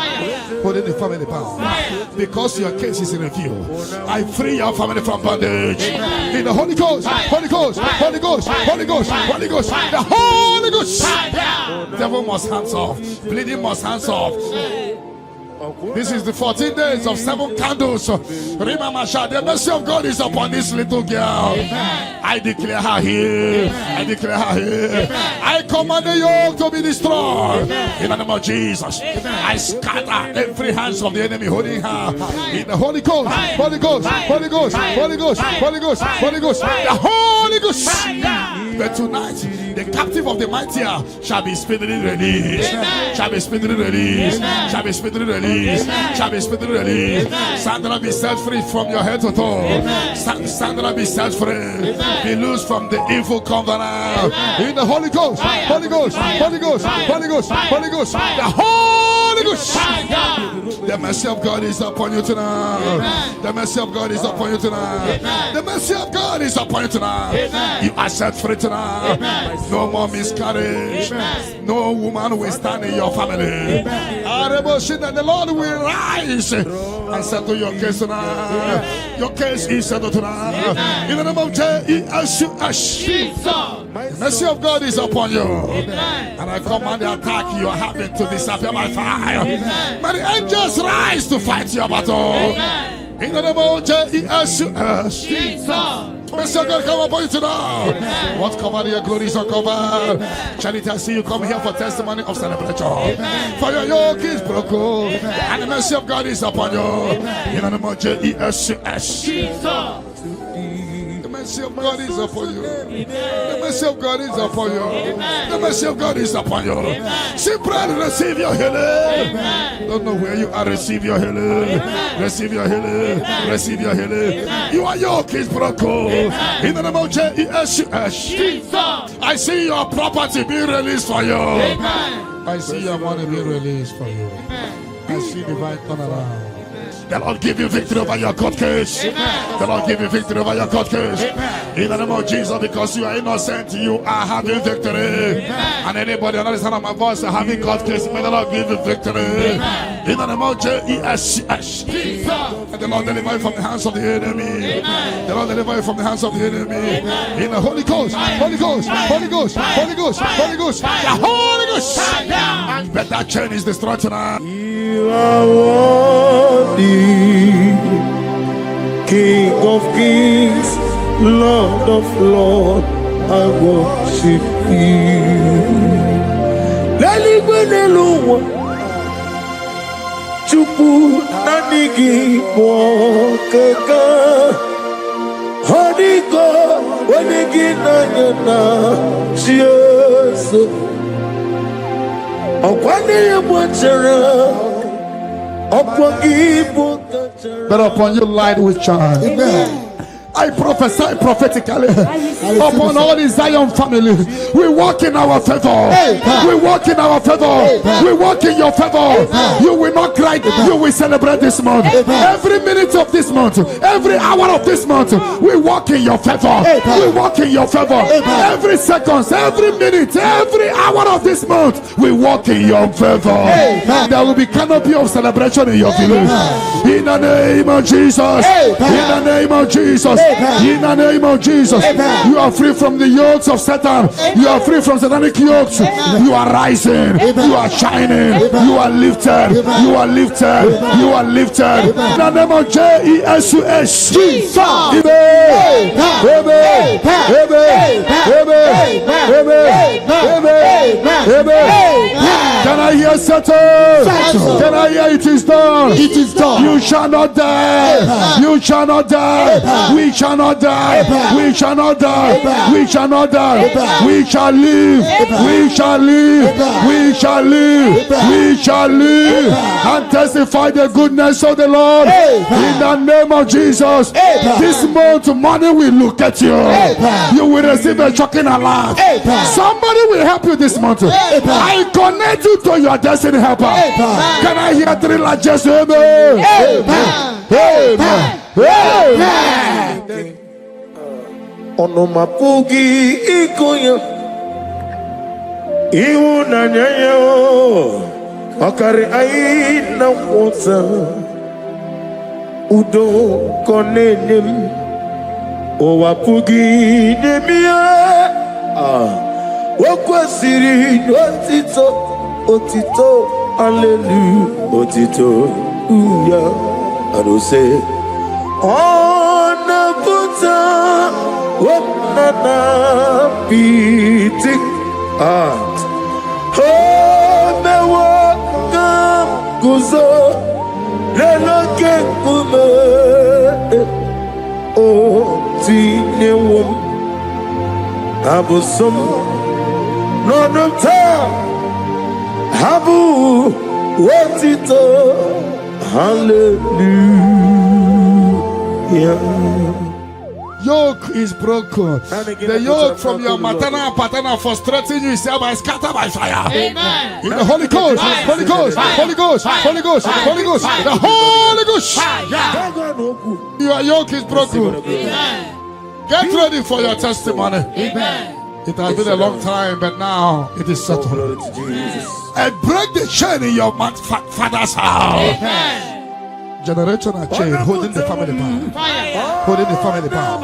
A: Holding the family bound. Because your case is in review. I free your family from bondage. Amen. In the Holy Ghost, Holy Ghost, Holy Ghost, Holy Ghost, Holy Ghost, the Holy Ghost. Devil must hands off. Bleeding must hands off. This is the 14 days of 7 candles. Remember, the mercy of God is upon this little girl. Amen. I declare her here. Amen. I declare her here. Amen. I command the yoke to be destroyed. Amen. In the name of Jesus. Amen. I scatter every hands of the enemy holding her. In the Holy Ghost, Holy Ghost, Holy Ghost, Holy Ghost, Holy Ghost, Holy Ghost, the Holy Ghost. But tonight, the captive of the mighty shall be speedily released. Amen. Shall be speedily released. Amen. Shall be speedily released. Amen. Shall be speedily released. Sandra, be set free from your head to toe. Sandra, be set free. Amen. Be loose from the evil covenant. Amen. In the Holy Ghost, Holy Ghost, Holy Ghost, Holy Ghost, Holy Ghost, the Holy Ghost. The mercy of God is upon you tonight. Amen. The mercy of God is upon you tonight. Amen. The mercy of God is upon you tonight. Amen. You are set free tonight. Amen. No more miscarriage. Amen. No woman will stand in your family. The Lord will rise and settle your case tonight. Amen. Your case is settled tonight. Amen. In the name of Jesus. The mercy of God is upon you. Amen. And I command the attack you are having to disappear by fire. Amen. May the angels rise to fight your battle. Amen. In the name of Jesus. Mercy of God come upon you tonight. Amen. What covered your glory is uncovered. Charity, I see you come here for testimony of celebration. Amen. For your yoke is broken. Amen. And the mercy of God is upon you. Amen. In the name of Jesus. The mercy of God is upon you. The mercy of God is upon you. The mercy of God is upon you. Simply receive your healing. Don't know where you are. Receive your healing. Receive your healing. Receive your healing. Your yoke is broken. In the name of Jesus. I see your property being released for you. I see your money being released for you. I see divine turnaround. The Lord give you victory over your court case. Amen. The Lord give you victory over your court case. Amen. In the name of Jesus, because you are innocent, you are having victory. Amen. And anybody under the sound of my voice having court case, may the Lord give you victory. Amen. In the name of Jesus. And the Lord deliver you from the hands of the enemy. Amen. The Lord deliver you from the hands of the enemy. Amen. In the Holy Ghost, Holy Ghost, Holy Ghost, Holy Ghost, Holy Ghost, the Holy Ghost. But that chain is destroyed tonight.
B: You are worthy, King of kings, Lord of lords, I worship you. Lalibenelua, Chupu nanigi mwokeka, Honigo wanigi nanyana, Jesus. Okwani mwachara.
A: But upon you light will shine. Amen. I prophesy prophetically upon all the Zion family. We walk in our favor. We walk in our favor. We walk in your favor. You will not cry. You will celebrate this month. Every minute of this month, every hour of this month, we walk in your favor. We walk in your favor. Every second, every minute, every hour of this month, we walk in your favor. There will be canopy of celebration in your village. In the name of Jesus. In the name of Jesus. In the name of Jesus, you are free from the yokes of Satan. You are free from satanic yokes. You are rising. You are shining. You are lifted. You are lifted. You are lifted. In the name of Jesus. Jesus. Amen. Amen. Can I hear settle? Can I hear it is done?
D: It is done.
A: You shall not die. You shall not die. We shall not die. We shall not die. We shall not die. We shall live. We shall live. We shall live. We shall live and testify the goodness of the Lord. In the name of Jesus. This month money will look at you. You will receive a shocking alarm. Somebody will help you this month. I connect you to your destiny helper. Can I hear three largest amen? Amen. Amen.
B: Onomapugi ikoya iuna nyayo akari aina wota udo konenem owapugi demia wakwasiri otito hallelujah otito uya arose ona puta Wapnana beating me wakam guzo lelake kume o tinewum abusum nonumta habu watito hallelujah.
A: Yoke is broken. The yoke from your maternal paternal frustrating you is hereby scattered by fire.
C: Amen.
A: In the Holy Ghost, Holy Ghost, Holy Ghost, Holy Ghost, Holy Ghost, the Holy Ghost. Your yoke is broken.
C: Amen.
A: Get ready for your testimony.
C: Amen.
A: It has been a long time, but now it is settled. And break the chain in your father's house.
C: Amen.
A: Generational chain holding the family bound. Holding the family bound.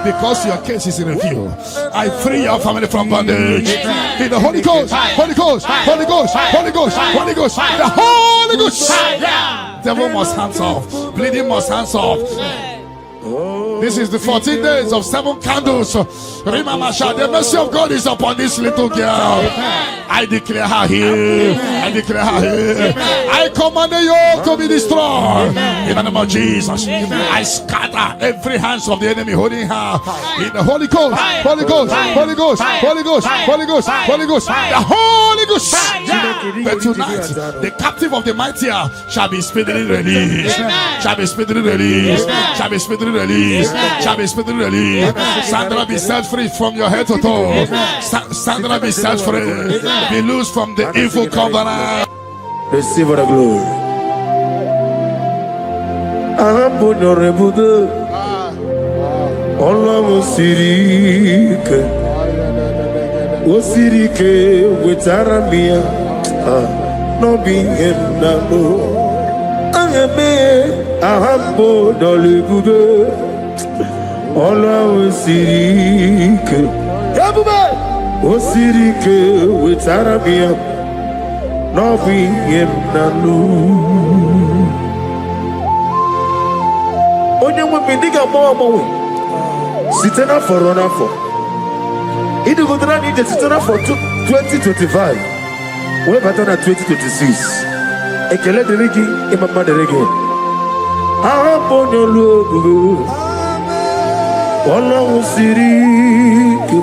A: Because your case is in review. I free your family from bondage. In the Holy Ghost, Holy Ghost, Holy Ghost, Holy Ghost, Holy Ghost, the Holy Ghost. Devil must hands off. Bleeding must hands off. This is the 14 days of 7 candles. Remember, the mercy of God is upon this little girl. I declare her here. I declare her here. I command the yoke to be destroyed. In the name of Jesus. I scatter every hands of the enemy holding her. In the Holy Ghost, Holy Ghost, Holy Ghost, Holy Ghost, Holy Ghost, Holy Ghost, the Holy Ghost. But tonight, the captive of the mighty shall be speedily released. Shall be speedily released. Shall be speedily released. Shall be speedily released. Sandra, be set free from your head to toe. Sandra, be set free. Be loose from the evil covenant.
B: Receive the glory. Allah Osirike wetaramia no being no Angame ahambo dolebube Allah Osirike Yabuba Osirike wetaramia no being no Onye mwe bindiga mwa Sitena for runner for It will not need a sitter for 2025. We're better than 2026. A kele de rigi, a mamma de rigi. I'm on your logo. Allah Sirike.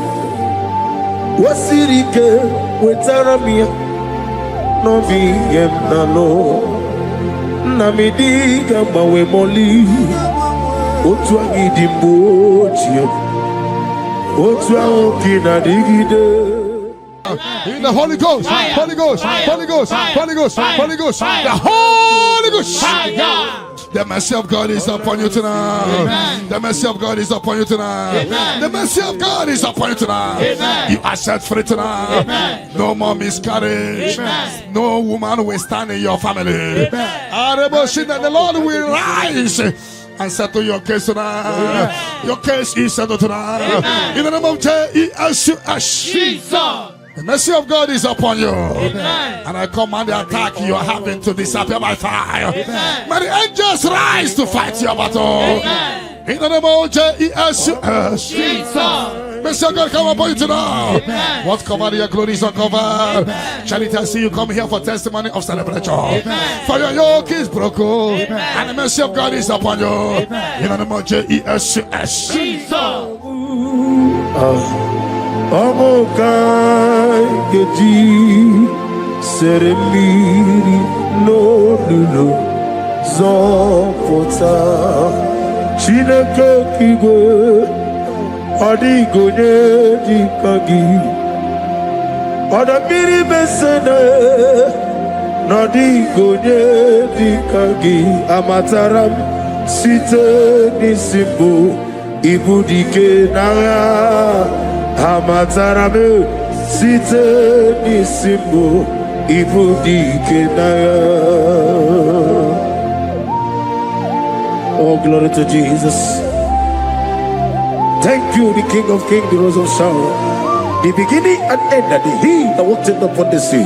B: What Sirike with Taramia? No being no. Namidiga Mawe Moli. Otwagi Dimbochio. In the Holy Ghost, Holy Ghost, Holy Ghost, Holy Ghost, Holy Ghost, the Holy Ghost. The mercy of God is upon you tonight. The mercy of God is upon you tonight. The mercy of God is upon you tonight. You are set free tonight. No more miscarriage. No woman will stand in your family. The Lord will rise
A: and settle your case tonight. Your case is settled tonight. In the name of Jesus. The mercy of God is upon you. And I command the attack you are having to disappear by fire. May the angels rise to fight your battle. In the name of Jesus. Mercy of God come upon you tonight. What's covered, your glory is uncovered. Charity, I see you come here for testimony of celebration. For your yoke is broken. And the mercy of God is upon you. In the name of Jesus.
B: Amokai Gedi Seremiri Lolo Zopota Chineke Kigwe Adigonye Dikagi Adamiri Besene Nadigonye Dikagi Amataram Site Nisimbu Ibudike Naya Amatarame Site Nisimbo Ibudike Naya. Oh, glory to Jesus. Thank you, the King of Kings, the Rose of Sharon, the beginning and end, and the He that walked upon the sea.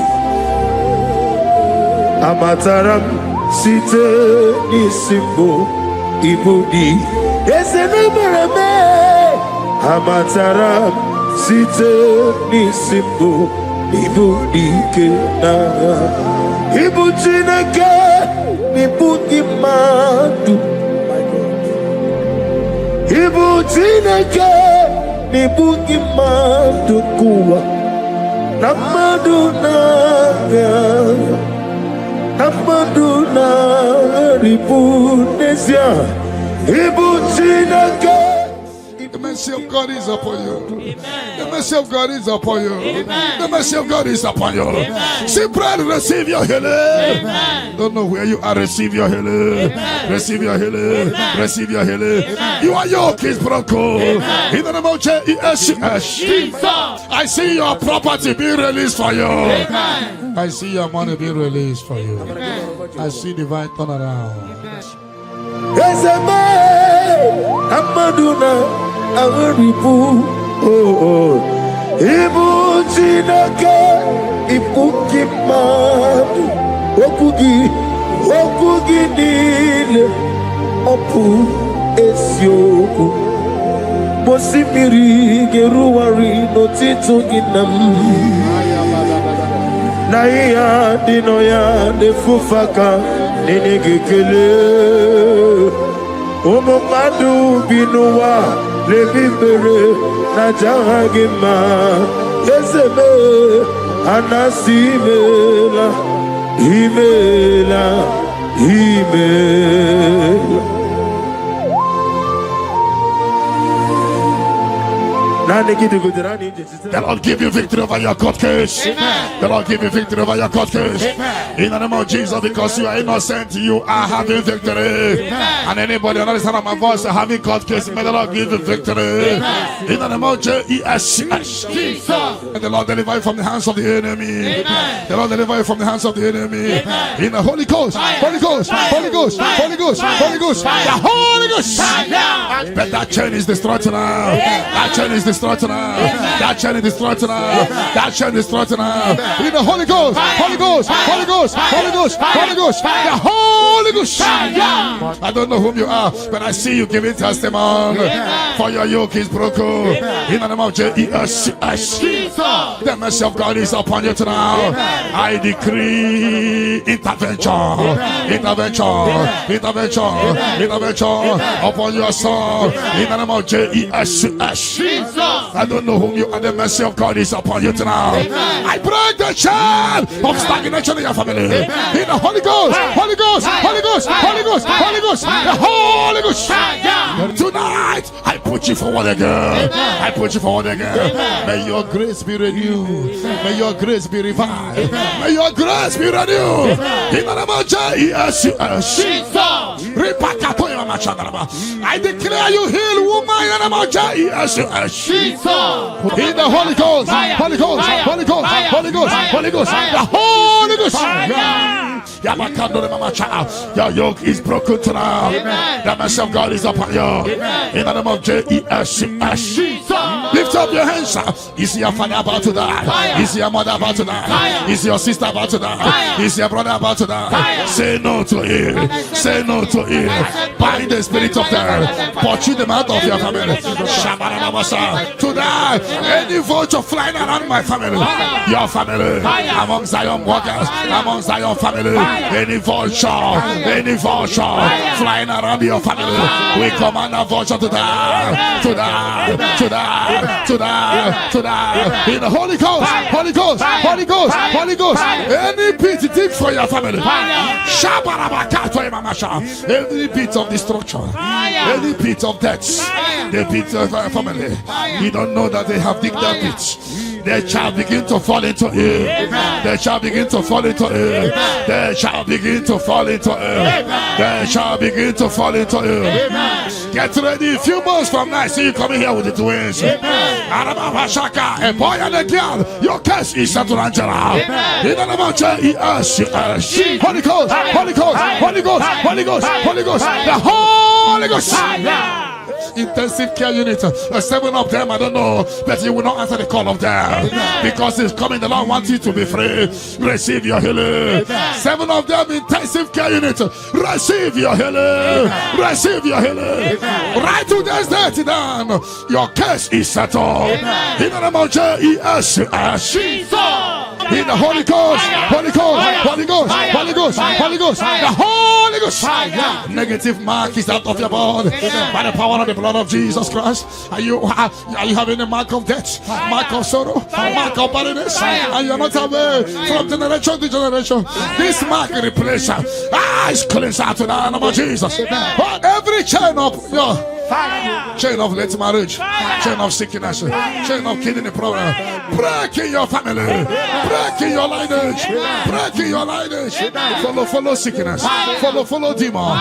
B: Amataram Site Nisimbo Ibudi Esenemereme Amataram Site Nisimbo Ibudike Naya Ibuchineke Nibudimadu Ibuchineke Nibudimadu Kuwa Namadu Naya Namadu Naya Ribunesia Ibuchineke.
A: The mercy of God is upon you. The mercy of God is upon you. The mercy of God is upon you. Simply receive your healing. Don't know where you are. Receive your healing. Receive your healing. Receive your healing. Your yoke is broken. In the name of Jesus. I see your property being released for you. I see your money being released for you. I see divine turnaround.
B: Amaduna Awaribu Ibu Chineke Ibuki Madu Okugi Nile Opu Esioku Mosimiri Geruwari Notito Ginam Naya Dinoya Nefufaka Nenegekele Omomadu Binuwa Lebibere Najahagima Ezebe Anasimela Imela
A: The Lord give you victory over your court case. The Lord give you victory over your court case. In the name of Jesus, because you are innocent, you are having victory. And anybody on the sound of my voice having court case, may the Lord give you victory. In the name of Jesus. And the Lord deliver you from the hands of the enemy. The Lord deliver you from the hands of the enemy. In the Holy Ghost, Holy Ghost, Holy Ghost, Holy Ghost, Holy Ghost, the Holy Ghost. But that chain is destroyed tonight. That chain is destroyed tonight. That chain is destroyed tonight. That chain is destroyed tonight. In the Holy Ghost, Holy Ghost, Holy Ghost, Holy Ghost, Holy Ghost, the Holy Ghost. I don't know whom you are, but I see you giving testimony. For your yoke is broken. In the name of Jesus, the mercy of God is upon you tonight. I decree intervention, intervention, intervention, intervention upon your soul. In the name of Jesus. I don't know whom you are. The mercy of God is upon you tonight. I break the chain of stagnation in your family. In the Holy Ghost, Holy Ghost, Holy Ghost, Holy Ghost, Holy Ghost, the Holy Ghost. Tonight, I put you forward again. I put you forward again. May your grace be renewed. May your grace be revived. May your grace be renewed. In the name of Jesus. I declare you heal, woman. In the name of Jesus. In the Holy Ghost, Holy Ghost, Holy Ghost, Holy Ghost, Holy Ghost, the Holy Ghost. Your yoke is broken tonight. The mercy of God is upon you. In the name of Jesus. Lift up your hands. Is your father about to die? Is your mother about to die? Is your sister about to die? Is your brother about to die? Say no to it. Say no to it. Bind the spirit of death. Pursue them out of your family. To die. Any vulture flying around my family, your family, among Zion workers, among Zion family, any vulture flying around your family, we command a vulture to die, to die, to die, to die, to die. In the Holy Ghost, Holy Ghost, Holy Ghost, Holy Ghost. Any pit dig for your family. Any pit of destruction, any pit of death, the pit of your family. You don't know that they have digged that pit. They shall begin to fall into it. They shall begin to fall into it. They shall begin to fall into it. They shall begin to fall into it. Get ready. A few months from now, I see you coming here with the twins. A boy and a girl. Your case is settled, Angela. In the name of Jesus. Holy Ghost, Holy Ghost, Holy Ghost, Holy Ghost, Holy Ghost, the Holy Ghost. Intensive care unit, 7 of them, I don't know, but you will not answer the call of them because it's coming. The Lord wants you to be free. Receive your healing. 7 of them, intensive care unit. Receive your healing. Receive your healing. Right to this day, down. Your case is settled. In the name of Jesus. In the Holy Ghost, Holy Ghost, Holy Ghost, Holy Ghost, Holy Ghost, the Holy Ghost. Negative mark is out of your body by the power of the blood of Jesus Christ. Are you having a mark of death, mark of sorrow, mark of barrenness, and you're not away from generation to generation? This mark replace is cleansed out to the name of Jesus. But every chain of your chain of late marriage, chain of sickness, chain of kidney problem, break in your family, break in your lineage, break in your lineage. Follow sickness, follow demon,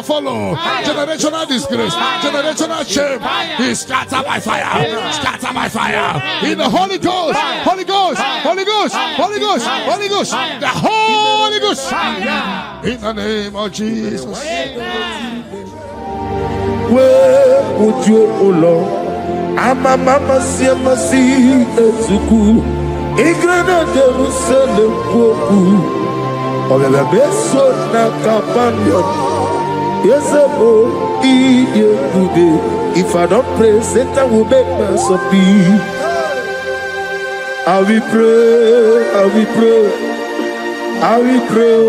A: follow generational disgrace, generational shame. He scattered by fire, scattered by fire. In the Holy Ghost, Holy Ghost, Holy Ghost, Holy Ghost, Holy Ghost, the Holy Ghost. In the name of Jesus.
B: Where would you, O Lord? Ama mama siama si etuku. Igrana Jerusalem woku. Obebe beso na kapanyo. Yesebo iye kude. If I don't pray, Satan will make mess of me. I will pray, I will pray, I will pray,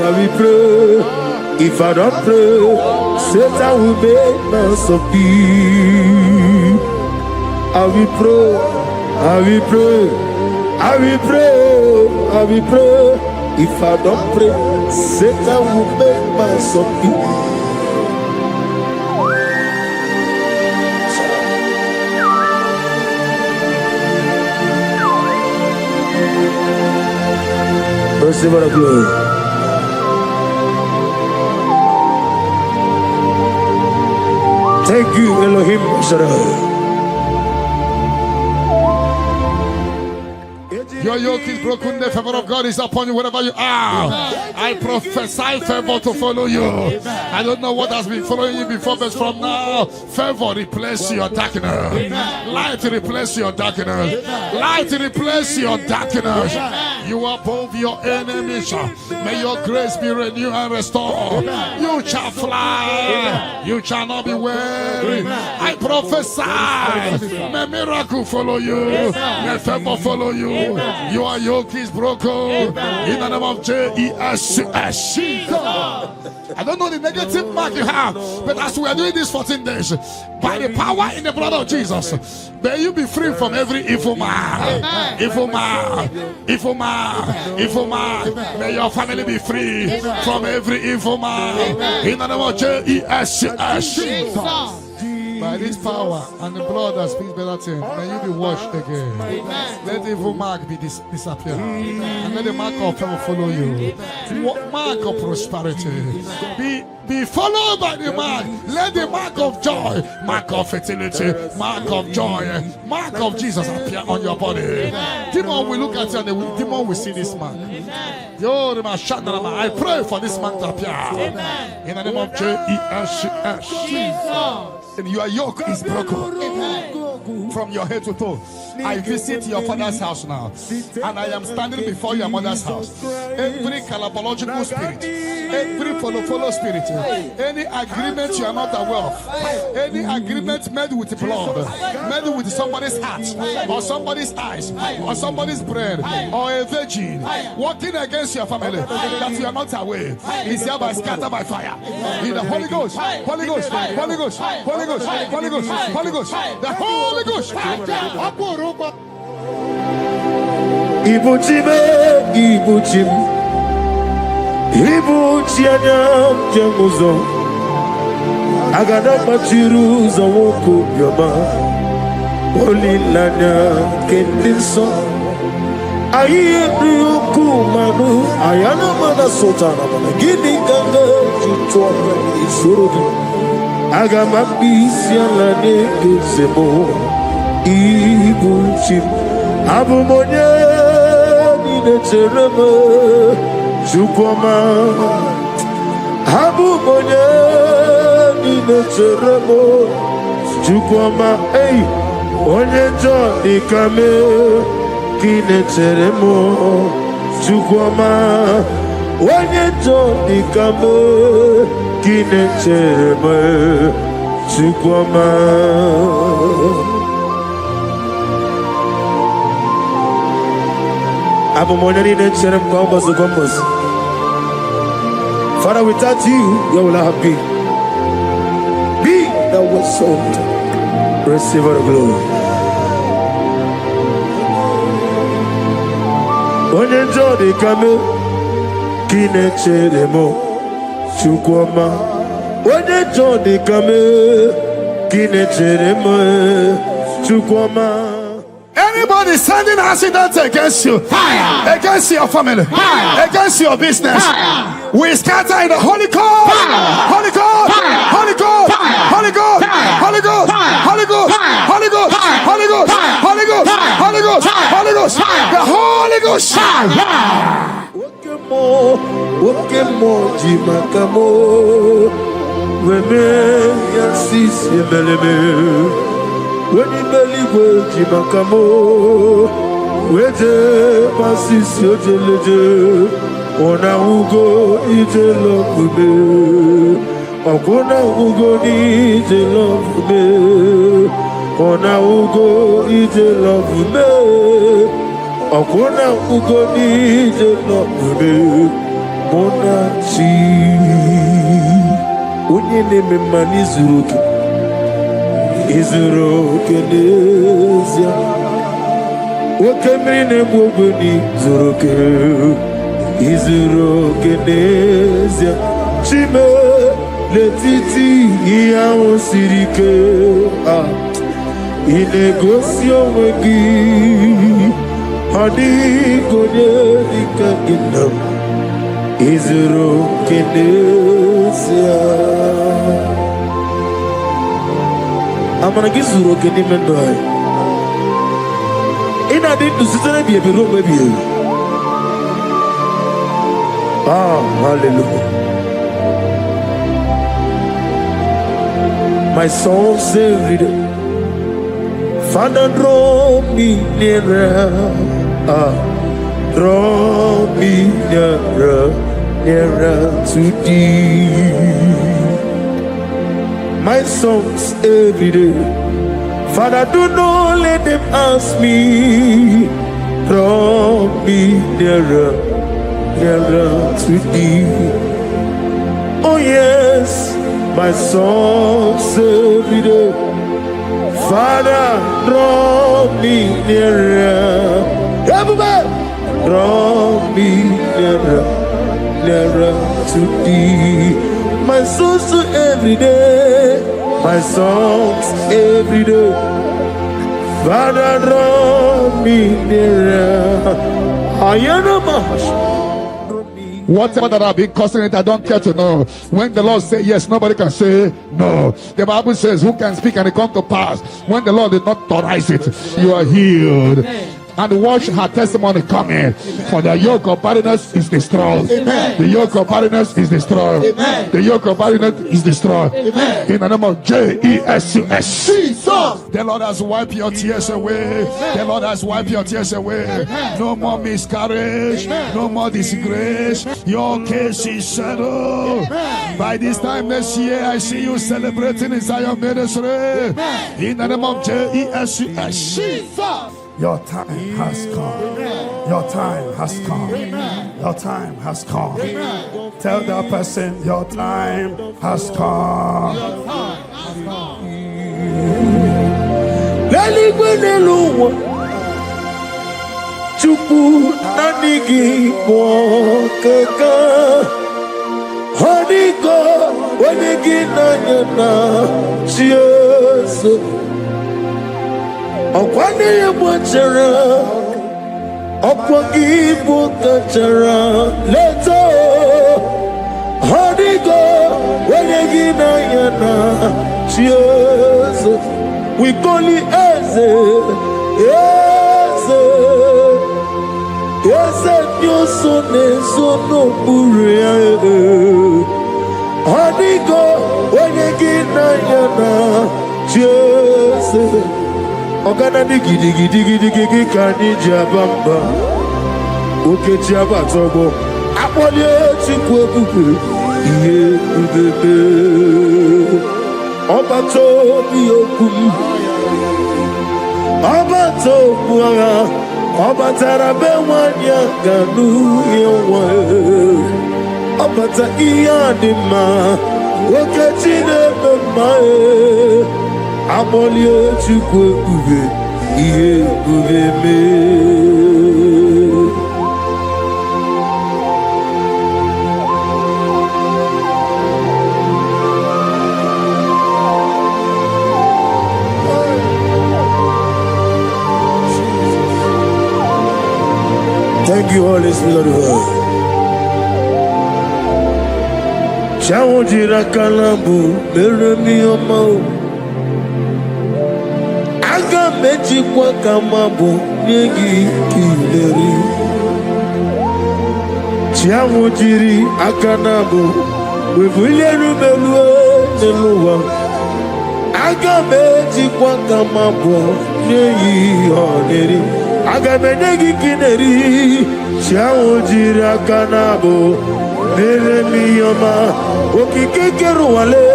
B: I will pray. If I don't pray, Satan will make mess of me. I will pray, I will pray, I will pray, I will pray. If I don't pray, Satan will make mess of me. Receive our glory. Thank you, Elohim Shaddai.
A: Your yoke is broken, the favor of God is upon you wherever you are. I prophesy favor to follow you. I don't know what has been following you before, but from now, favor replace your darkness. Light replace your darkness. Light replace your darkness. You are above your enemies. May your grace be renewed and restored. You shall fly. You shall not be weary. I prophesy. May miracle follow you. May favor follow you. Your yoke is broken in the name of Jesus. I don't know the negative mark you have, but as we are doing this 14 days, by the power in the blood of Jesus, may you be free from every evil man. Evil man, evil man, evil man. May your family be free from every evil man in the name of Jesus. By this power and the blood that speaks better things, may you be washed again. Let the evil mark be disappear. And let the mark of favor follow you. Mark of prosperity. Be followed by the mark. Let the mark of joy, mark of fertility, mark of joy, mark of Jesus appear on your body. Demon will look at you and the demon will see this mark. I pray for this mark to appear. In the name of Jesus. And your yoke is broken from your head to toe. I visit your father's house now, and I am standing before your mother's house. Every calabological spirit, every follow spirit, any agreement you are not aware of, any agreement made with blood, made with somebody's heart, or somebody's eyes, or somebody's brain, or a virgin, working against your family that you are not aware, is hereby scattered by fire. In the Holy Ghost, Holy Ghost, Holy Ghost, Holy Ghost, Holy Ghost, Holy Ghost, the Holy Ghost.
B: Ibuchim Ibuchianyam Jamuzo Agada Machiru Zawoko Yama Holy Lana Kendinson Ayuku Manu Ayana Mana Sotana Gini Ganga Chitwaka Isurugi Agama Bisialane Gizemo Ibuchim Abumonya Ninecherema Chukwama Abumonya Ninecherema Chukwama Hey Onyejo Ikame Kinecheremo Chukwama Onyejo Ikame Kinecheremo Chukwama Father, without you, you will not be. Be thou exalted. Receive the glory. Onye jodi kame kinecheremo chukwama. Onye jodi kame kinecheremo chukwama.
A: Anybody sending accidents against you, fire. Against your family, fire. Against your business, fire. We scatter in the Holy Ghost, Holy Ghost, Holy Ghost, Holy Ghost, Holy Ghost, Holy Ghost, Holy Ghost, Holy Ghost, Holy Ghost, Holy Ghost, Holy Ghost, the Holy Ghost.
B: Wakemo jimakamo, weme yasisi meleme. When you believe with Jimakamo, with the passes your jelly, on a Ugo, eat a love with me, or Gona Ugo, eat a love with me, on a Ugo, eat a love with me, or Gona Ugo, eat a love with me, Monachi, when you name him Manizuki. Izuro Kenezia Wakemine Boguni Zuroke Izuro Kenezia Chime Letiti Iao Sirike Inegosio Wegi Hadi Gonye Ikagindam Izuro Kenezia I'm gonna get Zuro Kenny Mendoy. In I didn't do Sister be a below baby. Ah, hallelujah. My soul saved it. Father, draw me nearer. Draw me nearer to thee. My songs every day. Father, do not let them ask me. Draw me nearer to thee. Oh yes, my songs every day. Father, draw me nearer. Everybody, draw me nearer to thee. My soul every day. my songs every day. Father, draw me nearer. I am a
A: Whatever that I've been causing it, I don't care to know. When the Lord says yes, nobody can say no. The Bible says, who can speak and it come to pass? When the Lord did not authorize it, you are healed. And watch her testimony coming. For the yoke of barrenness is destroyed. Amen. The yoke of barrenness is destroyed. Amen. The yoke of barrenness is destroyed. Amen. In the name of Jesus. The Lord has wiped your tears away. The Lord has wiped your tears away. No more miscarriage. No more disgrace. Your case is settled. By this time next year, I see you celebrating inside your ministry. In the name of Jesus. Your time has come. Your time has come. Your time has come. Tell that person, your time has come. Chupu nanigi kaka honigo wanigi nanyana Jesus. Okwane yebwachara Okwagi bukachara Leto Hodigo Wenegina yana Jesus. We call it Eze Eze Eze Nyosone Sono Buria Hodigo Wenegina yana Jesus. Ogana ni gidi kani jabamba oke jaba togo apoli chukwu ebuke iye ubebe oba to bi okum oba to buara oba tarabe wanya ganu yewa oba ta iya di ma oke chine ma Amolie chukwu ube ihe ube me. Thank you, Holy Spirit of God. Chawo jira kalambu meremi omo. Meji kwa kamabu nyegi kileri Chiamu jiri akanabu Webule rubelue neluwa Aga meji kwa kamabu nyegi oneri Aga menegi kineri Chiamu jiri akanabu Mere miyoma Okikekeru wale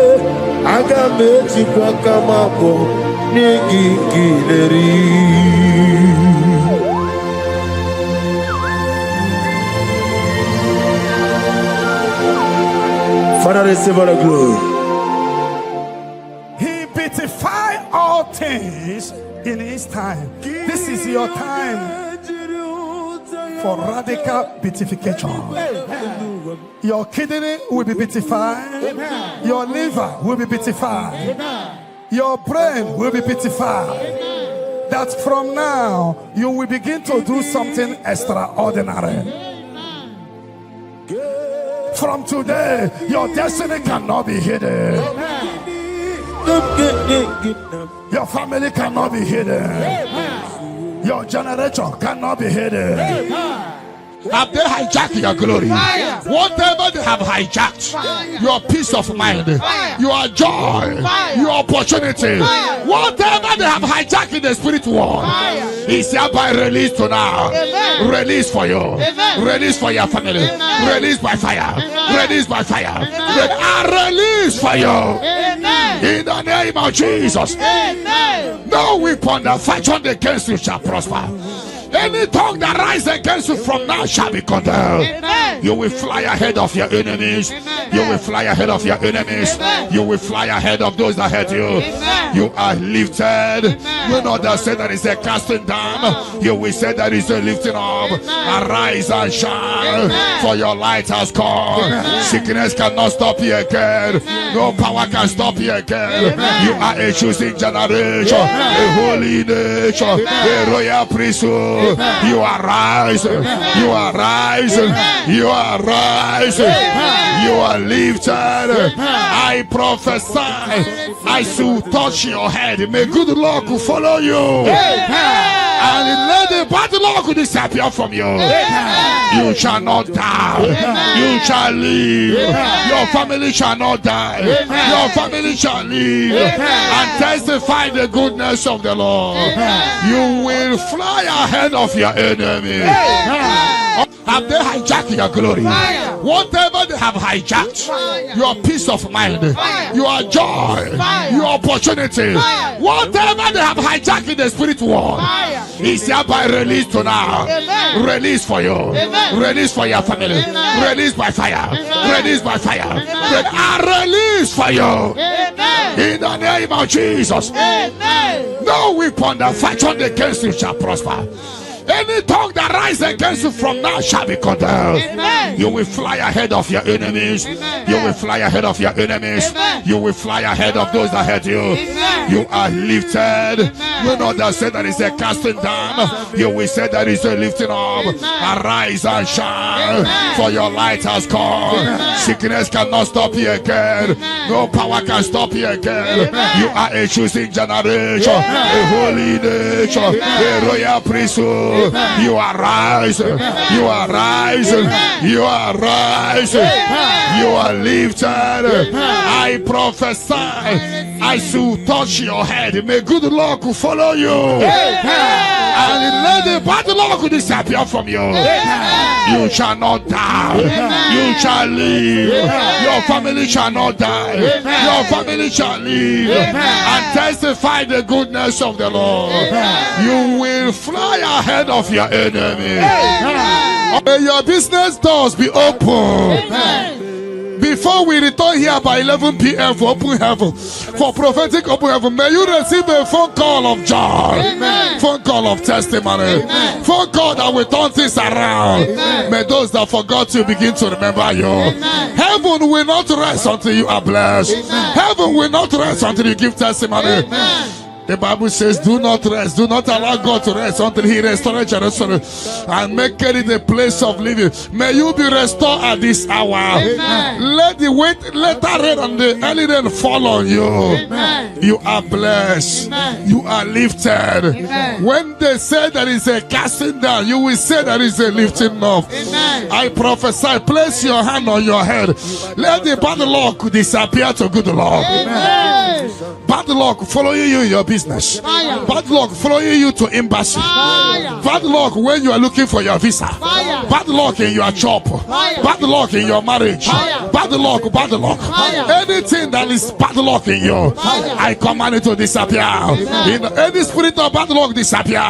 A: Aga meji kwa kamabu Father, receive all the glory. He beautified all things in his time. This is your time for radical beatification. Your kidney will be beatified. Your liver will be beatified. Your brain will be beatified. That from now you will begin to do something extraordinary. From today, your destiny cannot be hidden. Your family cannot be hidden. Your generation cannot be hidden. Have they hijacked your glory? Fire. Whatever they have hijacked, fire. Your peace of mind, fire. Your joy, fire. Your opportunity, fire. Whatever they have hijacked in the spirit world, is hereby released to now. Amen. Release for you. Amen. Release for your family. Amen. Release by fire. Amen. Release by fire. Release for you. Amen. In the name of Jesus. Amen. No weapon that fashioned against you shall prosper. Any tongue that rises against you from now shall be condemned. You will fly ahead of your enemies. You will fly ahead of your enemies. You will fly ahead of those that hurt you. You are lifted. You know that say that is a casting down. You will say that is a lifting up. Arise and shine, for your light has come. Sickness cannot stop you again. No power can stop you again. You are a choosing generation, a holy nation, a royal priesthood. You are rising. You are rising. You are rising. You are lifted. I prophesy, I should touch your head. May good luck follow you. And let the bad luck disappear from you. You shall not die. You shall live. Your family shall not die. Your family shall live and testify the goodness of the Lord. You will fly ahead of your enemy. Have they hijacked your glory? Whatever they have hijacked, your peace of mind, your joy, your opportunity, whatever they have hijacked in the spirit world, is hereby released to now. Release for you. Release for your family. Release by fire. Release by fire. Release for you. In the name of Jesus. No weapon that fashioned against you shall prosper. Any tongue that rises against you from now shall be condemned. You will fly ahead of your enemies. You will fly ahead of your enemies. You will fly ahead of those that hurt you. You are lifted. You know that say that is a casting down. You will say that is a lifting up. Arise and shine, for your light has come. Sickness cannot stop you again. No power can stop you again. You are a choosing generation, a holy nation, a royal priesthood. You are rising. You are rising. You are rising. You are lifted. I prophesy, I should touch your head. May good luck follow you. And let the bad luck disappear from you. You shall not die. You shall live. Your family shall not die. Your family shall live and testify the goodness of the Lord. You will fly ahead of your enemy. May your business doors be open. Before we return here by 11 p.m. for open heaven, for prophetic open heaven, may you receive a phone call of joy, phone call of testimony, phone call that will turn things around. May those that forgot you begin to remember you. Heaven will not rest until you are blessed. Heaven will not rest until you give testimony. The Bible says, do not rest, do not allow God to rest until He restores Jerusalem and make it a place of living. May you be restored at this hour. Let the later rain and the early rain fall on you. You are blessed. You are lifted. When they say there is a casting down, you will say there is a lifting up. I prophesy, place your hand on your head. Let the bad luck disappear to good luck. Bad luck following you in your business. Bad luck following you to embassy. Bad luck when you are looking for your visa. Bad luck in your job. Bad luck in your marriage. Bad luck, bad luck. Anything that is bad luck in you, I command it to disappear. In any spirit of bad luck, disappear.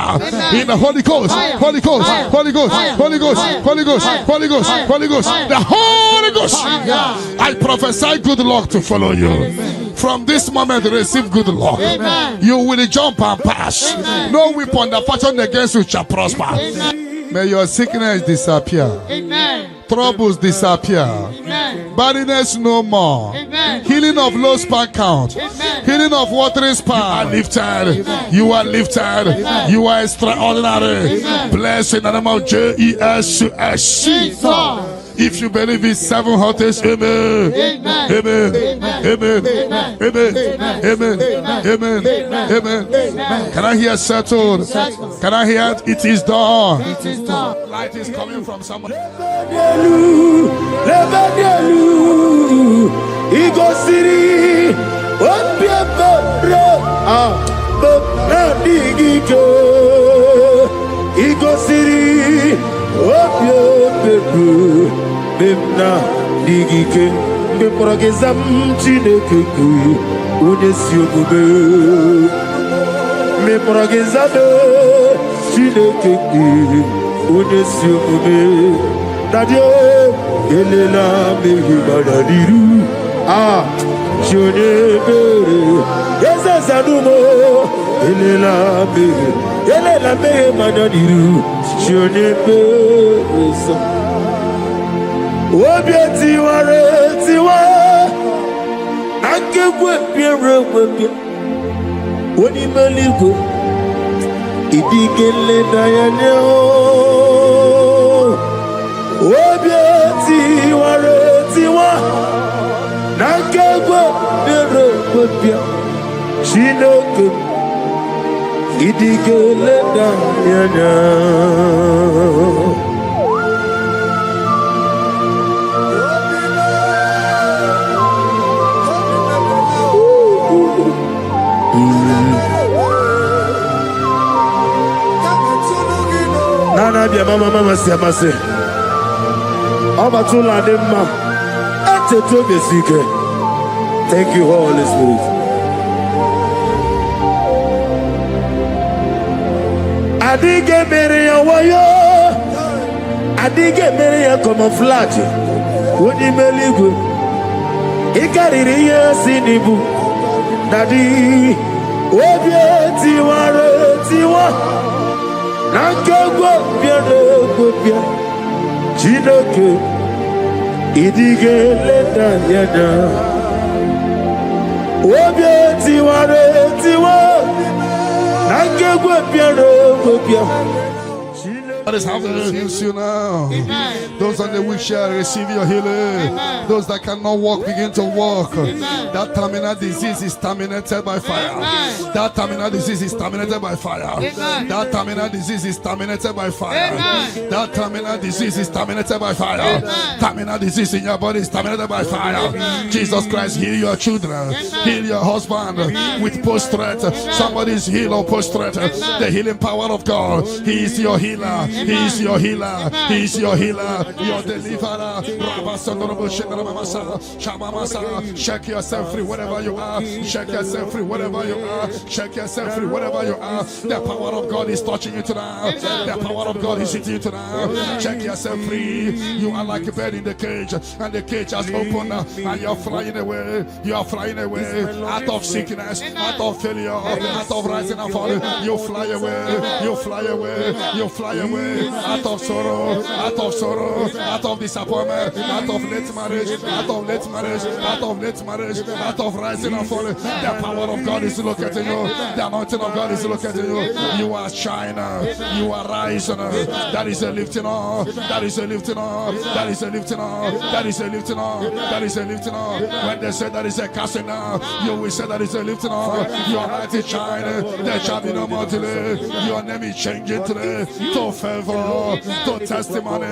A: In the Holy Ghost, Holy Ghost, Holy Ghost, Holy Ghost, Holy Ghost, Holy Ghost, Holy Ghost, the Holy Ghost. I prophesy good luck to follow you. From this moment, receive good luck. You will jump and pass. No weapon that fashioned against you shall prosper. May your sickness disappear. Troubles disappear. Barrenness no more. Healing of low sperm count. Healing of watering sperm. You are lifted. You are lifted. You are extraordinary. Blessed in the name of Jesus. If you believe it, 7 hottest, amen. Amen. Amen. Amen. Amen. Amen. Amen. Can I hear settled? Can I hear it is done? It is done. Light is coming from someone.
B: Memna digike me progezam chineke ku onye si omume me progezado Chineke Unesiume Nadia Elela Mehi Madadiru Shonebe Yesa Sanumo Elela Mehi Madadiru Shonebe Obieti ware tiwa Nakekwe Pierre Woni Meligo Idigele Dayane Obieti ware tiwa Nakekwe Pierre Chineke Idigele Dayane Nana bia mama siamase Obatula demma Eteto besike. Thank you, Holy Spirit. Adige meria wayo Adige meria camouflage Woni meligo Ikaririye sinibu Dadi Obieti ware tiwa Nankego biado gobia Chineke Idige leta yada Obieti ware tiwa Nankego biado gobia
A: That is how to use you now. Amen. Those on the wheelchair receive your healing. Amen. Those that cannot walk begin to walk. Amen. That terminal disease is terminated by fire. Amen. That terminal disease is terminated by fire. Amen. That terminal disease is terminated by fire. Amen. That terminal disease is terminated by fire. Amen. Terminal disease in your body is terminated by fire. Amen. Jesus Christ, heal your children. Amen. Heal your husband. Amen. With post-threat. Somebody is healed or post-threat. The healing power of God. He is your healer. He is your healer. He is your healer. Your deliverer. Shake yourself free wherever you are. Shake yourself free wherever you are. Shake yourself free wherever you are. The power of God is touching you tonight. The power of God is hitting you tonight. Shake yourself free. You are like a bird in the cage, and the cage has opened, and you are flying away. You are flying away out of sickness, out of failure, out of rising and falling. You fly away. You fly away. You fly away. Out of sorrow, out of disappointment, out of late marriage, out of late marriage, out of rising and falling. The power of God is locating you. The anointing of God is locating you. You are shining. You are rising. That is a lifting up. That is a lifting up. That is a lifting up. That is a lifting up. That is a lifting up. When they say that is a casting down, you will say that is a lifting up. Your light is shining. There shall be no more delay. Your name is changing today to favor, to testimony,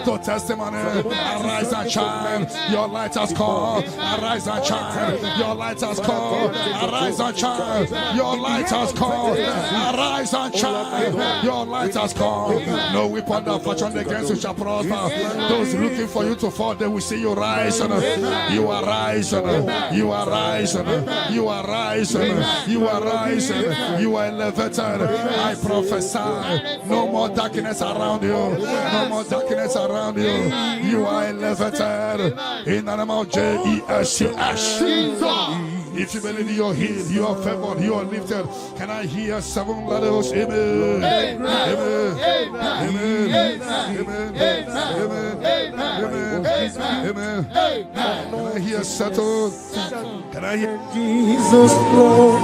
A: to testimony. Arise and shine. Your light has come. Arise and shine. Your light has come. Arise and shine. Your light has come. Arise and shine. Your light has come. No weapon that fashioned against you shall prosper. Those looking for you to fall, they will see you rise. You are rising. You are rising. You are rising. You are rising. You are elevated. I prophesy. No more darkness around you. No more darkness around you. You are elevated. In the name of Jesus. If you believe you are healed, you are favored, you are lifted. Can I hear 7 letters? Amen. Amen. Amen. Amen. Amen. Amen. Can I hear settled? Can I hear
B: Jesus Lord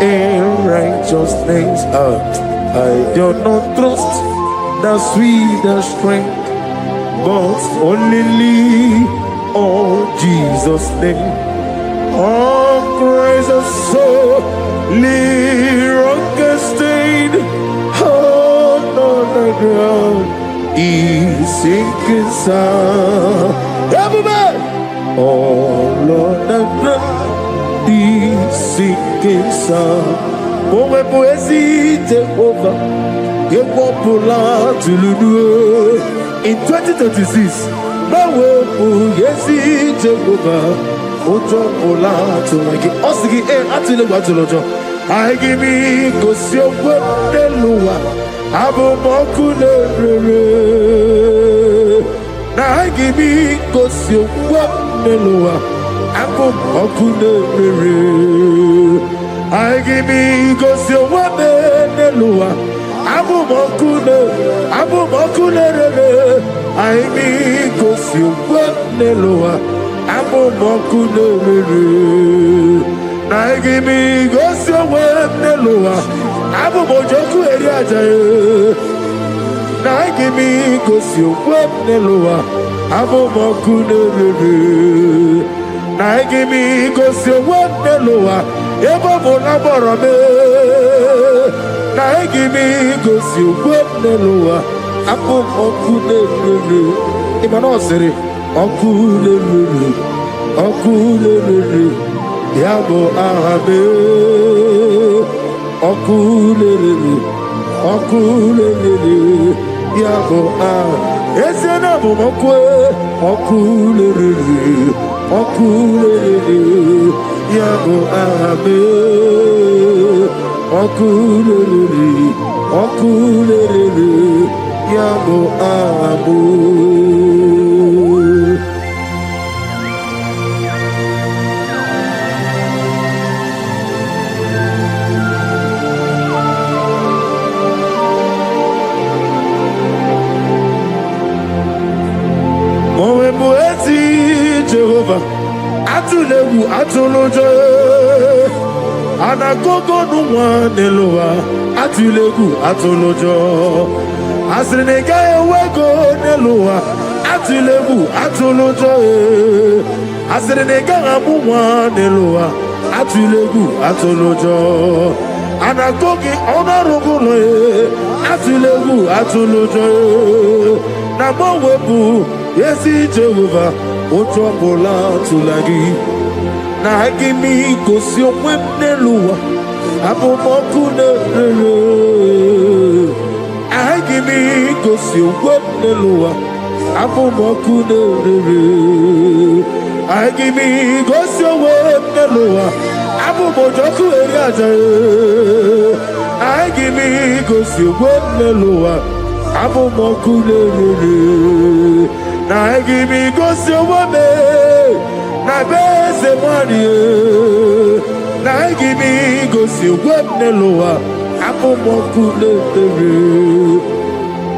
B: and righteousness? I do not trust the sweetest strength, but only on Jesus' name. Oh, praise the soul, rock stain. Oh, no, the ground is sinking sound. Everybody! Oh, Lord, the ground is sinking sound. Oh, my poesy take over. Get more polar to Lulu. In 2036, my will, yes, it take over. Ojo ola to make it osigi atile gba to lojo I give me go si ogbo deluwa Abumokulere. Na gibi kosi waneloa. Abumokulere. I give me kosi waneloa. Abumokulere. I me kosi waneloa. Abumokulere. Na give me kosi waneloa. Abumojoku eriajaye. Na give me kosi waneloa. Abumokulere. Na give me kosi waneloa. Ebo bolaboro me. Na give me kosi waneloa. Abumokulere. Imano sere. Okulere. Yabo ahabe. Okulere. Yabo ah. Esena bumokwe. Okulere. Yabo ahabe. Okulere. Yabo ahabu. Jehovah, atulewu atulojo, anagogo nuwa nelowa, atulewu atulojo, asrinega ewego nelowa, atulewu atulojo, asrinega amuwa nelowa, atulewu atulojo, anagogi onarugulo, atulewu atulojo, namowebu yesi Jehovah. Otobola tulagi na hakimi kosi omwenelua abumokulere hakimi kosi omwenelua abumokulere hakimi kosi omwenelua abumojoku eriajaye hakimi kosi omwenelua abumokulere. Na give me go so woman, na bese money. Na give me go so woman loa. Abumokulere,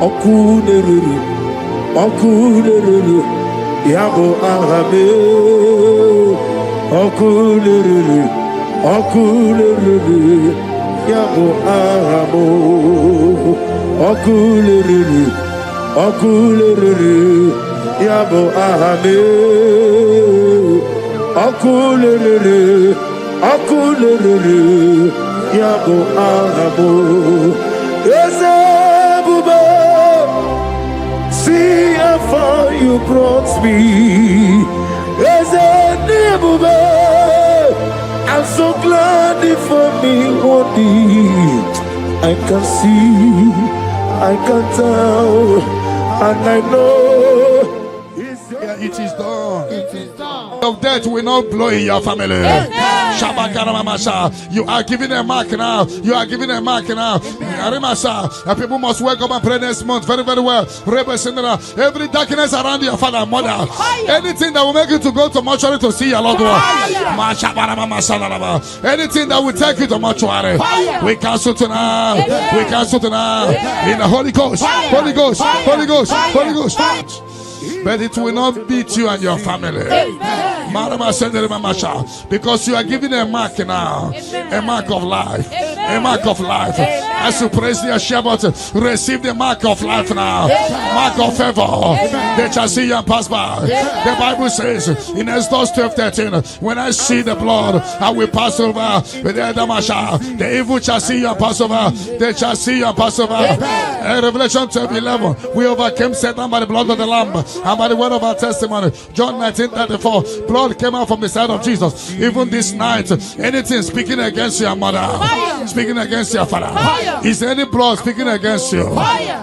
B: okulere, yabo ahabe. Okulere, yabo ahabo. Okulere. Yabo ahame, okulere, yabo ahabo. Ezebube, see how far you brought me. Ezebube, I'm so glad for me one day. I can see, I can tell, and I know.
A: It is done. Of death will not blow in your family. You are giving a mark now. People must wake up and pray next month very, very well. Every darkness around your father and mother, anything that will make you to go to mortuary to see your loved one, anything that will take you to mortuary, we cancel tonight. In the Holy Ghost. But it will not beat you and your family. Because you are giving a mark now. A mark of life. As you praise the share button, receive the mark of life now. Mark of favor. They shall see you and pass by. The Bible says in Exodus 12:13, when I see the blood, I will pass over. The evil shall see you and pass over. They shall see you and pass over. Revelation 12:11, we overcame Satan by the blood of the Lamb and by the word of our testimony. John 19:34, blood came out from the side of Jesus. Even this night, anything speaking against your mother, speaking against your father, Is there any blood speaking against you?
C: Fire.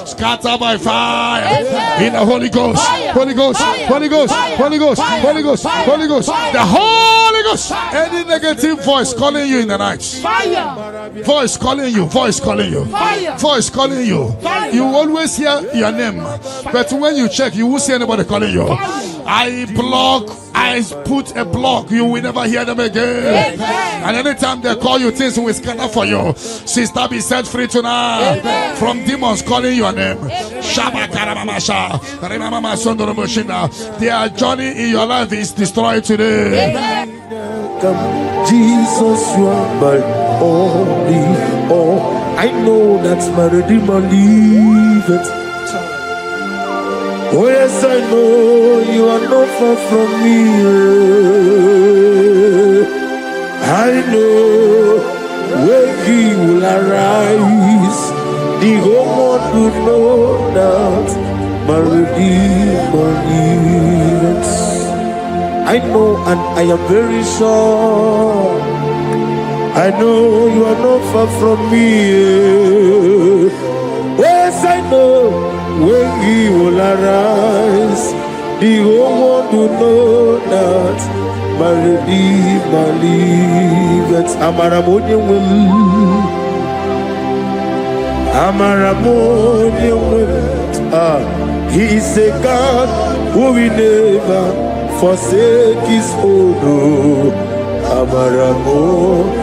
A: Scatter by fire. In the Holy Ghost. Holy Ghost. Holy Ghost. Holy Ghost. Holy Ghost. Holy Ghost. The Holy Ghost. Any negative voice calling you in the night.
C: Fire.
A: Voice calling you. Voice calling you.
C: Fire.
A: Voice calling you.
C: Fire.
A: You always hear your name, but when you check, you won't see anybody calling you. I put a block. You will never hear them again.
C: Amen.
A: And anytime they call you, things will scatter for you. Sister, be set free tonight.
C: Amen.
A: From demons calling your name. Their journey in your life is destroyed today.
C: Amen.
B: Jesus, you are my only all. I know that's my Redeemer liveth. Oh yes, I know you are not far from me. I know when he will arise, the whole world will know that my Redeemer liveth. I know and I am very sure. I know you are not far from me. Yes, I know when he will arise, the whole world will know that my Redeemer liveth. Amaramonium will. He is a God who will never forsake his own. Amaramonium.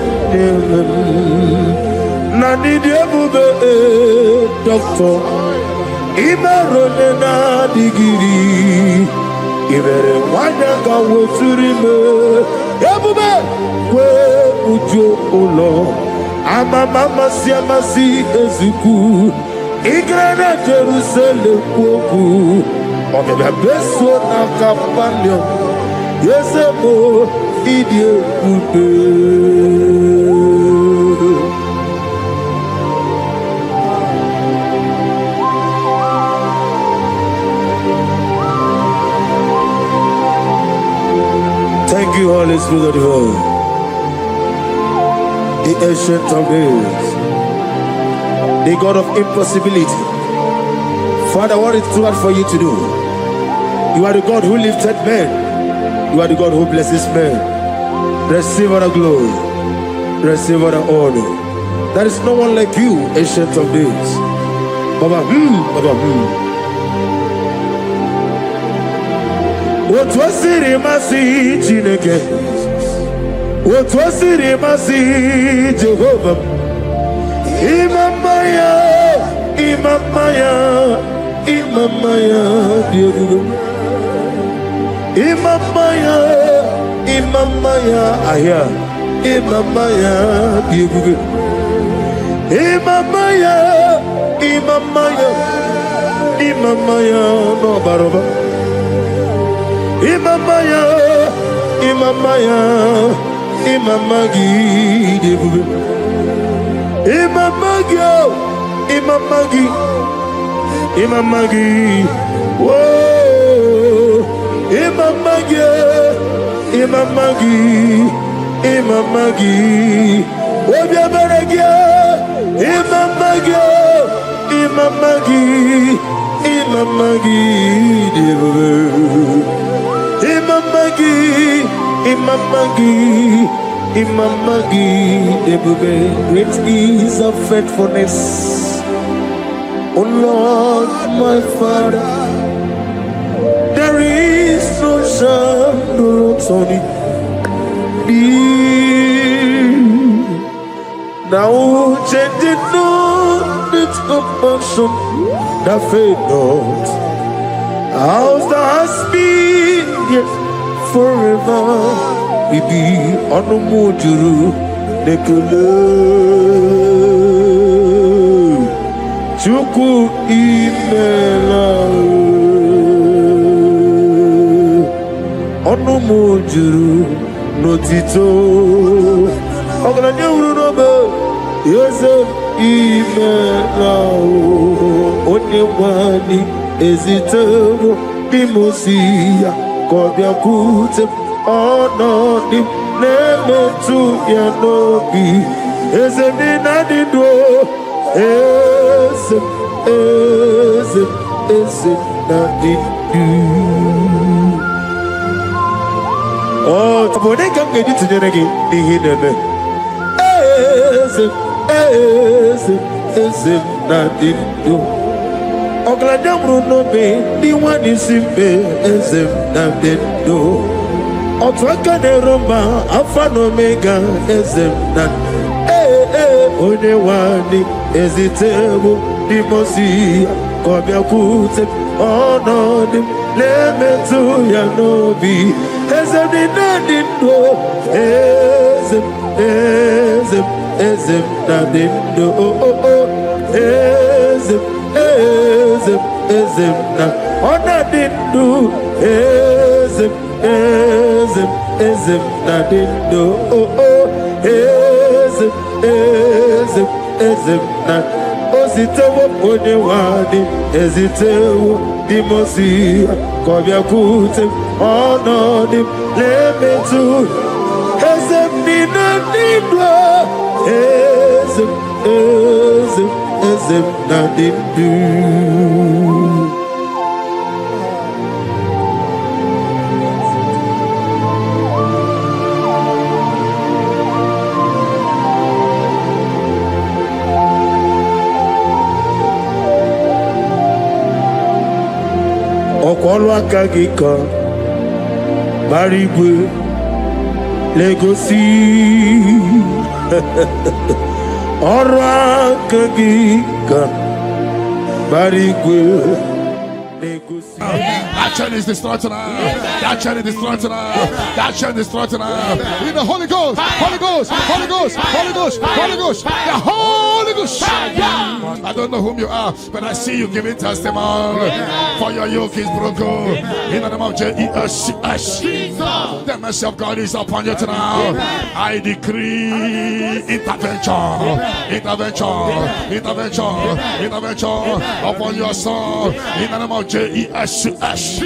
B: Nani diabube doctor. Imerone na digiri. Ibere wanyanga woturime. Ebube kwe ujo ulo. Mama siamasi ezuku. Igrana Jerusalem kwoku. Obebe beso na kapalio. Yesebo idie kude. Thank you, Holy Spirit of the Lord. The ancient of days, the God of impossibility. Father, what is too hard for you to do? You are the God who lifted men. You are the God who blesses men. Receive all the glory. Receive all the honor. There is no one like you, ancient of days. Baba, Baba, What was it, Masi Chineke? What was it, Masi Jehovah? Imamaya, Imamaya, Imamaya, Imamaya, Imamaya, Aya, Imamaya, Imamaya, Imamaya, Imamaya, no Baroba. Imamaya, Imamaya, Imamagi, Imamagi, Imamagi, Imamagi, whoa, Imamagi, Imamagi, Imamagi, Obiabaragi, Imamagi, Imamagi, Imamagi, Imamagi, Imamagi, Imamagi, great is of faithfulness. Oh Lord, my Father, there is no shadow on thee. Now changing not its compassion, that fade not. How's the husband yet forever? We be on the mojuru nekele chuku imela on the mojuru notito ogana nyuru nobe yese imela onye wani ezitebo bimosia kobia kute ono dim nemetu ya nobi Oh, when they come get it to the again, they hit them. Nothing do. Ogladam Bruno Bay, the one is simple, nothing do. Otwaka de Roma, Alpha and Omega, not. Only one is it terrible, the Mosi, Kobia Put, oh no, the lemon to Yanobi, nothing do. Nothing do. Oh, nothing do. Nothing do. Ositewo onewadi ezitewo dimosi kobia kute onodi lemetu ezemnina nidwa ezemnadindu. Ọkwọlụ aka gị ka gbara igwe legosi ọrụ aka gị ka gbara igwe legosi.
A: That chain is destroyed tonight. That chain is destroyed tonight. That chain is destroyed tonight. In the Holy Ghost, Holy Ghost, Holy Ghost, Holy Ghost, Holy Ghost, the Holy Ghost. I don't know whom you are, but I see you giving testimony. For your yoke is broken. In the name of Jesus, the mercy of God is upon you tonight. I decree intervention, intervention, intervention, intervention upon your soul. In the name of Jesus.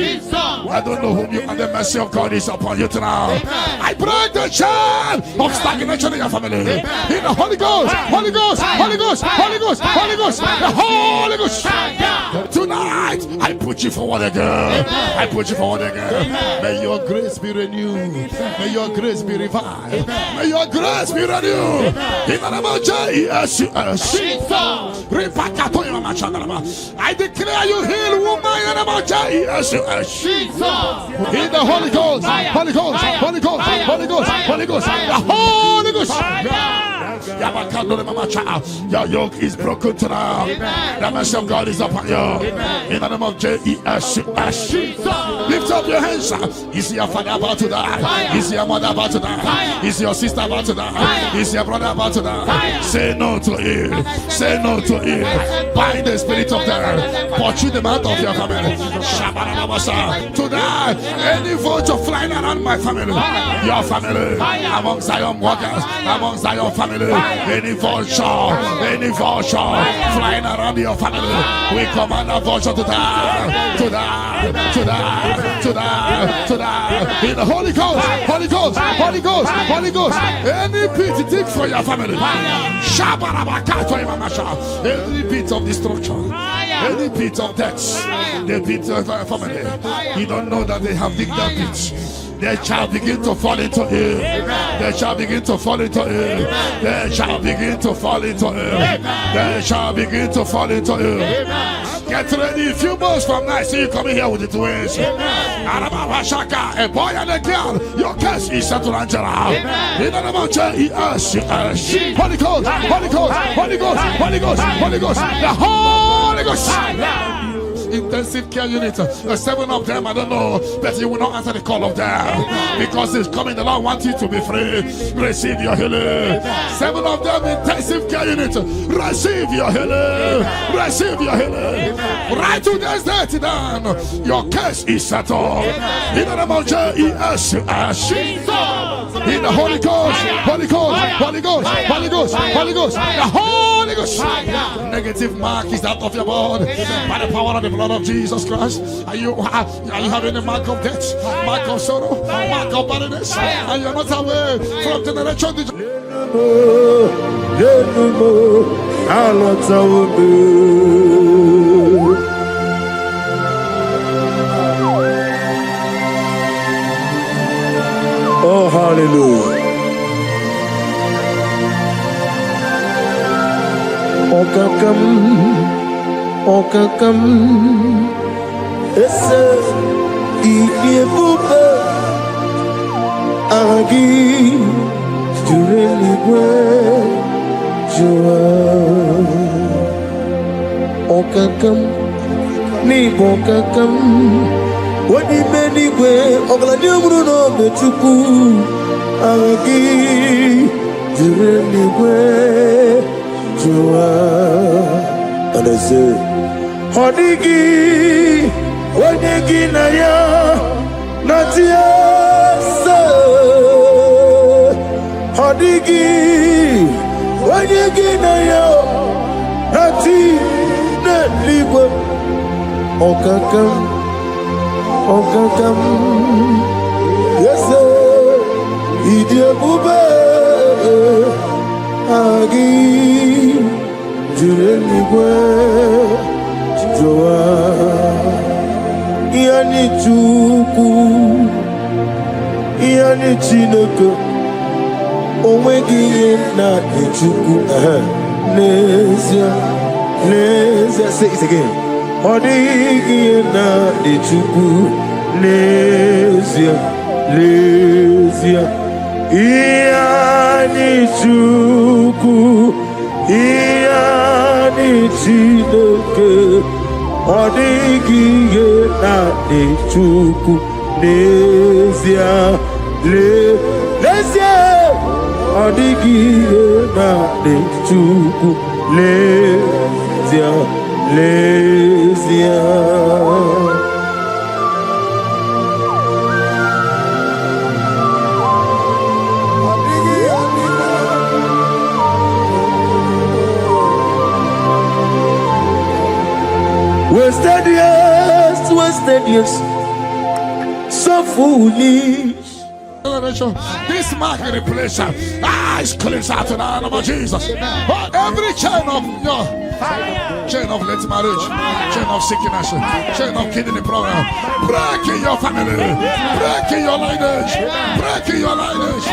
A: I don't know whom you are. The mercy of God is upon you tonight. I break the chain of stagnation in your family. In the Holy Ghost, Holy Ghost, Holy Ghost, Holy Ghost, Holy Ghost, the Holy Ghost. Tonight, I put you forward again. I put you forward again. May your grace be renewed. May your grace be revived. May your grace be renewed. In the name of Jesus. I declare you heal, woman. In the name of Jesus. In the Holy Ghost, Holy Ghost, Holy Ghost, Holy Ghost, Holy Ghost, the Holy Ghost. Your yoke is broken tonight. The mercy of God is upon you. In the name of Jesus. Lift up your hands. Is your father about to die? Is your mother about to die? Is your sister about to die? Is your brother about to die? Say no to it. Say no to it. Bind the spirit of death. Pursue them out of your family. Tonight, any vulture flying around my family, your family, among Zion workers, among Zion family, any vulture flying around your family, we command a vulture to die, to die, to die, to die, to die. In the Holy Ghost, Holy Ghost, Holy Ghost, Holy Ghost. Any pit dig for your family. Any pit of destruction, any pit of death, the pit of your family. You don't know that they have digged that pit. They shall begin to fall into it. They shall begin to fall into it. They shall begin to fall into it. They shall begin to fall into it. Get ready. A few months from now, see you coming here with the twins. A boy and a girl. Your case is settled and general. In the name of Jesus. Holy Ghost, Holy Ghost, Holy Ghost, Holy Ghost, Holy Ghost, the Holy Ghost. Intensive care unit, 7 of them, I don't know, but you will not answer the call of them because it's coming. The Lord wants you to be free. Receive your healing. 7 of them, intensive care unit, receive your healing. Receive your healing. Right to this day down. Your case is settled. In the name of Jesus. In the Holy Ghost, Holy Ghost, Holy Ghost, Holy Ghost, Holy Ghost, the Holy Ghost. Negative mark is out of your body by the power of the blood of Jesus Christ. Are you having a mark of death, mark of sorrow, mark of barrenness, and you're not away from generation to generation?
B: Yenumo, Alatawu. Oh, hallelujah. Okakam, esse EBUKA, agi, jureligwe, joa. Okakam, ni bokakam, wadi benigwe, ogladi bruno bechuku, agi, jureligwe, joa. And I say, Hodigi, Wadigi Naya, Natia, Hodigi, Wadigi Naya, Nati, Netlibo, Okakam, yes, sir, Idiabube, Agi. Jureligwe joa yani chuku yani chineke onwegi na chuku nezia say it again odigi na chuku nezia yani chuku yani chineke odigi na chuku nezia odigi na chuku nezia wasted years, so foolish.
A: This mark replace eyes cleanse out in the name of Jesus. But every chain of your chain of late marriage, chain of sickness, chain of kidney problem, break in your family, break in your lineage, break in your lineage.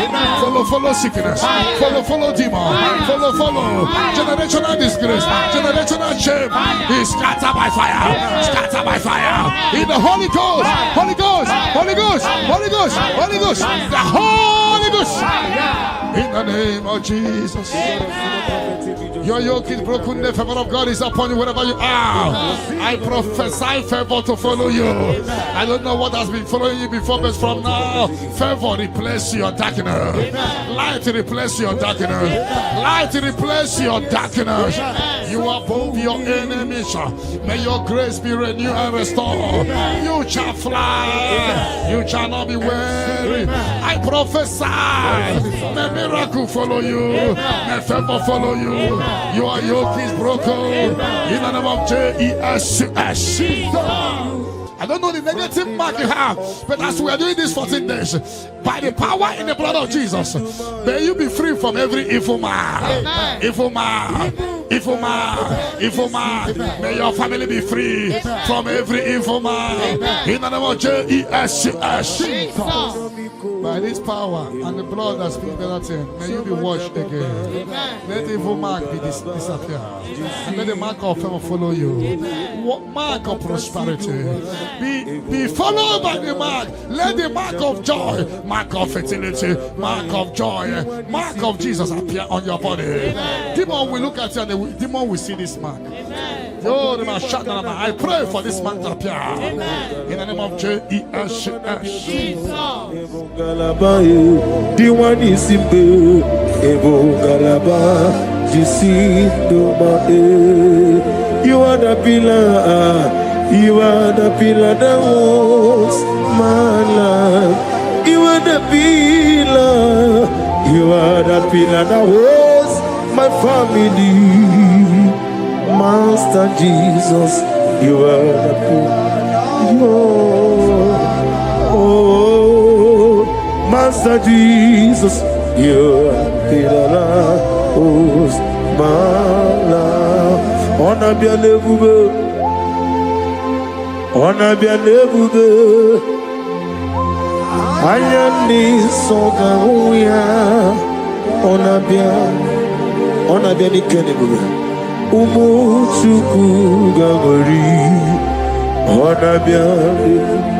A: Follow sickness, follow demon, follow generational disgrace, generational shame. Be scattered by fire, in the Holy Ghost, the Holy Ghost, in the name of Jesus. Your yoke is broken, the favor of God is upon you wherever you are. I prophesy favor to follow you. I don't know what has been following you before, but from now, favor replace your darkness. Light replace your darkness. You are above your enemies. May your grace be renewed and restored. You shall fly. You shall not be weary. I prophesy. May miracle follow you. May favor follow you. Your yoke is broken. In the name of Jesus. I don't know the negative mark you have, but as we are doing this 14 days, by the power in the blood of Jesus, may you be free from every evil man. Evil man. May your family be free from every evil man. In the name of Jesus. By this power and the blood that speaks better things, may you be washed again. Let the evil mark be disappear. And let the mark of favor follow you. Mark of prosperity. Be followed by the mark. Let the mark of joy, mark of fertility, mark of joy, mark of Jesus appear on your body. Demon will look at you and the demon will see this mark. I pray for this mark to appear. In the name of Jesus.
B: You are the pillar. You are the pillar that holds my life. You are the pillar. You are the pillar that holds my family. Master Jesus, you are the pillar. Oh, Master Jesus, you are the pillar. host, my love. Honor be a nebube. Honor be a nebube. I am this song. Honor be a nebube. Umuchuku gagori. Honor be a nebube.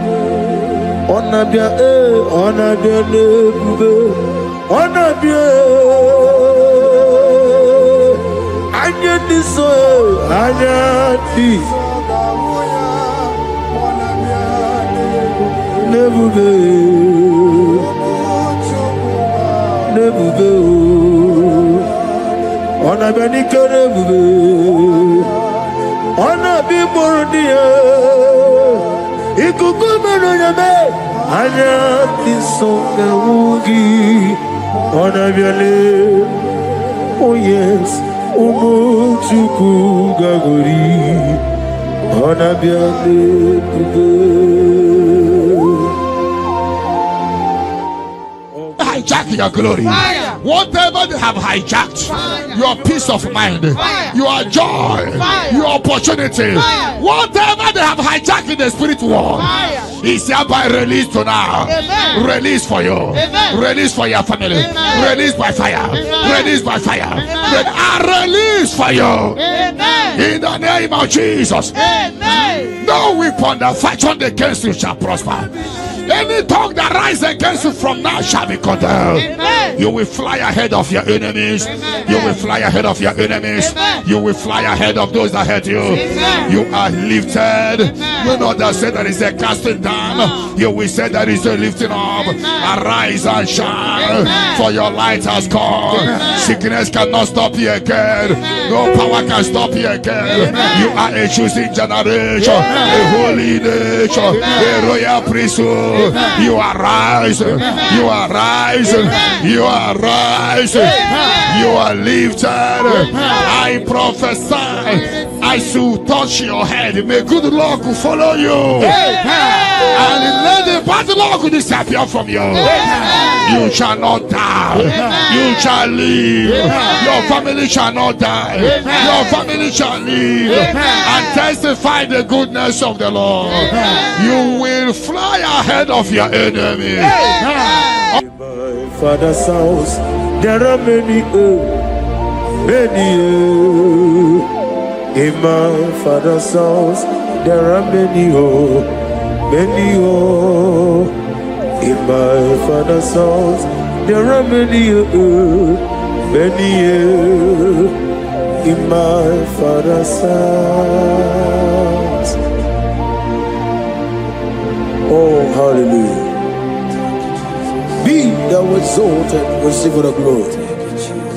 B: Honor be anya diso anya di nebube honor be ni nebube honor be bordia ikuku meno nyame anya diso gawugi honor be oh yes Umuchuku gagori Onabiane
A: hijack your glory.
C: Fire.
A: Whatever they have hijacked,
C: Fire.
A: your peace of mind,
C: Fire.
A: your joy,
C: Fire.
A: your opportunity,
C: Fire.
A: whatever they have hijacked in the spirit world,
C: Fire.
A: is hereby released to now.
C: Amen.
A: Release for you.
C: Amen.
A: Release for your family.
C: Amen.
A: Release by fire.
C: Amen.
A: Release by fire.
C: Amen.
A: Release for you.
C: Amen.
A: In the name of Jesus.
C: Amen.
A: No weapon that fashioned against you shall prosper. Any tongue that rises against you from now shall be condemned.
C: Amen.
A: You will fly ahead of your enemies.
C: Amen.
A: You will fly ahead of your enemies.
C: Amen.
A: You will fly ahead of those that hurt you.
C: Amen.
A: You are lifted.
C: Amen.
A: You know that say there is a casting down. You will say there is a lifting up.
C: Amen.
A: Arise and shine,
C: Amen.
A: for your light has come.
C: Amen.
A: Sickness cannot stop you again.
C: Amen.
A: No power can stop you again.
C: Amen.
A: You are a choosing generation, a holy nation, a royal priesthood. You are rising. You are rising. You are rising. You are lifted. I prophesy. I should touch your head. May good luck follow you. And let the bad luck disappear from you. You shall not die. You shall live. Your family shall not die. Your family shall live and testify the goodness of the Lord. You will fly ahead of your enemy.
B: In my father's house, there are many. In my father's house, there are many. In my father's house, there are many. In my father's house. Oh, hallelujah. Be thou exalted, receive the glory.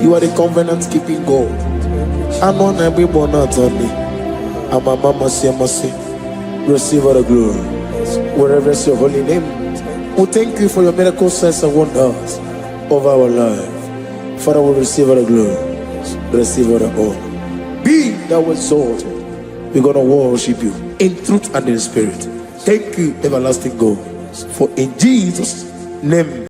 B: You are the covenant keeping God. I'm on every born out on me. I'm a mama, see, receive the glory. Wherever is your holy name. We thank you for your miracle signs and wonders of our life. Father, we receive the glory. Receive the honor. Be thou exalted. We're going to worship you in truth and in spirit. Thank you, everlasting God. For in Jesus' name.